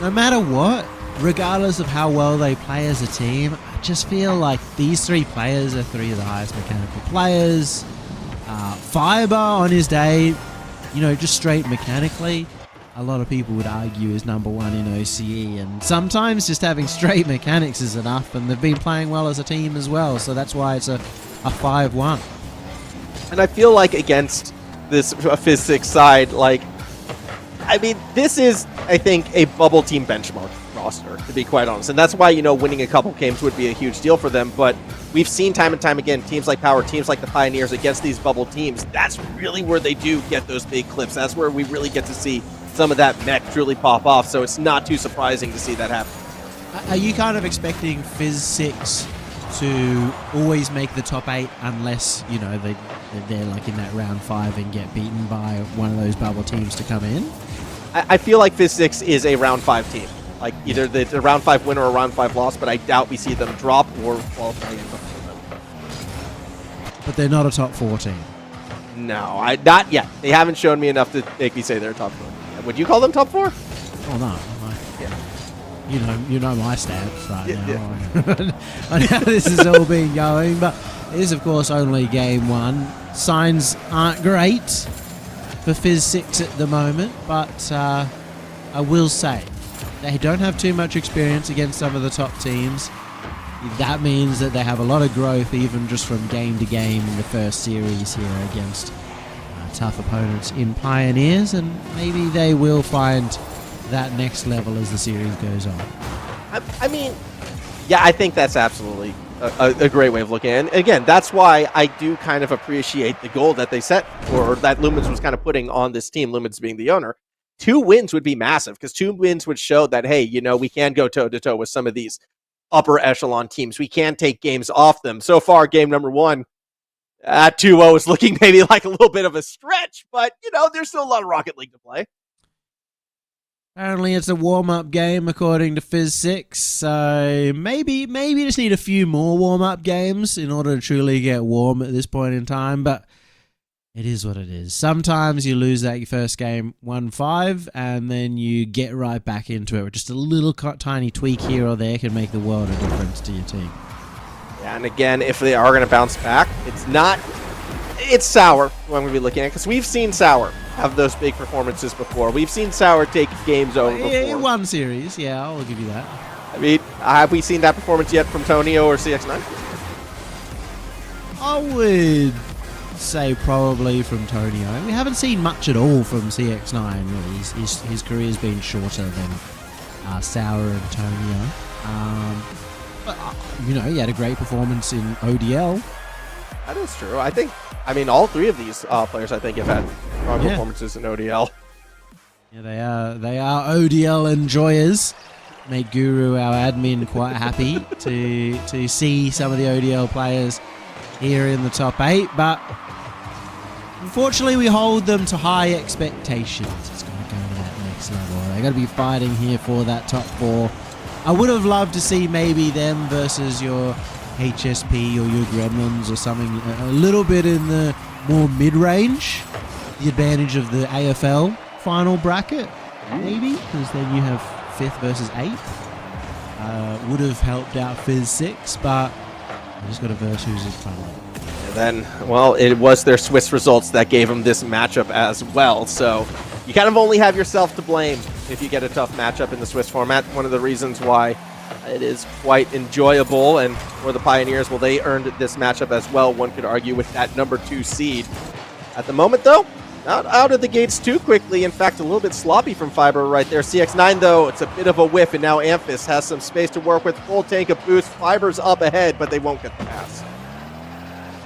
no matter what, regardless of how well they play as a team, I just feel like these three players are three of the highest mechanical players. Fiber on his day, you know, just straight mechanically, a lot of people would argue is number 1 in OCE, and sometimes just having straight mechanics is enough, and they've been playing well as a team as well, so that's why it's a 5-1. And I feel like against this Physics side, like, I mean, this is, I think, a bubble team benchmark roster, to be quite honest. And that's why, winning a couple games would be a huge deal for them. But we've seen time and time again, teams like Power, teams like the Pioneers against these bubble teams, that's really where they do get those big clips. That's where we really get to see some of that mech truly pop off. So it's not too surprising to see that happen. Are you kind of expecting Fizz 6 to always make the top 8 unless, they're like in that round 5 and get beaten by one of those bubble teams to come in? I feel like Fizz 6 is a round 5 team. Like either the round 5 winner or round 5 loss, but I doubt we see them drop or qualify in before them. But they're not a top 4 team. No, not yet. They haven't shown me enough to make me say they're top 4. Yeah, would you call them top 4? Oh, no. You know my stance right now. Yeah. On how this has all been going, but it is of course only game 1. Signs aren't great for Fizz 6 at the moment, but I will say they don't have too much experience against some of the top teams. That means that they have a lot of growth even just from game to game in the first series here against tough opponents in Pioneers, and maybe they will find that next level as the series goes on. I mean, yeah, I think that's absolutely a great way of looking at it. And again, that's why I do kind of appreciate the goal that they set, or that Lumens was kind of putting on this team, Lumens being the owner. 2 wins would be massive, because 2 wins would show that, hey, we can go toe-to-toe with some of these upper echelon teams. We can take games off them. So far, game number 1 at 2-0 is looking maybe like a little bit of a stretch, but, there's still a lot of Rocket League to play. Apparently it's a warm-up game according to Fizz 6, so maybe just need a few more warm-up games in order to truly get warm at this point in time, but it is what it is. Sometimes you lose that first game 1-5 and then you get right back into it. Just a little tiny tweak here or there can make the world of difference to your team. Yeah, and again, if they are going to bounce back, it's Sour who I'm going to be looking at, because we've seen Sour have those big performances before. We've seen Sour take games over before. In one series, yeah, I'll give you that. I mean, have we seen that performance yet from Tonio or CX9? I would say probably from Tonio. We haven't seen much at all from CX9, really. His career's been shorter than Sour and Tonio. But, he had a great performance in ODL. That is true. All 3 of these players, I think, have had strong performances in ODL. Yeah, they are ODL enjoyers. Make Guru, our admin, quite happy to see some of the ODL players here in the top 8, but unfortunately we hold them to high expectations. It's going to go to that next level. They're going to be fighting here for that top 4. I would have loved to see maybe them versus your HSP or your Gremlins or something a little bit in the more mid-range. The advantage of the AFL final bracket, maybe, because then you have 5th versus 8th. Would have helped out Fizz 6, but I just got to verse who's in front of them. And then, it was their Swiss results that gave them this matchup as well. So you kind of only have yourself to blame if you get a tough matchup in the Swiss format. One of the reasons why it is quite enjoyable, and for the Pioneers, well, they earned this matchup as well, one could argue, with that number 2 seed. At the moment, though, not out of the gates too quickly. In fact, a little bit sloppy from Fiber right there. CX9, though, it's a bit of a whiff, and now Amphis has some space to work with. Full tank of boost. Fiber's up ahead, but they won't get the pass.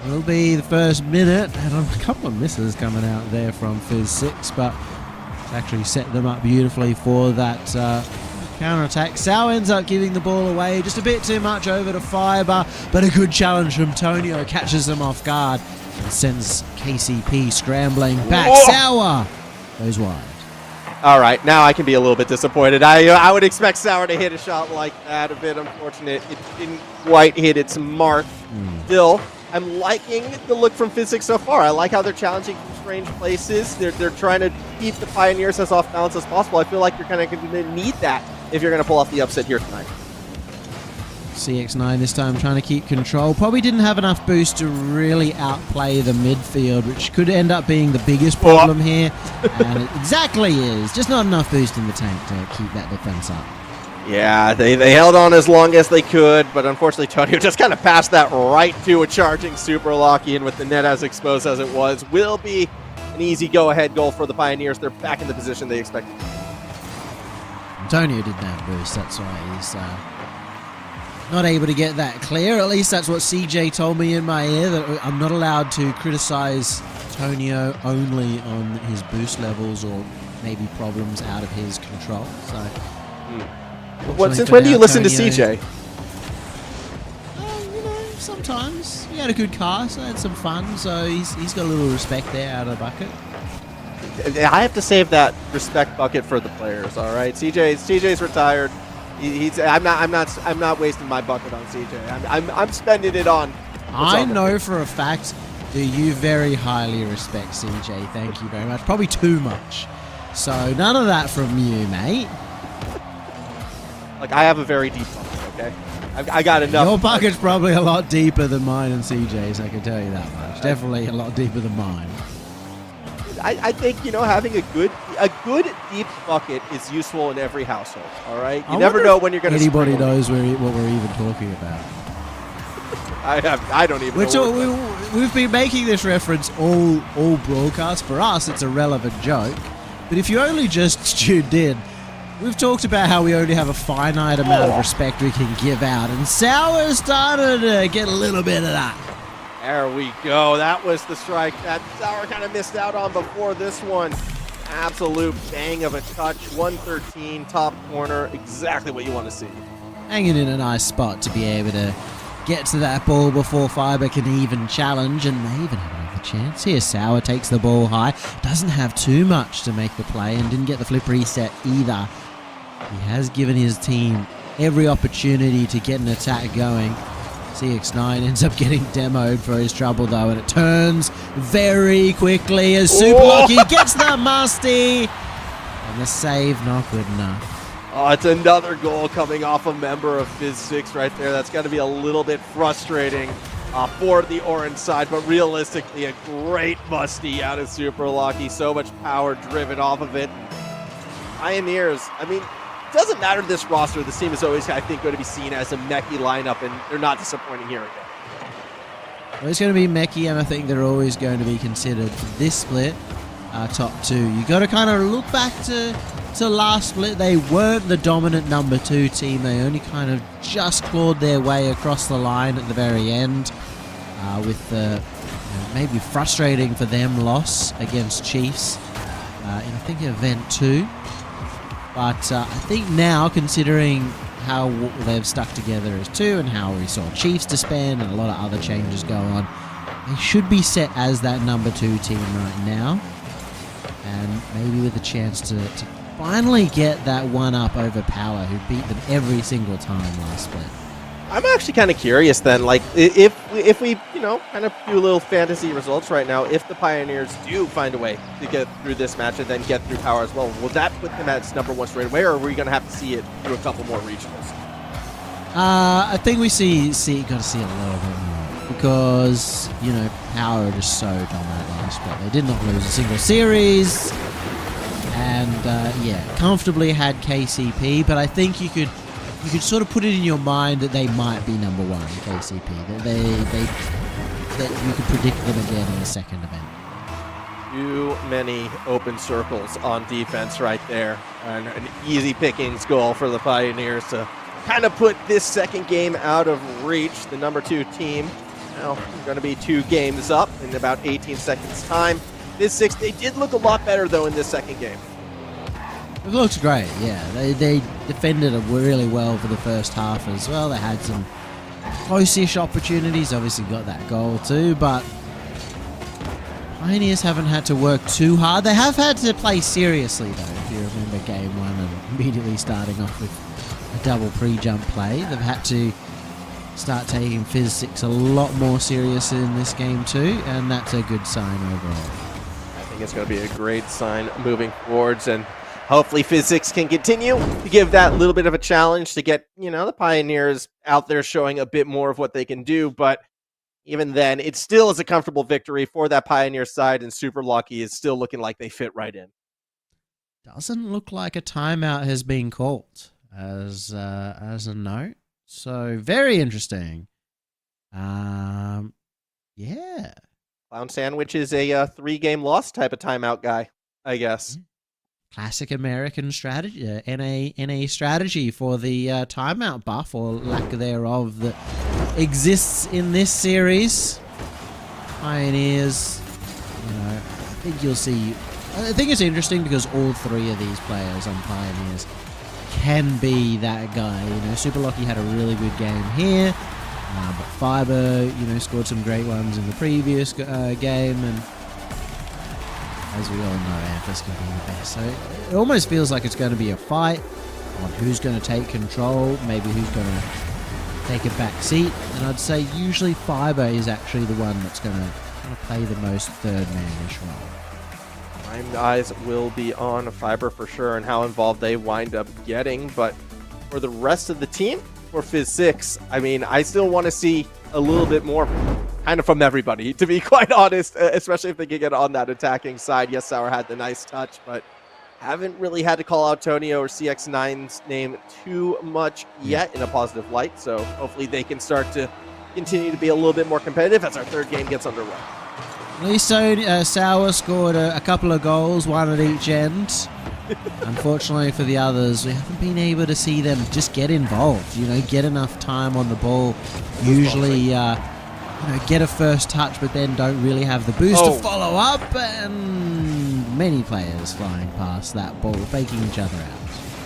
It'll be the first minute, and a couple of misses coming out there from Fizz 6, but it's actually set them up beautifully for that counter-attack. Sao ends up giving the ball away just a bit too much over to Fiber, but a good challenge from Tonio catches them off guard and sends KCP scrambling back. Whoa. Sour goes wide. All right, now I can be a little bit disappointed. I would expect Sour to hit a shot like that. A bit unfortunate. It didn't quite hit its mark. Still, I'm liking the look from Fizz 6 so far. I like how they're challenging from strange places. They're trying to keep the Pioneers as off balance as possible. I feel like you're kind of going to need that if you're going to pull off the upset here tonight. CX9 this time trying to keep control. Probably didn't have enough boost to really outplay the midfield, which could end up being the biggest problem here. And it exactly is. Just not enough boost in the tank to keep that defense up. Yeah, they held on as long as they could, but unfortunately Tonio just kind of passed that right to a charging Super Locky, and with the net as exposed as it was, will be an easy go-ahead goal for the Pioneers. They're back in the position they expected. Antonio didn't have boost, that's why he's not able to get that clear. At least that's what CJ told me in my ear, that I'm not allowed to criticize Antonio only on his boost levels or maybe problems out of his control. So, Since when do you listen to CJ? Sometimes. He had a good car, so had some fun, so he's got a little respect there out of the bucket. I have to save that respect bucket for the players. All right, CJ's retired. I'm not wasting my bucket on CJ. I'm spending it on. I know for a fact that you very highly respect CJ. Thank you very much. Probably too much. So none of that from you, mate. Like, I have a very deep bucket. Okay, I got enough. Your bucket's probably a lot deeper than mine and CJ's. I can tell you that much. Definitely a lot deeper than mine. I think, having a good deep bucket is useful in every household. All right, you never know when you're going to. Anybody knows what we're even talking about? I don't even know. We've been making this reference all broadcast. For us, it's a relevant joke. But if you only just tuned in, we've talked about how we only have a finite amount of respect we can give out, and Sour started to get a little bit of that. There we go. That was the strike that Sour kind of missed out on before this one. Absolute bang of a touch. 113, top corner. Exactly what you want to see. Hanging in a nice spot to be able to get to that ball before Fiber can even challenge, and they even have another chance. Here, Sour takes the ball high. Doesn't have too much to make the play and didn't get the flip reset either. He has given his team every opportunity to get an attack going. CX9 ends up getting demoed for his trouble, though, and it turns very quickly as Super Lucky gets the musty. And the save not good enough. Oh, it's another goal coming off a member of Fizz 6 right there. That's got to be a little bit frustrating for the orange side, but realistically, a great musty out of Super Lucky. So much power driven off of it. Pioneers, I mean, doesn't matter this roster. This team is always, I think, going to be seen as a mechy lineup, and they're not disappointing here again. Well, it's going to be mechy, and I think they're always going to be considered for this split. Top two. You got to kind of look back to last split. They weren't the dominant number 2 team. They only kind of just clawed their way across the line at the very end, with the maybe frustrating for them loss against Chiefs in I think event 2. But I think now, considering how they've stuck together as 2 and how we saw Chiefs disband and a lot of other changes go on, they should be set as that number 2 team right now. And maybe with a chance to finally get that one up over Power, who beat them every single time last split. I'm actually kind of curious then, like, if we, kind of do a little fantasy results right now, if the Pioneers do find a way to get through this match and then get through Power as well, will that put them as number 1 straight away, or are we going to have to see it through a couple more regionals? I think we got to see a little bit more, because, Power are just so dominant last split. They did not lose a single series, and, comfortably had KCP, but I think you could sort of put it in your mind that they might be number 1 in KCP. That you could predict them again in the second event. Too many open circles on defense right there. And an easy pickings goal for the Pioneers to kind of put this second game out of reach. The number 2 team now going to be 2 games up in about 18 seconds time. This 6, they did look a lot better though in this second game. It looks great, yeah. They defended it really well for the first half as well. They had some close-ish opportunities, obviously got that goal too, but Pioneers haven't had to work too hard. They have had to play seriously though, if you remember game 1 and immediately starting off with a double pre-jump play. They've had to start taking Fizz 6 a lot more serious in this game too, and that's a good sign overall. I think it's going to be a great sign moving forwards, and hopefully Fizz 6 can continue to give that little bit of a challenge to get, the Pioneers out there showing a bit more of what they can do. But even then, it still is a comfortable victory for that Pioneer side, and Super Lucky is still looking like they fit right in. Doesn't look like a timeout has been called as a note. So very interesting. Yeah. Clown Sandwich is a 3-game loss type of timeout guy, I guess. classic American strategy, NA strategy for the timeout buff or lack thereof that exists in this series. Pioneers, I think you'll see. I think it's interesting because all three of these players on Pioneers can be that guy. Super Lucky had a really good game here, but Fiber, scored some great ones in the previous game, and as we all know, Amphis can be the best. So it almost feels like it's going to be a fight on who's going to take control, maybe who's going to take a back seat, and I'd say usually Fiber is actually the one that's going to play the most third man-ish role. My eyes will be on Fiber for sure and how involved they wind up getting, but for the rest of the team, for Fizz 6, I still want to see a little bit more kind of from everybody, to be quite honest, especially if they can get on that attacking side. Yes, Sour had the nice touch, but haven't really had to call out Tonio or CX9's name too much yet in a positive light, so hopefully they can start to continue to be a little bit more competitive as our third game gets underway. At least Sour scored a couple of goals, one at each end. Unfortunately for the others, we haven't been able to see them just get involved, get enough time on the ball. Usually, get a first touch, but then don't really have the boost to follow up, and many players flying past that ball, faking each other out.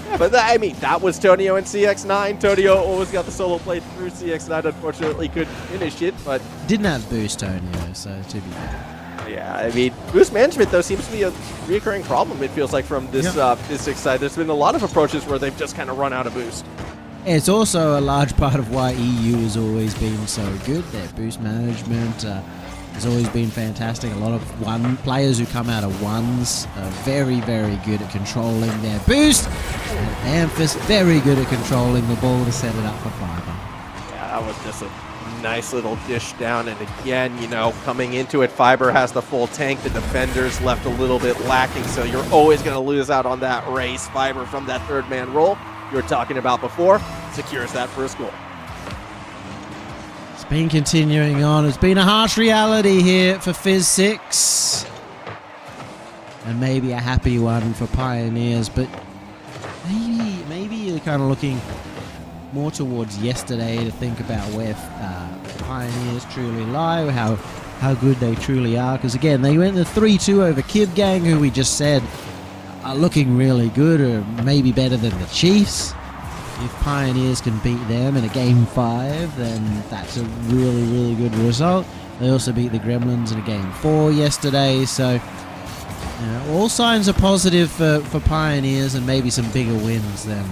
Yeah, but that was Tonio and CX9. Tonio always got the solo play through. CX9 unfortunately couldn't finish it, but didn't have boost Tonio, so to be fair. Yeah, boost management, though, seems to be a recurring problem, it feels like, from this Fizz side. There's been a lot of approaches where they've just kind of run out of boost. It's also a large part of why EU has always been so good. Their boost management has always been fantastic. A lot of players who come out of ones are very, very good at controlling their boost. And Amphis, very good at controlling the ball to set it up for Fiber. Yeah, that was just a nice little dish down, and again, coming into it, Fiber has the full tank. The defenders left a little bit lacking, so you're always going to lose out on that race. Fiber from that third man role you were talking about before secures that first goal. It's been continuing on. It's been a harsh reality here for Fizz 6, and maybe a happy one for Pioneers, but maybe you're kind of looking more towards yesterday to think about where Pioneers truly lie, how good they truly are. Because again, they went the 3-2 over Kib Gang, who we just said are looking really good, or maybe better than the Chiefs. If Pioneers can beat them in a Game 5, then that's a really, really good result. They also beat the Gremlins in a Game 4 yesterday, so all signs are positive for Pioneers, and maybe some bigger wins than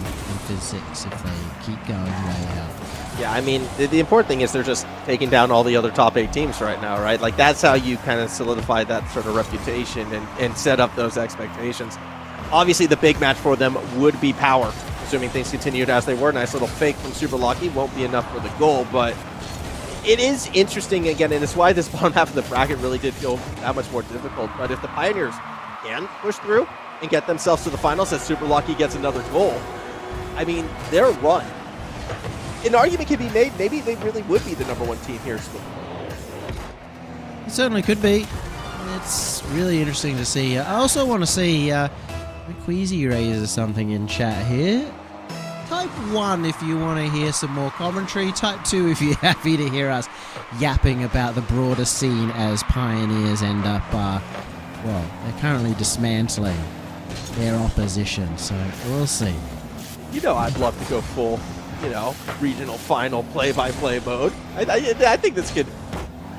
Fizz 6 if they keep going way out. Yeah, the important thing is they're just taking down all the other top 8 teams right now, right? Like, that's how you kind of solidify that sort of reputation and set up those expectations. Obviously, the big match for them would be Power, assuming things continued as they were. Nice little fake from Super Lucky. Won't be enough for the goal, but it is interesting, again, and it's why this bottom half of the bracket really did feel that much more difficult. But if the Pioneers can push through and get themselves to the finals as Super Lucky gets another goal, their run, an argument can be made, maybe they really would be the #1 team here still. It certainly could be. It's really interesting to see. I also want to see Queasy raises something in chat here. Type 1 if you want to hear some more commentary. Type 2 if you're happy to hear us yapping about the broader scene as Pioneers end up, they're currently dismantling their opposition, so we'll see. I'd love to go full, regional final play-by-play mode. I think this could...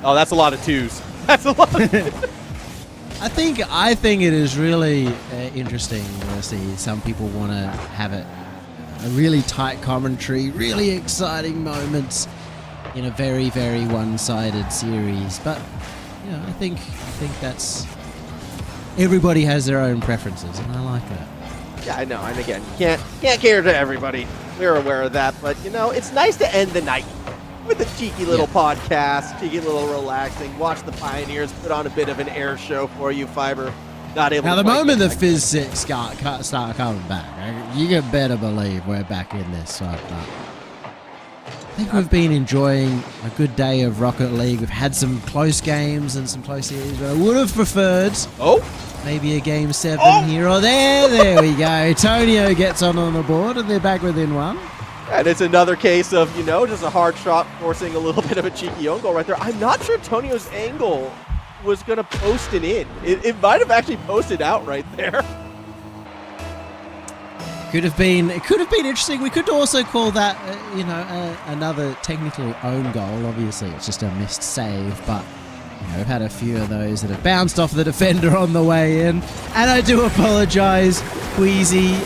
Oh, that's a lot of twos. That's a lot of twos. I think it is really interesting to see. Some people want to have a really tight commentary, really exciting moments in a very, very one-sided series. But I think that's, everybody has their own preferences, and I like that. Yeah, I know. And again, you can't cater to everybody. We're aware of that, but it's nice to end the night with a cheeky little podcast, cheeky little relaxing. Watch the Pioneers put on a bit of an air show for you. Fiber not able. Now, to the moment the Fizz 6 start coming back, you can better believe we're back in this. I think we've been enjoying a good day of Rocket League. We've had some close games and some close series, but I would have preferred Maybe a game 7 here or there. There we go. Tonio gets on the board, and they're back within 1. And it's another case of, just a hard shot forcing a little bit of a cheeky own goal right there. I'm not sure Tonio's angle was going to post it in. It might have actually posted out right there. It could have been interesting. We could also call that, another technical own goal. Obviously, it's just a missed save, but we've had a few of those that have bounced off the defender on the way in. And I do apologize, Queasy.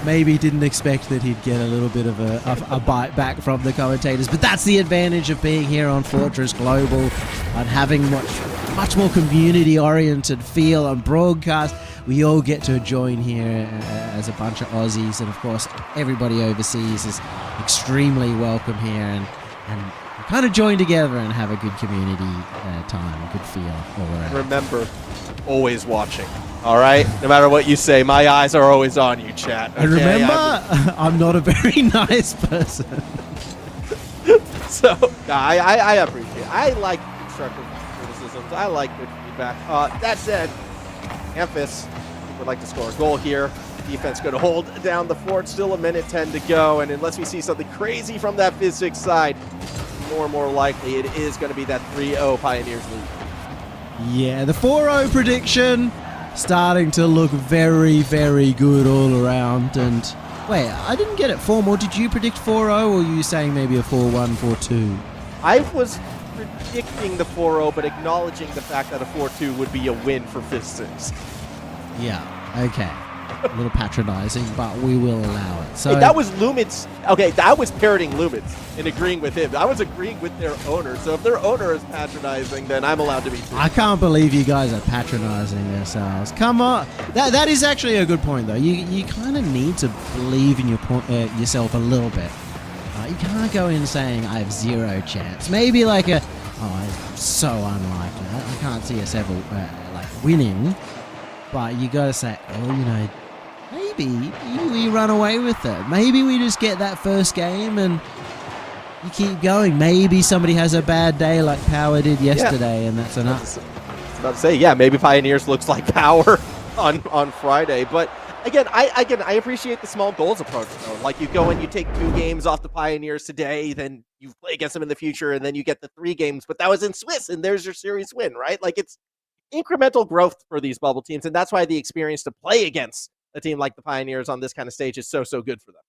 Maybe didn't expect that he'd get a little bit of a bite back from the commentators, but that's the advantage of being here on Fortress Global and having much more community-oriented feel on broadcast. We all get to join here as a bunch of Aussies, and of course everybody overseas is extremely welcome here, and kind of join together and have a good community time, good feel all around. Remember, always watching. All right? No matter what you say, my eyes are always on you, chat. Okay? And remember, I'm not a very nice person. So, I appreciate it. I like constructive criticisms. I like good feedback. That said, Memphis would like to score a goal here. Defense going to hold down the fort. Still a minute 10 to go. And unless we see something crazy from that Phys6 side, more and more likely it is going to be that 3-0 Pioneers lead. Yeah, the 4-0 prediction starting to look very, very good all around. And wait, I didn't get it 4-0. Did you predict 4-0, or were you saying maybe a 4-1, 4-2? I was predicting the 4-0, but acknowledging the fact that a 4-2 would be a win for Phys6. Yeah, okay. A little patronizing, but we will allow it. So hey, that was Lumit's. Okay, that was parroting Lumit's and agreeing with him. I was agreeing with their owner. So if their owner is patronizing, then I'm allowed to be too. I can't believe you guys are patronizing yourselves. Come on. That is actually a good point, though. You kind of need to believe in yourself a little bit. You can't go in saying I have 0 chance. Maybe like it's so unlikely. I can't see us ever winning. But you got to say, maybe we run away with it. Maybe we just get that first game and you keep going. Maybe somebody has a bad day like Power did yesterday, and that's enough. I was about to say, maybe Pioneers looks like Power on Friday. But again, I appreciate the small goals approach, though. Like you go and you take 2 games off the Pioneers today, then you play against them in the future, and then you get the 3 games. But that was in Swiss, and there's your series win, right? Like it's incremental growth for these bubble teams, and that's why the experience to play against a team like the Pioneers on this kind of stage is so good for them.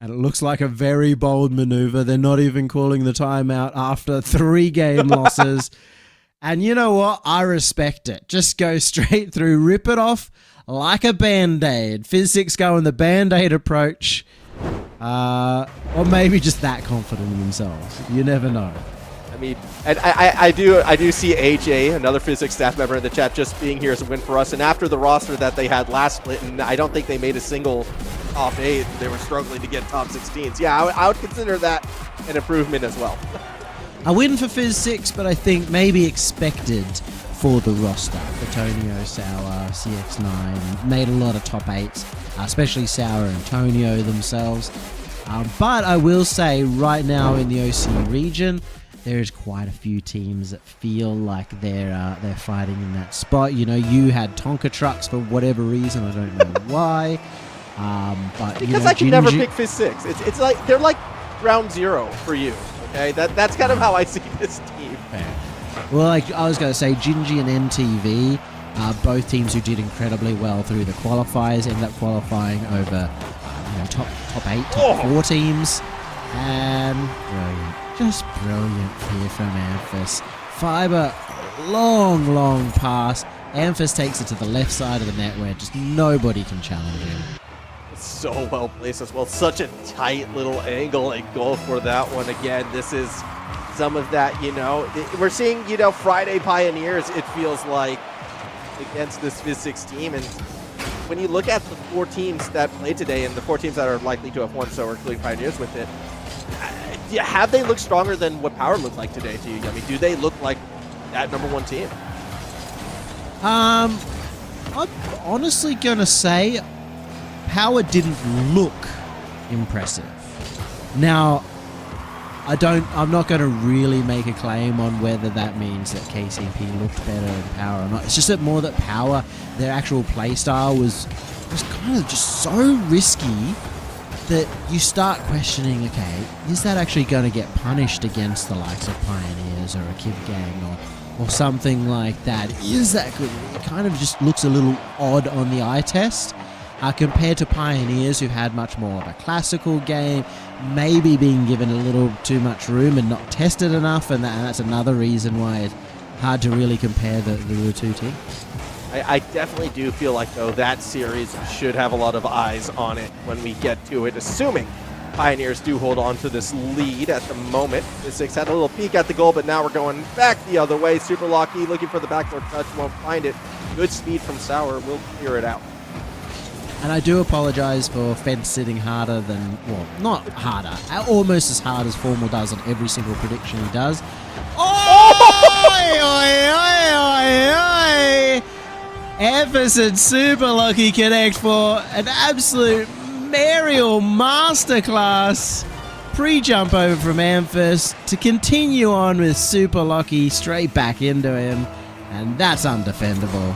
And it looks like a very bold maneuver. They're not even calling the timeout after 3 game losses. And you know what? I respect it. Just go straight through, rip it off like a Band-Aid. Phys6 going the Band-Aid approach. Or maybe just that confident in themselves. You never know. I mean, and I do see AJ, another Phys6 staff member in the chat, just being here as a win for us. And after the roster that they had last split, and I don't think they made a single top 8, they were struggling to get top 16s. Yeah, I would consider that an improvement as well. A win for Phys6, but I think maybe expected for the roster. Antonio, Sour, CX9 made a lot of top 8s, especially Sour and Antonio themselves. But I will say right now in the OC region, there's quite a few teams that feel like they're fighting in that spot. You had Tonka Trucks for whatever reason. I don't know why. But because I can never pick Phys6. It's like they're like ground zero for you. Okay, that's kind of how I see this team. Fair. Well, like I was going to say, Gingy and MTV, both teams who did incredibly well through the qualifiers, ended up qualifying over top 8, top 4 teams, and brilliant. Just brilliant here from Amphis. Fiber, long pass. Amphis takes it to the left side of the net where just nobody can challenge him. So well placed as well. Such a tight little angle and goal for that one. Again, this is some of that, we're seeing, Friday Pioneers, it feels like, against this Phys6 team. And when you look at the 4 teams that played today and the 4 teams that are likely to have won, so we're including Pioneers with it, have they looked stronger than what Power looked like today to you? I mean, do they look like that #1 team? I'm honestly going to say Power didn't look impressive. Now, I'm not going to really make a claim on whether that means that KCP looked better in Power or not. It's just that more that Power, their actual play style was kind of just so risky that you start questioning, okay, is that actually going to get punished against the likes of Pioneers or a Kid Gang or something like that? Is that good? It kind of just looks a little odd on the eye test. Compared to Pioneers, who had much more of a classical game, maybe being given a little too much room and not tested enough, and that's another reason why it's hard to really compare the two teams. I definitely do feel like, though, that series should have a lot of eyes on it when we get to it, assuming Pioneers do hold on to this lead at the moment. The Six had a little peek at the goal, but now we're going back the other way. Super Lucky looking for the backdoor touch, won't find it. Good speed from Sour will clear it out. And I do apologize for Fence sitting harder than, well, not harder, almost as hard as Formal does on every single prediction he does. Emphas and Super Lucky connect for an absolute Mariel masterclass. Pre-jump over from Emphas to continue on with Super Lucky straight back into him. And that's undefendable.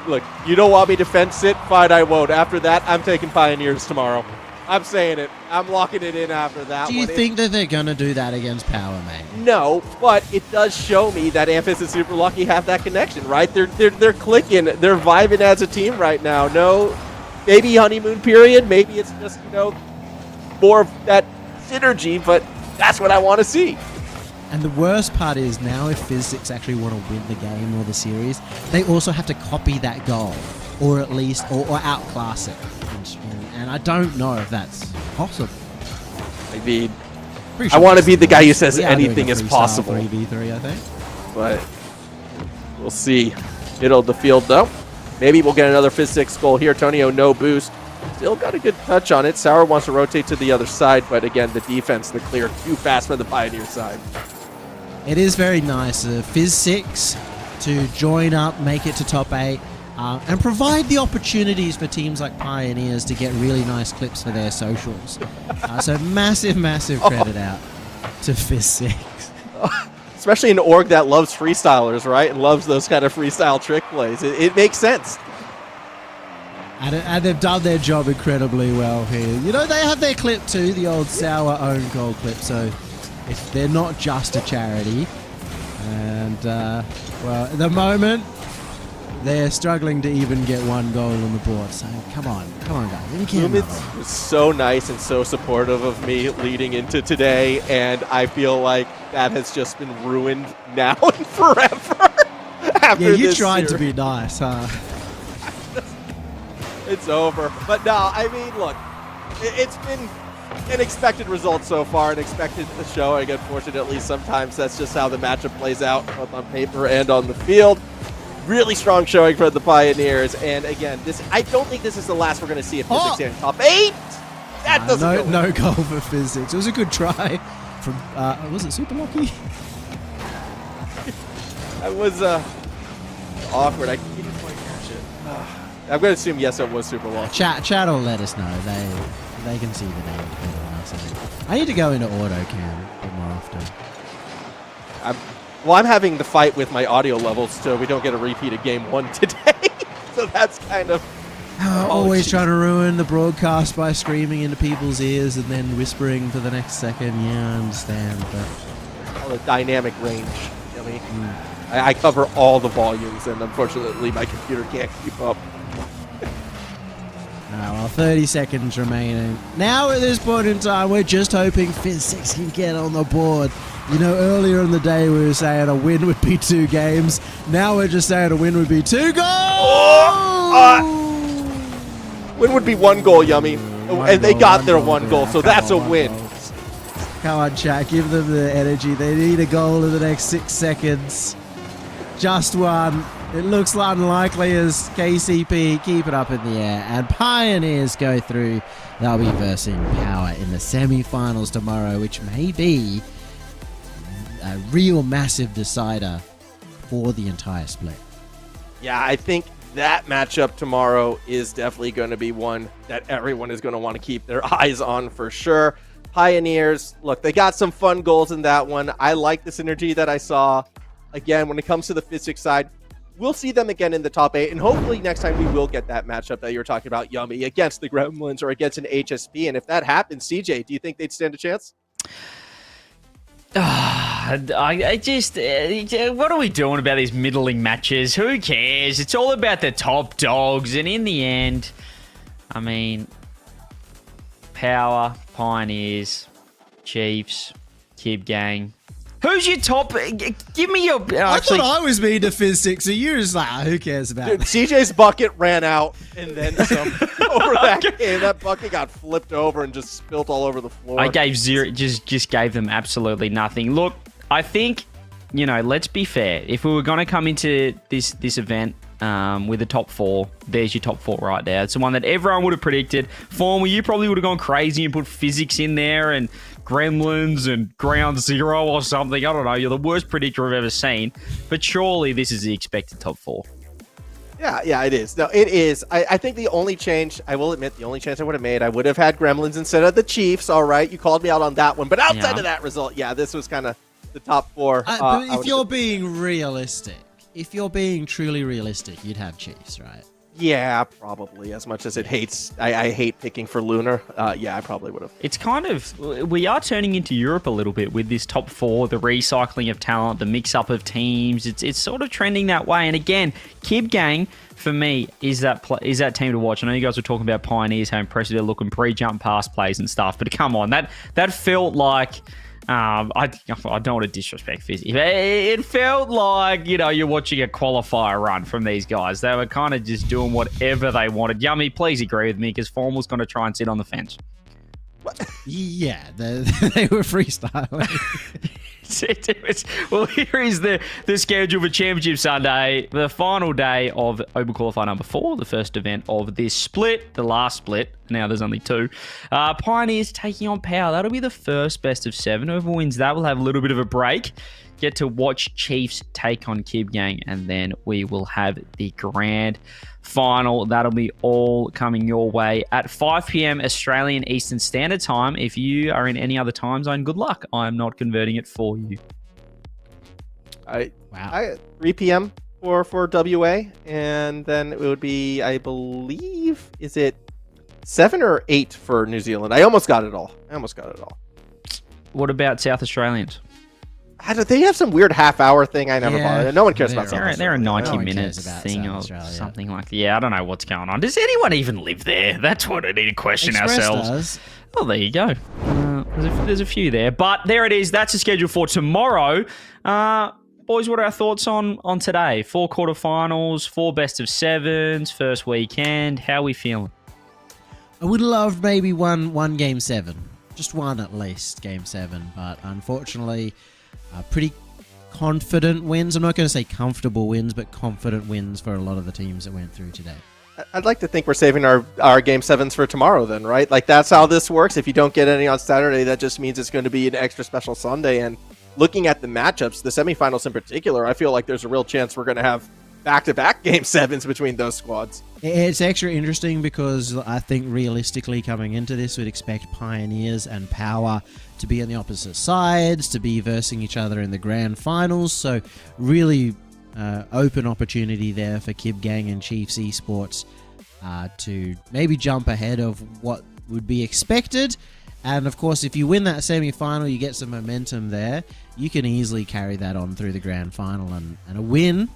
Look, you don't want me to fence it? Fine, I won't. After that, I'm taking Pioneers tomorrow. I'm saying it. I'm locking it in after that. Do you think that they're going to do that against Power, mate? No, but it does show me that Amphis and Super Lucky have that connection, right? They're clicking. They're vibing as a team right now. No, maybe honeymoon period. Maybe it's just, more of that synergy, but that's what I want to see. And the worst part is now if Physics actually want to win the game or the series, they also have to copy that goal or at least or outclass it. And I don't know if that's possible. I mean, I want to be the guy who says anything is possible. 3v3, I think. But we'll see. Middle of the field, though. Maybe we'll get another Physics goal here. Tonio, no boost. Still got a good touch on it. Sour wants to rotate to the other side, but again, the defense, the clear too fast for the Pioneer side. It is very nice of Physics to join up, make it to top 8, and provide the opportunities for teams like Pioneers to get really nice clips for their socials. So massive credit out to Physics. Especially an org that loves freestylers, right? And loves those kind of freestyle trick plays. It makes sense. And they've done their job incredibly well here. They have their clip too, the old Sour own goal clip, so they're not just a charity. And, at the moment, they're struggling to even get one goal on the board. So, come on, guys. You can't. Lumits was so nice and so supportive of me leading into today, and I feel like that has just been ruined now and forever. Yeah, you tried to be nice, huh? It's over. But no, I mean, look, it's been an expected result so far, an expected showing. Unfortunately, sometimes that's just how the matchup plays out, both on paper and on the field. Really strong showing for the Pioneers. And again, I don't think this is the last we're going to see of Physics in top 8. That doesn't no goal for Physics. It was a good try from, was it Super Lucky? That was awkward. He didn't quite catch it. I'm going to assume yes, it was Super Lucky. Chat will let us know. They can see the names better than us. I think. I need to go into auto cam a bit more often. I'm having the fight with my audio levels, so we don't get a repeat of Game 1 today. So that's kind of... always trying to ruin the broadcast by screaming into people's ears and then whispering for the next second. Yeah, I understand. But all the dynamic range. I cover all the volumes, and unfortunately my computer can't keep up. 30 seconds remaining. Now at this point in time, we're just hoping Physics can get on the board. Earlier in the day we were saying a win would be 2 games. Now we're just saying a win would be 2 goals! Win would be 1 goal, Yummy. And they got their 1 goal, so that's a win. Come on, chat. Give them the energy. They need a goal in the next 6 seconds. Just one. It looks unlikely as KCP keep it up in the air. And Pioneers go through. They'll be versing Power in the semi-finals tomorrow, which may be a real massive decider for the entire split. Yeah, I think that matchup tomorrow is definitely going to be one that everyone is going to want to keep their eyes on for sure. Pioneers, look, they got some fun goals in that one. I like the synergy that I saw. Again, when it comes to the physics side, we'll see them again in the top 8, and hopefully next time we will get that matchup that you were talking about, Yummy, against the Gremlins or against an HSP. And if that happens, CJ, do you think they'd stand a chance? I just, what are we doing about these middling matches? Who cares? It's all about the top dogs, and in the end, I mean, Power, Pioneers, Chiefs, Kib Gang. Who's your top? Give me your. I thought I was being defensive, so you're just like, who cares about Dude, it? CJ's bucket ran out, and then some over that game. That bucket got flipped over and just spilt all over the floor. I gave zero, just gave them absolutely nothing. Look, I think, let's be fair. If we were going to come into this event with the top 4, there's your top 4 right there. It's the one that everyone would have predicted. Formal, you probably would have gone crazy and put physics in there and Gremlins and Ground Zero or something. I don't know. You're the worst predictor I've ever seen. But surely this is the expected top 4. Yeah, it is. No, it is. I think the only change, I will admit, the only change I would have made, I would have had Gremlins instead of the Chiefs. All right, you called me out on that one. But outside of that result, yeah, this was kind of the top 4. But if you're being realistic, if you're being truly realistic, you'd have Chiefs, right? Yeah, probably. As much as I hate picking for Lunar. Yeah, I probably would have. It's kind of, we are turning into Europe a little bit with this top 4, the recycling of talent, the mix-up of teams. It's sort of trending that way. And again, Kib Gang, for me, is that team to watch. I know you guys were talking about Pioneers, how impressive they're looking, pre-jump pass plays and stuff. But come on, that felt like... I don't want to disrespect Fizzy. It felt like, you're watching a qualifier run from these guys. They were kind of just doing whatever they wanted. Yummy, please agree with me, because Formal's going to try and sit on the fence. Yeah, they were freestyling. Well, here is the schedule for Championship Sunday, the final day of Open Qualifier number 4, the first event of this split, the last split. Now there's only 2. Pioneers taking on Power. That'll be the first best of 7. Whoever wins that will have a little bit of a break. Get to watch Chiefs take on Kib Gang, and then we will have the grand final. That'll be all coming your way at 5 p.m. Australian Eastern Standard Time. If you are in any other time zone, good luck. I am not converting it for you. 3 p.m. for WA, and then it would be, I believe, is it 7 or 8 for New Zealand? I almost got it all. What about South Australians? They have some weird half-hour thing. I never bothered. No one cares about South They're a Australia. 90-minute thing or something like that. Yeah, I don't know what's going on. Does anyone even live there? That's what I need to question ourselves. Does. Well, there you go. There's a few there. But there it is. That's the schedule for tomorrow. Boys, what are our thoughts on today? 4 quarterfinals, 4 best of 7s, first weekend. How are we feeling? I would have loved maybe one game 7. Just one at least, game 7. But unfortunately... pretty confident wins. I'm not going to say comfortable wins, but confident wins for a lot of the teams that went through today. I'd like to think we're saving our game 7s for tomorrow then, right? Like, that's how this works. If you don't get any on Saturday, that just means it's going to be an extra special Sunday. And looking at the matchups, the semifinals in particular, I feel like there's a real chance we're going to have back-to-back game 7s between those squads. It's extra interesting because I think realistically coming into this, we'd expect Pioneers and Power to be on the opposite sides, to be versing each other in the grand finals. So really open opportunity there for Kib Gang and Chiefs Esports to maybe jump ahead of what would be expected. And of course, if you win that semi-final, you get some momentum there. You can easily carry that on through the grand final, and a win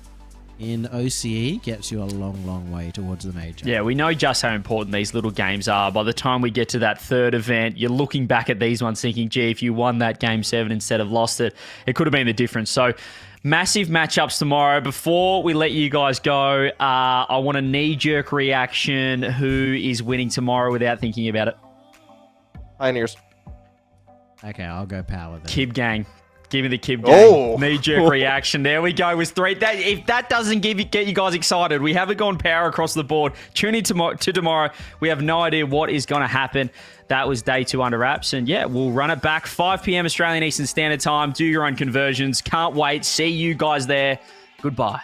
in OCE gets you a long, long way towards the major. Yeah, we know just how important these little games are. By the time we get to that third event, you're looking back at these ones thinking, gee, if you won that game 7 instead of lost it, it could have been the difference. So massive matchups tomorrow. Before we let you guys go, I want a knee-jerk reaction. Who is winning tomorrow without thinking about it? Pioneers. Okay, I'll go Power then. Kib Gang. Give me the Kib Gang. Oh. Knee-jerk reaction. There we go with 3. If that doesn't get you guys excited, we haven't gone Power across the board. Tune in to tomorrow. We have no idea what is going to happen. That was day 2 under wraps. And yeah, we'll run it back 5 p.m. Australian Eastern Standard Time. Do your own conversions. Can't wait. See you guys there. Goodbye.